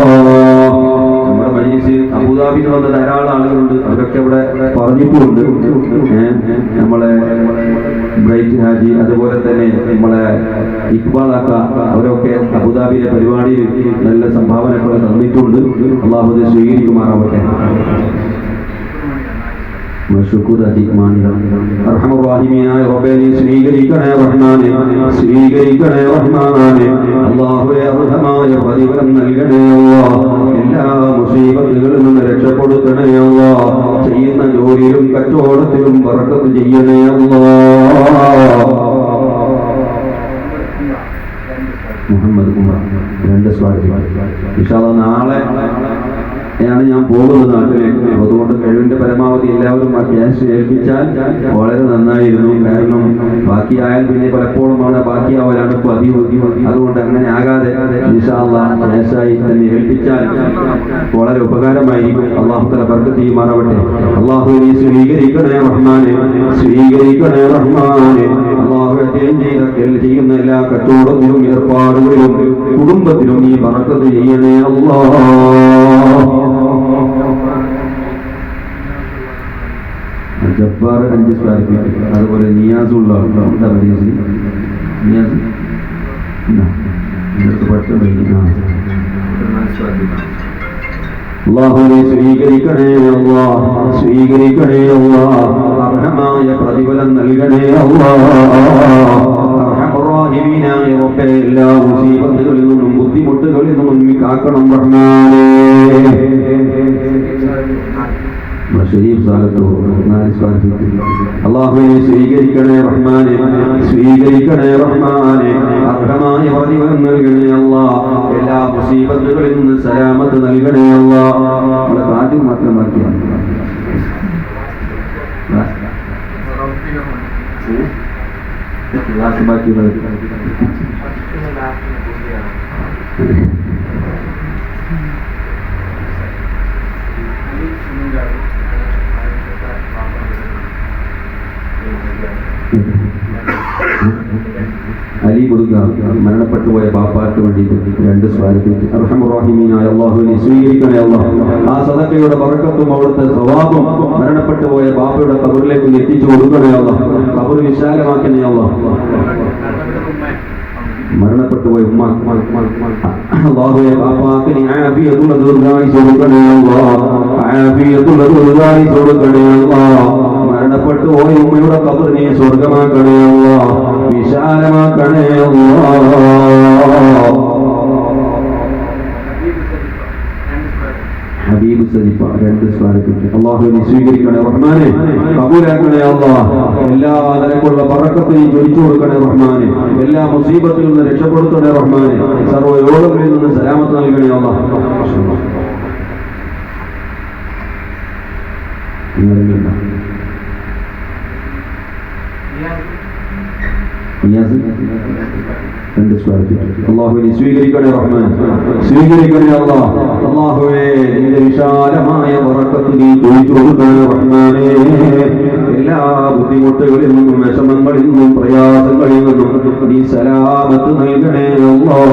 നമ്മുടെ മജ്‌ലിസിൽ അബുദാബിയിൽ വന്ന ധാരാളം ആളുകളുണ്ട്. അവരൊക്കെ ഇവിടെ പറഞ്ഞിട്ടുണ്ട്. നമ്മളെ ബ്രൈറ്റ് ഹാജി, അതുപോലെ തന്നെ നമ്മളെ ഇക്ബാലാക്ക, അവരൊക്കെ അബുദാബിയിലെ പരിപാടിയിൽ നല്ല സംഭാവനകൾ തന്നിട്ടുണ്ട്. അല്ലാഹു അത് സ്വീകരിക്കുമാറാവട്ടെ. അർഹമറാഹിമീനായ റബ്ബേ, നീ സ്വീകരിക്കണേ റഹ്മാനെ, സ്വീകരിക്കണേ റഹ്മാനെ. അല്ലാഹുവേ, അർഹമായ പ്രതിഫലം നൽകണേ അല്ലാഹ്. എല്ലാ മുസീബത്തുകളിൽ നിന്ന് രക്ഷപ്പെടുത്തണേ അല്ലാഹ്. ചെയ്യുന്ന ജോലിയിലും കച്ചവടത്തിലും ബർക്കത്ത് ചെയ്യണേ അല്ലാഹ്. മുഹമ്മദ് കുമാർ 2 സ്വാഗതം. ഇൻഷാ അല്ലാഹ് നാളെ ാണ് ഞാൻ പോകുന്നത് നാട്ടിലേക്ക്. അതുകൊണ്ട് കഴിവിന്റെ പരമാവധി എല്ലാവരും ആ ക്യാഷ് ഏൽപ്പിച്ചാൽ വളരെ നന്നായിരുന്നു. കാരണം ബാക്കിയായാൽ പിന്നെ പലപ്പോഴുമാണ് ബാക്കിയാവലാണ് പതിവ്. അതുകൊണ്ട് അങ്ങനെ ആകാതെ ഇൻഷാ അല്ലാഹ് ക്യാഷായി തന്നെ ഏൽപ്പിച്ചാൽ വളരെ ഉപകാരമായിരിക്കും. അല്ലാഹു തആല ബർക്കത്ത് ചെയ്യുമാറാവട്ടെ. അല്ലാഹു, നീ സ്വീകരിക്കണേ റഹ്മാനെ, സ്വീകരിക്കണേ റഹ്മാനെ. അല്ലാഹു, ചെയ്യുന്ന എല്ലാ കച്ചവടത്തിലും ഏർപ്പാടുകളിലും കുടുംബത്തിലും നീ ബർക്കത്ത് ചെയ്യണേ അല്ലാഹ്. ജബ്ബാർ 5 സ്വാഗതം. അതുപോലെ നിയാസുള്ള നിയാസ് അല്ലാഹു, നീ സ്വീകരിക്കണേ അല്ലാഹ്, സ്വീകരിക്കണേ അല്ലാഹ്. അർഹമായ പ്രതിഫലം നൽകണേ അല്ലാഹ്. അർഹമറാഹിമീനായ റബ്ബേ, എല്ലാ മുസീബത്തുകളിൽ നിന്നും ബുദ്ധിമുട്ടുകളിൽ നിന്നും നീ കാക്കണം റഹ്മാനേ. ഷരീഫ് സാലത്ത് അല്ലാഹുവേ, സ്വീകരിക്കണേ റഹ്മാനെ, സ്വീകരിക്കണേ റഹ്മാനെ. അർഹമായ പ്രതിഫലം നൽകണേ അല്ലാഹ്. എല്ലാ മുസീബത്തുകളിൽ നിന്ന് സലാമത്ത് നൽകണേ അല്ലാഹ്. നമ്മളെ ആദ്യം മാത്രം ബാക്കിയാണ്. ബാക്കിയുള്ളത് അലി കൊടുക്കുക. മരണപ്പെട്ടു പോയ ബാപ്പാക്ക് വേണ്ടിയിട്ട് 2 സ്വാരത്തിൽ അർഹമുർ-റഹീമീനായ അല്ലാഹുവിനെ സ്വീകരിക്കണേ അല്ലാഹ്. ആ സദഖയുടെ ബറക്കത്തും അവിടുത്തെ സവാബും മരണപ്പെട്ടു പോയ ബാപ്പയുടെ ഖബറിലേക്ക് എത്തിച്ചു കൊടുക്കണേ അല്ലാഹ്. ഖബർ വിശാലമാക്കണേ അല്ലാഹ്. മരണപ്പെട്ടു പോയ ഉമ്മ അല്ലാഹുവേ ബാപ്പാക്ക് നീ ആഫിയത്തുള്ള ദീർഘായുസ്സ് കൊടുക്കണേ അല്ലാഹ്. ആഫിയത്തുള്ള ദീർഘായുസ്സ് കൊടുക്കണേ അല്ലാഹ്. മരണപ്പെട്ടു പോയ ഉമ്മയുടെ ഖബർ നീ സ്വർഗമാക്കണേ അല്ലാഹ്, വിശാലമാക്കണേ അല്ലാഹ്. ഹബീബ് സദിഫ 2 സ്വാരത്തിൽ അല്ലാഹുവിനെ സ്വീകരിക്കണേ റഹ്മാനെ, കബൂലാക്കണേ അല്ലാഹ്. എല്ലാ നിലക്കുള്ള ബറക്കത്ത് നീ ചൊരിച്ചു കൊടുക്കണേ റഹ്മാനെ. എല്ലാ മുസീബത്തിൽ നിന്ന് രക്ഷപ്പെടുത്തണേ റഹ്മാനെ. സർവ്വ രോഗങ്ങളിൽ നിന്ന് സലാമത്ത് നൽകണേ അല്ലാഹ്. അല്ലാഹുവിനെ സ്വീകരിക്കണേ റഹ്മാൻ, സ്വീകരിക്കണേ അല്ലാഹ്. അല്ലാഹുവേ നിന്റെ വിശാലമായ ബറക്കത്ത് നീ ചൊരിച്ചു കൊടുക്കണേ റഹ്മാനേ. എല്ലാ ബുദ്ധിമുട്ടുകളിൽ നിന്നും വിഷമങ്ങളിൽ നിന്നും പ്രയാസങ്ങളിൽ നിന്നും നീ സലാമത്ത് നൽകണേ അല്ലാഹ്.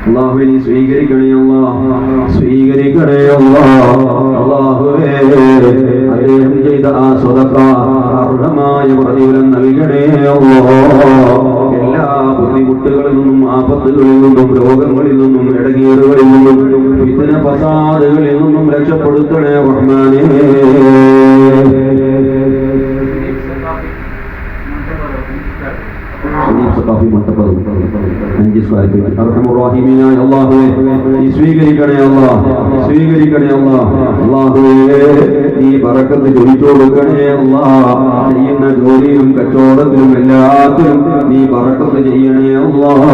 അല്ലാഹുവിനെ സ്വീകരിക്കണേ അല്ലാഹ്, സ്വീകരിക്കണേ അല്ലാഹ്. അല്ലാഹുവേ അദ്ദേഹം ചെയ്ത ആ സ്വതക്ക അർഹമായ പ്രതിഫലം നൽകണേ അല്ലാഹ്. എല്ലാ ബുദ്ധിമുട്ടുകളിൽ നിന്നും ആപത്തുകളിൽ നിന്നും രോഗങ്ങളിൽ നിന്നും ഇടങ്ങേറുകളിൽ നിന്നും ഫിത്ന ഫസാദുകളിൽ നിന്നും രക്ഷപ്പെടുത്തണേ റഹ്മാനേ. അർഹമുർ-റഹീമീനായ അല്ലാഹുവേ നീ സ്വീകരിക്കണേ അല്ലാഹ്, സ്വീകരിക്കണേ അല്ലാഹ്. അല്ലാഹുവേ നീ ബറക്കത്ത് ചൊരിച്ചു കൊടുക്കണേ അല്ലാഹ്. ചെയ്യുന്ന ജോലിയിലും കച്ചവടത്തിലും എല്ലാത്തിലും നീ ബറക്കത്ത് ചെയ്യണേ അല്ലാഹ്.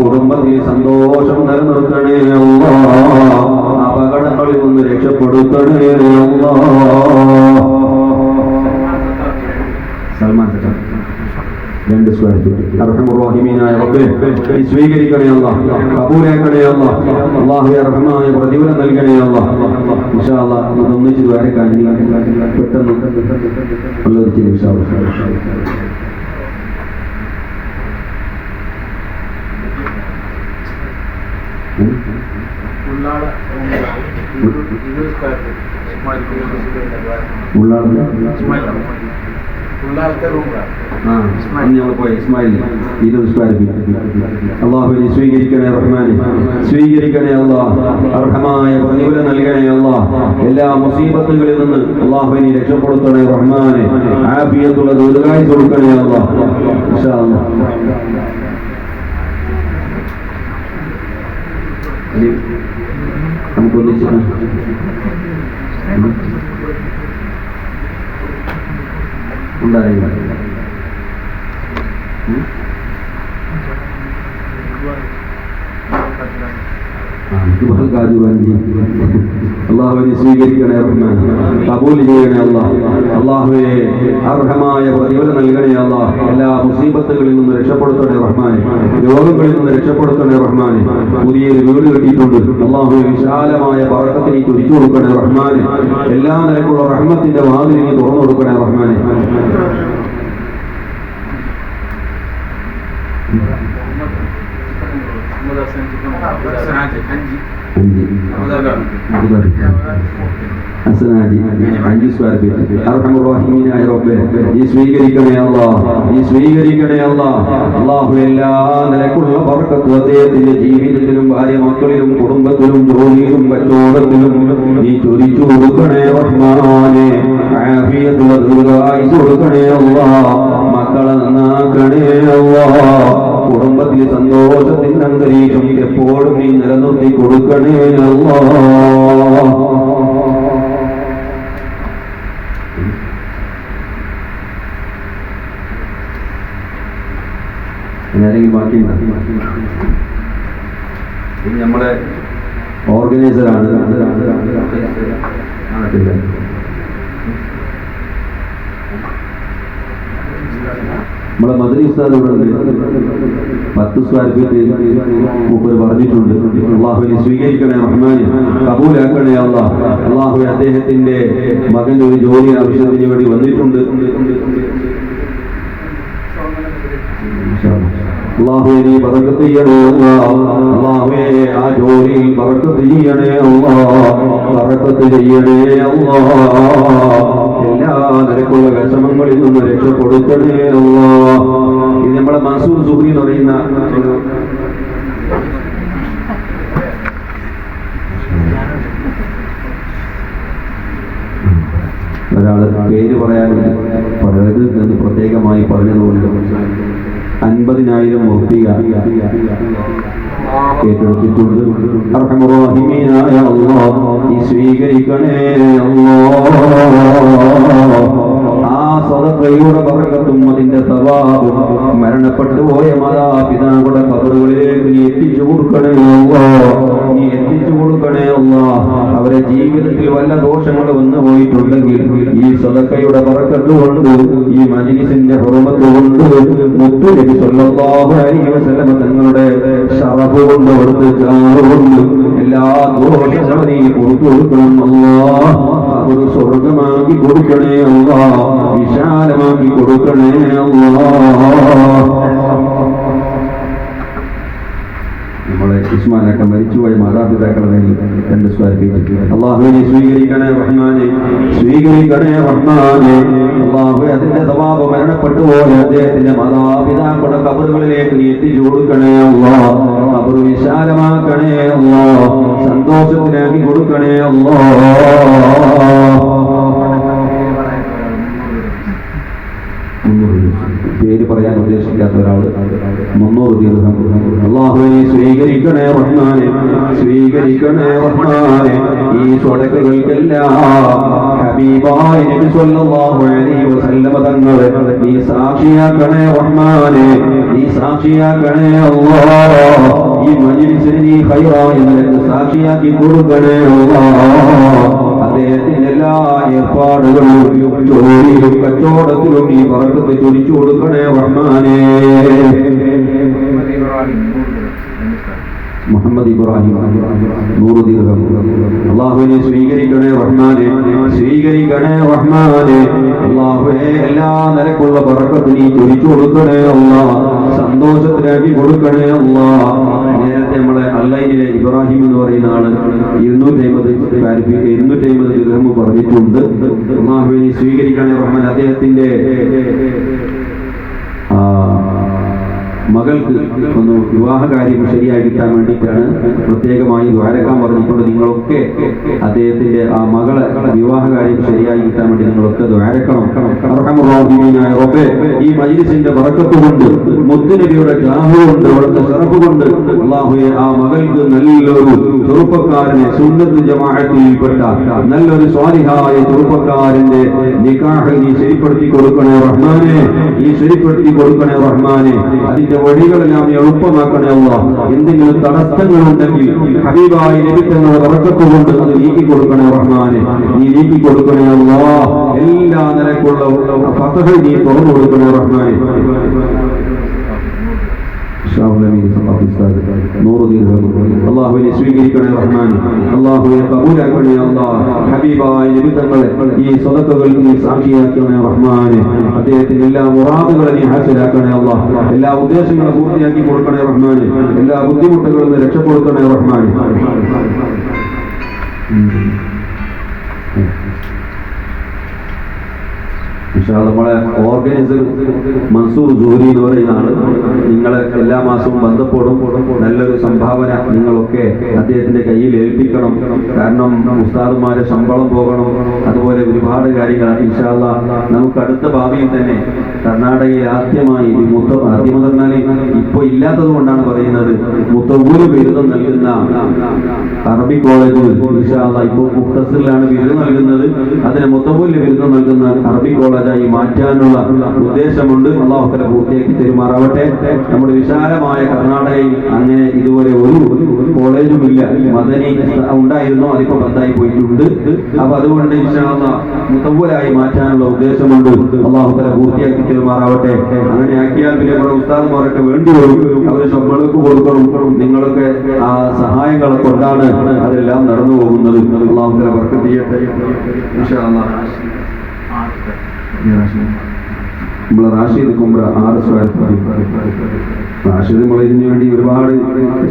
കുടുംബത്തിൽ സന്തോഷം നിലനിർത്തണേ അല്ലാഹ്. അപകടങ്ങളിൽ നിന്ന് രക്ഷപ്പെടുത്തണേ അല്ലാഹ്. സൽമാൻ 2 സ്വാരത്തിൽ അർഹമുർ-റഹീമീനായ റബ്ബേ നീ സ്വീകരിക്കണേ അല്ലാഹ്, കബൂലാക്കണേ അല്ലാഹ്. അല്ലാഹുവേ അർഹമായ പ്രതിഫലം നൽകണേ അല്ലാഹ്. ഇൻഷാ അല്ലാഹ് ഒന്നിച്ച് ദ്വാരക്കാൻ പെട്ടെന്ന് ഉള്ളൊരു ഇൻഷാ അല്ലാഹ്. അല്ലാഹുവിനെ സ്വീകരിക്കണേ റഹ്മാനെ, സ്വീകരിക്കണേ അല്ലാഹ്. അർഹമായ പ്രതിഫലം നൽകണേ അല്ലാഹ്. എല്ലാ മുസീബത്തുകളിൽ നിന്ന് അല്ലാഹുവിനെ രക്ഷപ്പെടുത്തണേ റഹ്മാനെ. ആഫിയത്തുള്ള ദീർഘായുസ്സ് കൊടുക്കണേ അല്ലാഹ്. ഇൻഷാ അല്ലാഹ് നമുക്കൊന്നിച്ച് ഉണ്ടായില്ല. അല്ലാഹുവിനെ സ്വീകരിക്കണേ റഹ്മാൻ, കബൂൽ ചെയ്യണേ അല്ലാഹ്. അല്ലാഹുവേ അർഹമായ പ്രതിഫലം നൽകണേ അല്ലാഹ്. എല്ലാ മുസീബത്തുകളിൽ നിന്ന് രക്ഷപ്പെടുത്തണേ റഹ്മാനെ, രോഗങ്ങളിൽ നിന്ന് രക്ഷപ്പെടുത്തണേ റഹ്മാനെ. പുതിയൊരു വീട് കെട്ടിയിട്ടുണ്ട് അല്ലാഹുവേ, വിശാലമായ ബറക്കത്ത് നീ ചൊരിച്ചു കൊടുക്കണേ റഹ്മാനെ. എല്ലാ നിലക്കുള്ള റഹ്മത്തിന്റെ വാതിൽ നീ തുറന്നു കൊടുക്കണേ റഹ്മാനെ. അർഹമുർ-റഹീമീനായ റബ്ബേ നീ സ്വീകരിക്കണേ അല്ലാഹ്, നീ സ്വീകരിക്കണേ അല്ലാഹ്. അല്ലാഹു എല്ലാ നിലക്കുള്ള ബറക്കത്ത് അദ്ദേഹത്തിന്റെ ജീവിതത്തിലും ഭാര്യ മക്കളിലും കുടുംബത്തിലും ജോലിയിലും കച്ചവടത്തിലും നീ ചൊരിച്ചു കൊടുക്കണേ റഹ്മാനെ. ആഫിയത്തുള്ള ദീർഘായുസ്സ് കൊടുക്കണേ അല്ലാഹ്. മക്കളെ നന്നാക്കണേ അല്ലാഹ്. കുടുംബത്തിൽ സന്തോഷത്തിന്റെ അന്തരീക്ഷം എപ്പോഴും നീ നിലനിർത്തി കൊടുക്കണേ അല്ലാഹ്. ആരെങ്കിലും ബാക്കിയുണ്ട്? നമ്മളെ ഓർഗനൈസറാണ് നമ്മളെ മദനി ഉസ്താദ് ഇവിടെ ഉണ്ട്. 10 സ്ക്വയർ ഫീറ്റ് മൂപ്പര് പറഞ്ഞിട്ടുണ്ട്. അള്ളാഹുവിനെ സ്വീകരിക്കണേ റഹ്മാനെ, കബൂലാക്കണേ അല്ലാഹ്. അള്ളാഹു അദ്ദേഹത്തിന്റെ മകന്റെ ഒരു ജോലി ആവശ്യത്തിന് വേണ്ടി വന്നിട്ടുണ്ട്. അല്ലാഹുവേ നീ ബറക്കത്ത് ചെയ്യണേ അല്ലാഹ്. അല്ലാഹുവേ ആ ജോലിയിൽ ബറക്കത്ത് ചെയ്യണേ അല്ലാഹ്, ബറക്കത്ത് ചെയ്യണേ അല്ലാഹ്. എല്ലാ നിരക്കുള്ള വിഷമങ്ങളിൽ നിന്ന് രക്ഷപ്പെടുത്തണേ അല്ലാഹ്. ഇത് നമ്മളെ മൻസൂർ സുഹ്രി എന്ന് പറയുന്ന ഒരു ഒരാള് പേര് പറയാനുണ്ട്, പറയരുത് എന്ന് പ്രത്യേകമായി പറഞ്ഞതുകൊണ്ട് 50,000 ഉറുപ്പിക ഏറ്റെടുത്തിട്ടുണ്ട്. അർഹമുറഹീമീനായ അല്ലാഹ് നീ സ്വീകരിക്കണേ അല്ലാഹ്. ആ സദഖയുടെ ബറക്കത്തും അതിന്റെ സവാബും മരണപ്പെട്ടു പോയ മാതാപിതാക്കളുടെ ഖബറുകളിലേക്ക് നീ എത്തിച്ചു കൊടുക്കണേ അല്ലാഹ്, നീ എത്തിച്ചു കൊടുക്കണേ അല്ലാഹ്. അവരെ ജീവിതത്തിൽ വല്ല ദോഷങ്ങൾ വന്നു പോയിട്ടുണ്ടെങ്കിൽ ഈ സദഖയുടെ ബറക്കത്ത് കൊണ്ട്, ഈ മജ്‌ലിസിന്റെ ഹുർമത്ത് കൊണ്ട്, മുത്തു നബി സല്ലല്ലാഹു അലൈഹി വസല്ലം തങ്ങളുടെ ശറഫ് കൊണ്ട്, അവിടുത്തെ ജാഹ് കൊണ്ട് എല്ലാ ദോഷങ്ങളും നീ പുറത്തു കൊടുക്കണം അല്ലാഹ്. ഒരു സ്വർഗമാക്കി കൊടുക്കണേ അല്ലാഹ്, വിശാലമാക്കി കൊടുക്കണേ അല്ലാഹ്. നമ്മളെ ഉസ്മാനൊക്കെ മരിച്ചുപോയ മാതാപിതാക്കളെ 2 സ്ക്വയർ ഫീറ്റ് അല്ലാഹുവിനെ സ്വീകരിക്കണേ റഹ്മാനെ, സ്വീകരിക്കണേ റഹ്മാനെ. അല്ലാഹുവേ അതിന്റെ സവാബ് മരണപ്പെട്ടു പോയ അദ്ദേഹത്തിന്റെ മാതാപിതാക്കളുടെ ഖബറുകളിലേക്ക് നീ എത്തിച്ചു കൊടുക്കണേ അല്ലാഹ്. ഖബർ വിശാലമാക്കണേ അല്ലാഹ്, സന്തോഷത്തിലാക്കി കൊടുക്കണേ അല്ലാഹ്. പേര് പറയാൻ ഉദ്ദേശിക്കാത്ത ഒരാൾ 300 ദിർഹം. അല്ലാഹുവിനെ സ്വീകരിക്കണേ റഹ്മാനെ, സ്വീകരിക്കണേ റഹ്മാനെ. ഈ സ്വദഖകൾക്കെല്ലാം ഹബീബായ നബി സല്ലല്ലാഹു അലൈഹി വസല്ലം തങ്ങളെ നീ സാക്ഷിയാക്കണേ റഹ്മാനെ, നീ സാക്ഷിയാക്കണേ അല്ലാഹ്. ഈ മജ്‌ലിസിനെ നീ ഖൈറായ നിലക്ക് സാക്ഷിയാക്കി കൊടുക്കണേ അല്ലാഹ്. അദ്ദേഹത്തിന്റെ എല്ലാ ഏർപ്പാടുകളും ജോലിയിലും കച്ചവടത്തിലും നീ ബറക്കത്ത് ചൊരിച്ചു കൊടുക്കണേ റഹ്മാനേ. മുഹമ്മദ് ഇബ്രാഹിം 100 ദിർഹം. അല്ലാഹുവിനെ സ്വീകരിക്കണേ റഹ്മാനെ, സ്വീകരിക്കണേ റഹ്മാനെ. അല്ലാഹുവേ എല്ലാ നിലക്കുള്ള ബറക്കത്ത് നീ ചൊരിച്ചു കൊടുക്കണേ അല്ലാഹ്, സന്തോഷത്തിലാക്കി കൊടുക്കണേ അല്ലാഹ്. നേരത്തെ നമ്മളെ അല്ലൈനിലെ ഇബ്രാഹിം എന്ന് പറയുന്ന ആള് 250 ദിർഹം പറഞ്ഞിട്ടുണ്ട്. അല്ലാഹുവിനെ സ്വീകരിക്കണേ റഹ്മാൻ. അദ്ദേഹത്തിന്റെ മകൾക്ക് ഒന്ന് വിവാഹകാര്യം ശരിയായി കിട്ടാൻ വേണ്ടിയിട്ടാണ് പ്രത്യേകമായി ദ്വാരക്കാൻ പറഞ്ഞിട്ടുണ്ട്. നിങ്ങളൊക്കെ അദ്ദേഹത്തിന്റെ ആ മകളെ വിവാഹകാര്യം ശരിയായി കിട്ടാൻ വേണ്ടി നിങ്ങളൊക്കെ ദ്വാരക്കണം. ഈ മജ്‌ലിസിന്റെ ബറക്കത്ത് കൊണ്ട്, മുത്തുനബിയുടെ ജാഹ് കൊണ്ട്, അവിടുത്തെ ശറഫ് കൊണ്ട് അല്ലാഹുവേ ആ മകൾക്ക് നല്ലൊരു ചെറുപ്പക്കാരനെ, സുന്നത്ത് ജമാഅത്തിൽപ്പെട്ട നല്ലൊരു സ്വാലിഹായ ചെറുപ്പക്കാരന്റെ നിക്കാഹ് നീ ശരിപ്പെടുത്തി കൊടുക്കണേ റഹ്മാനെ, നീ ശരിപ്പെടുത്തി കൊടുക്കണേ റഹ്മാനെ. അതിന്റെ വഴികളെല്ലാം നീ എളുപ്പമാക്കണേ അല്ലാഹ്. എന്തെങ്കിലും തടസ്സങ്ങളുണ്ടെങ്കിൽ ഹബീബായ നബി തങ്ങളുടെ ബറക്കത്ത് കൊണ്ട് അത് നീക്കി കൊടുക്കണേ റഹ്മാനെ, നീ നീക്കി കൊടുക്കണേ അല്ലാഹ്. എല്ലാ നിലക്കുള്ള ഫതഹ് നീ തുറന്നു കൊടുക്കണേ റഹ്മാനെ. അല്ലാഹുവിനെ സ്വീകരിക്കണേ റഹ്മാൻ, അല്ലാഹുവെ കബൂലാക്കണേ അല്ലാഹ്. ഹബീബായ നബി തങ്ങളെ ഈ സദഖകൾക്ക് നീ സാക്ഷിയാക്കണേ റഹ്മാനെ. അദ്ദേഹത്തിന്റെ എല്ലാ മുറാദുകളും നീ ഹാസിലാക്കണേ അല്ലാഹ്. എല്ലാ ഉദ്ദേശങ്ങളും പൂർത്തിയാക്കി കൊടുക്കണേ റഹ്മാനെ. എല്ലാ ബുദ്ധിമുട്ടുകളിൽ നിന്ന് രക്ഷപ്പെടുത്തണേ റഹ്മാനെ. നമ്മളെ ഓർഗനൈസർ മൻസൂർ ജോലി എന്ന് പറയുന്ന ആള് നിങ്ങളെ എല്ലാ മാസവും ബന്ധപ്പെടും. നല്ലൊരു സംഭാവന നിങ്ങളൊക്കെ അദ്ദേഹത്തിന്റെ കയ്യിൽ ഏൽപ്പിക്കണം. കാരണം ഉസ്താദുമാരെ ശമ്പളം പോകണം, അതുപോലെ ഒരുപാട് കാര്യങ്ങൾ. ഇൻഷാ അല്ലാഹ് നമുക്ക് അടുത്ത ഭാവിയിൽ തന്നെ കർണാടകയിൽ ആദ്യമായി ആദ്യം പറഞ്ഞാൽ ഇപ്പൊ ഇല്ലാത്തത് കൊണ്ടാണ് പറയുന്നത്, മുത്തവൂര് ബിരുദം നൽകുന്ന അറബി കോളേജ് ഇൻഷാ അല്ലാഹ് ഇപ്പോൾ മുഖ്തസിലാണ് ബിരുദം നൽകുന്നത്. അതിന് മുത്തവൂരിൽ ബിരുദം നൽകുന്ന അറബി കോളേജ് കോളേജായി മാറ്റാനുള്ള ഉദ്ദേശമുണ്ട്. അള്ളാഹു തആല പൂർത്തിയാക്കി തരുമാറാവട്ടെ. നമ്മുടെ വിശാലമായ കർണാടകയിൽ അങ്ങനെ ഇതുപോലെ ഒരു കോളേജുമില്ല. മദനി ഉണ്ടായിരുന്നു, അതിപ്പോ ബന്ധായി പോയിട്ടുണ്ട്. അപ്പൊ അതുകൊണ്ട് ഇൻഷാ അല്ലാഹ് മുതവ്വലായി മാറ്റാനുള്ള ഉദ്ദേശമുണ്ട്. അള്ളാഹു തആല പൂർത്തിയാക്കി തരുമാറാവട്ടെ. അങ്ങനെ ആക്കിയാൽ പിന്നെ നമ്മുടെ ഉസ്താദ്മാരൊക്കെ വേണ്ടി വരും, അവർ നമ്മൾക്ക് കൊടുക്കണം. നിങ്ങളൊക്കെ ആ സഹായങ്ങളെ കൊണ്ടാണ് അതെല്ലാം നടന്നു പോകുന്നത്. അള്ളാഹു തആല ബർക്കത്ത് ചെയ്യട്ടെ. ഇൻഷാ അല്ലാഹ് നമ്മളെ റാഷിദ് കുംബ്ര 6 സ്ക്വയർ റാഷിദ് മുളയിന് വേണ്ടി ഒരുപാട്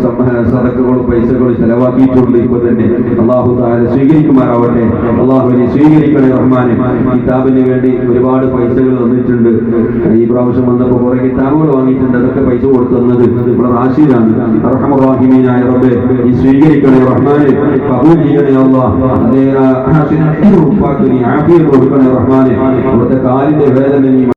സദഖകളും പൈസകളും ചെലവാക്കിയിട്ടുണ്ട്. ഇപ്പൊ തന്നെ അള്ളാഹു തആല സ്വീകരിക്കുമാറാവട്ടെ. അള്ളാഹുവിനെ സ്വീകരിക്കണേ റഹ്മാനെ. കിതാബിന് വേണ്ടി ഒരുപാട് പൈസകൾ തന്നിട്ടുണ്ട്. ഈ പ്രാവശ്യം വന്നപ്പോൾ കുറെ കിതാബുകൾ വാങ്ങിയിട്ടുണ്ട്. അതൊക്കെ പൈസ കൊടുത്തു തന്നത് നമ്മളെ റാഷിദാണ്. അർഹമർ റഹീമീനായ റബ്ബേ, നീ സ്വീകരിക്കണേ റഹ്മാനെ. കബൂൽ ചെയ്യണേ അല്ലാഹ്. അതേ റാഷിദിനെ ഉപ്പാക്കി നീ ആഫിയത്ത് കൊടുക്കണേ റഹ്മാനെ. അവിടുത്തെ കാലിന്റെ വേദന നീ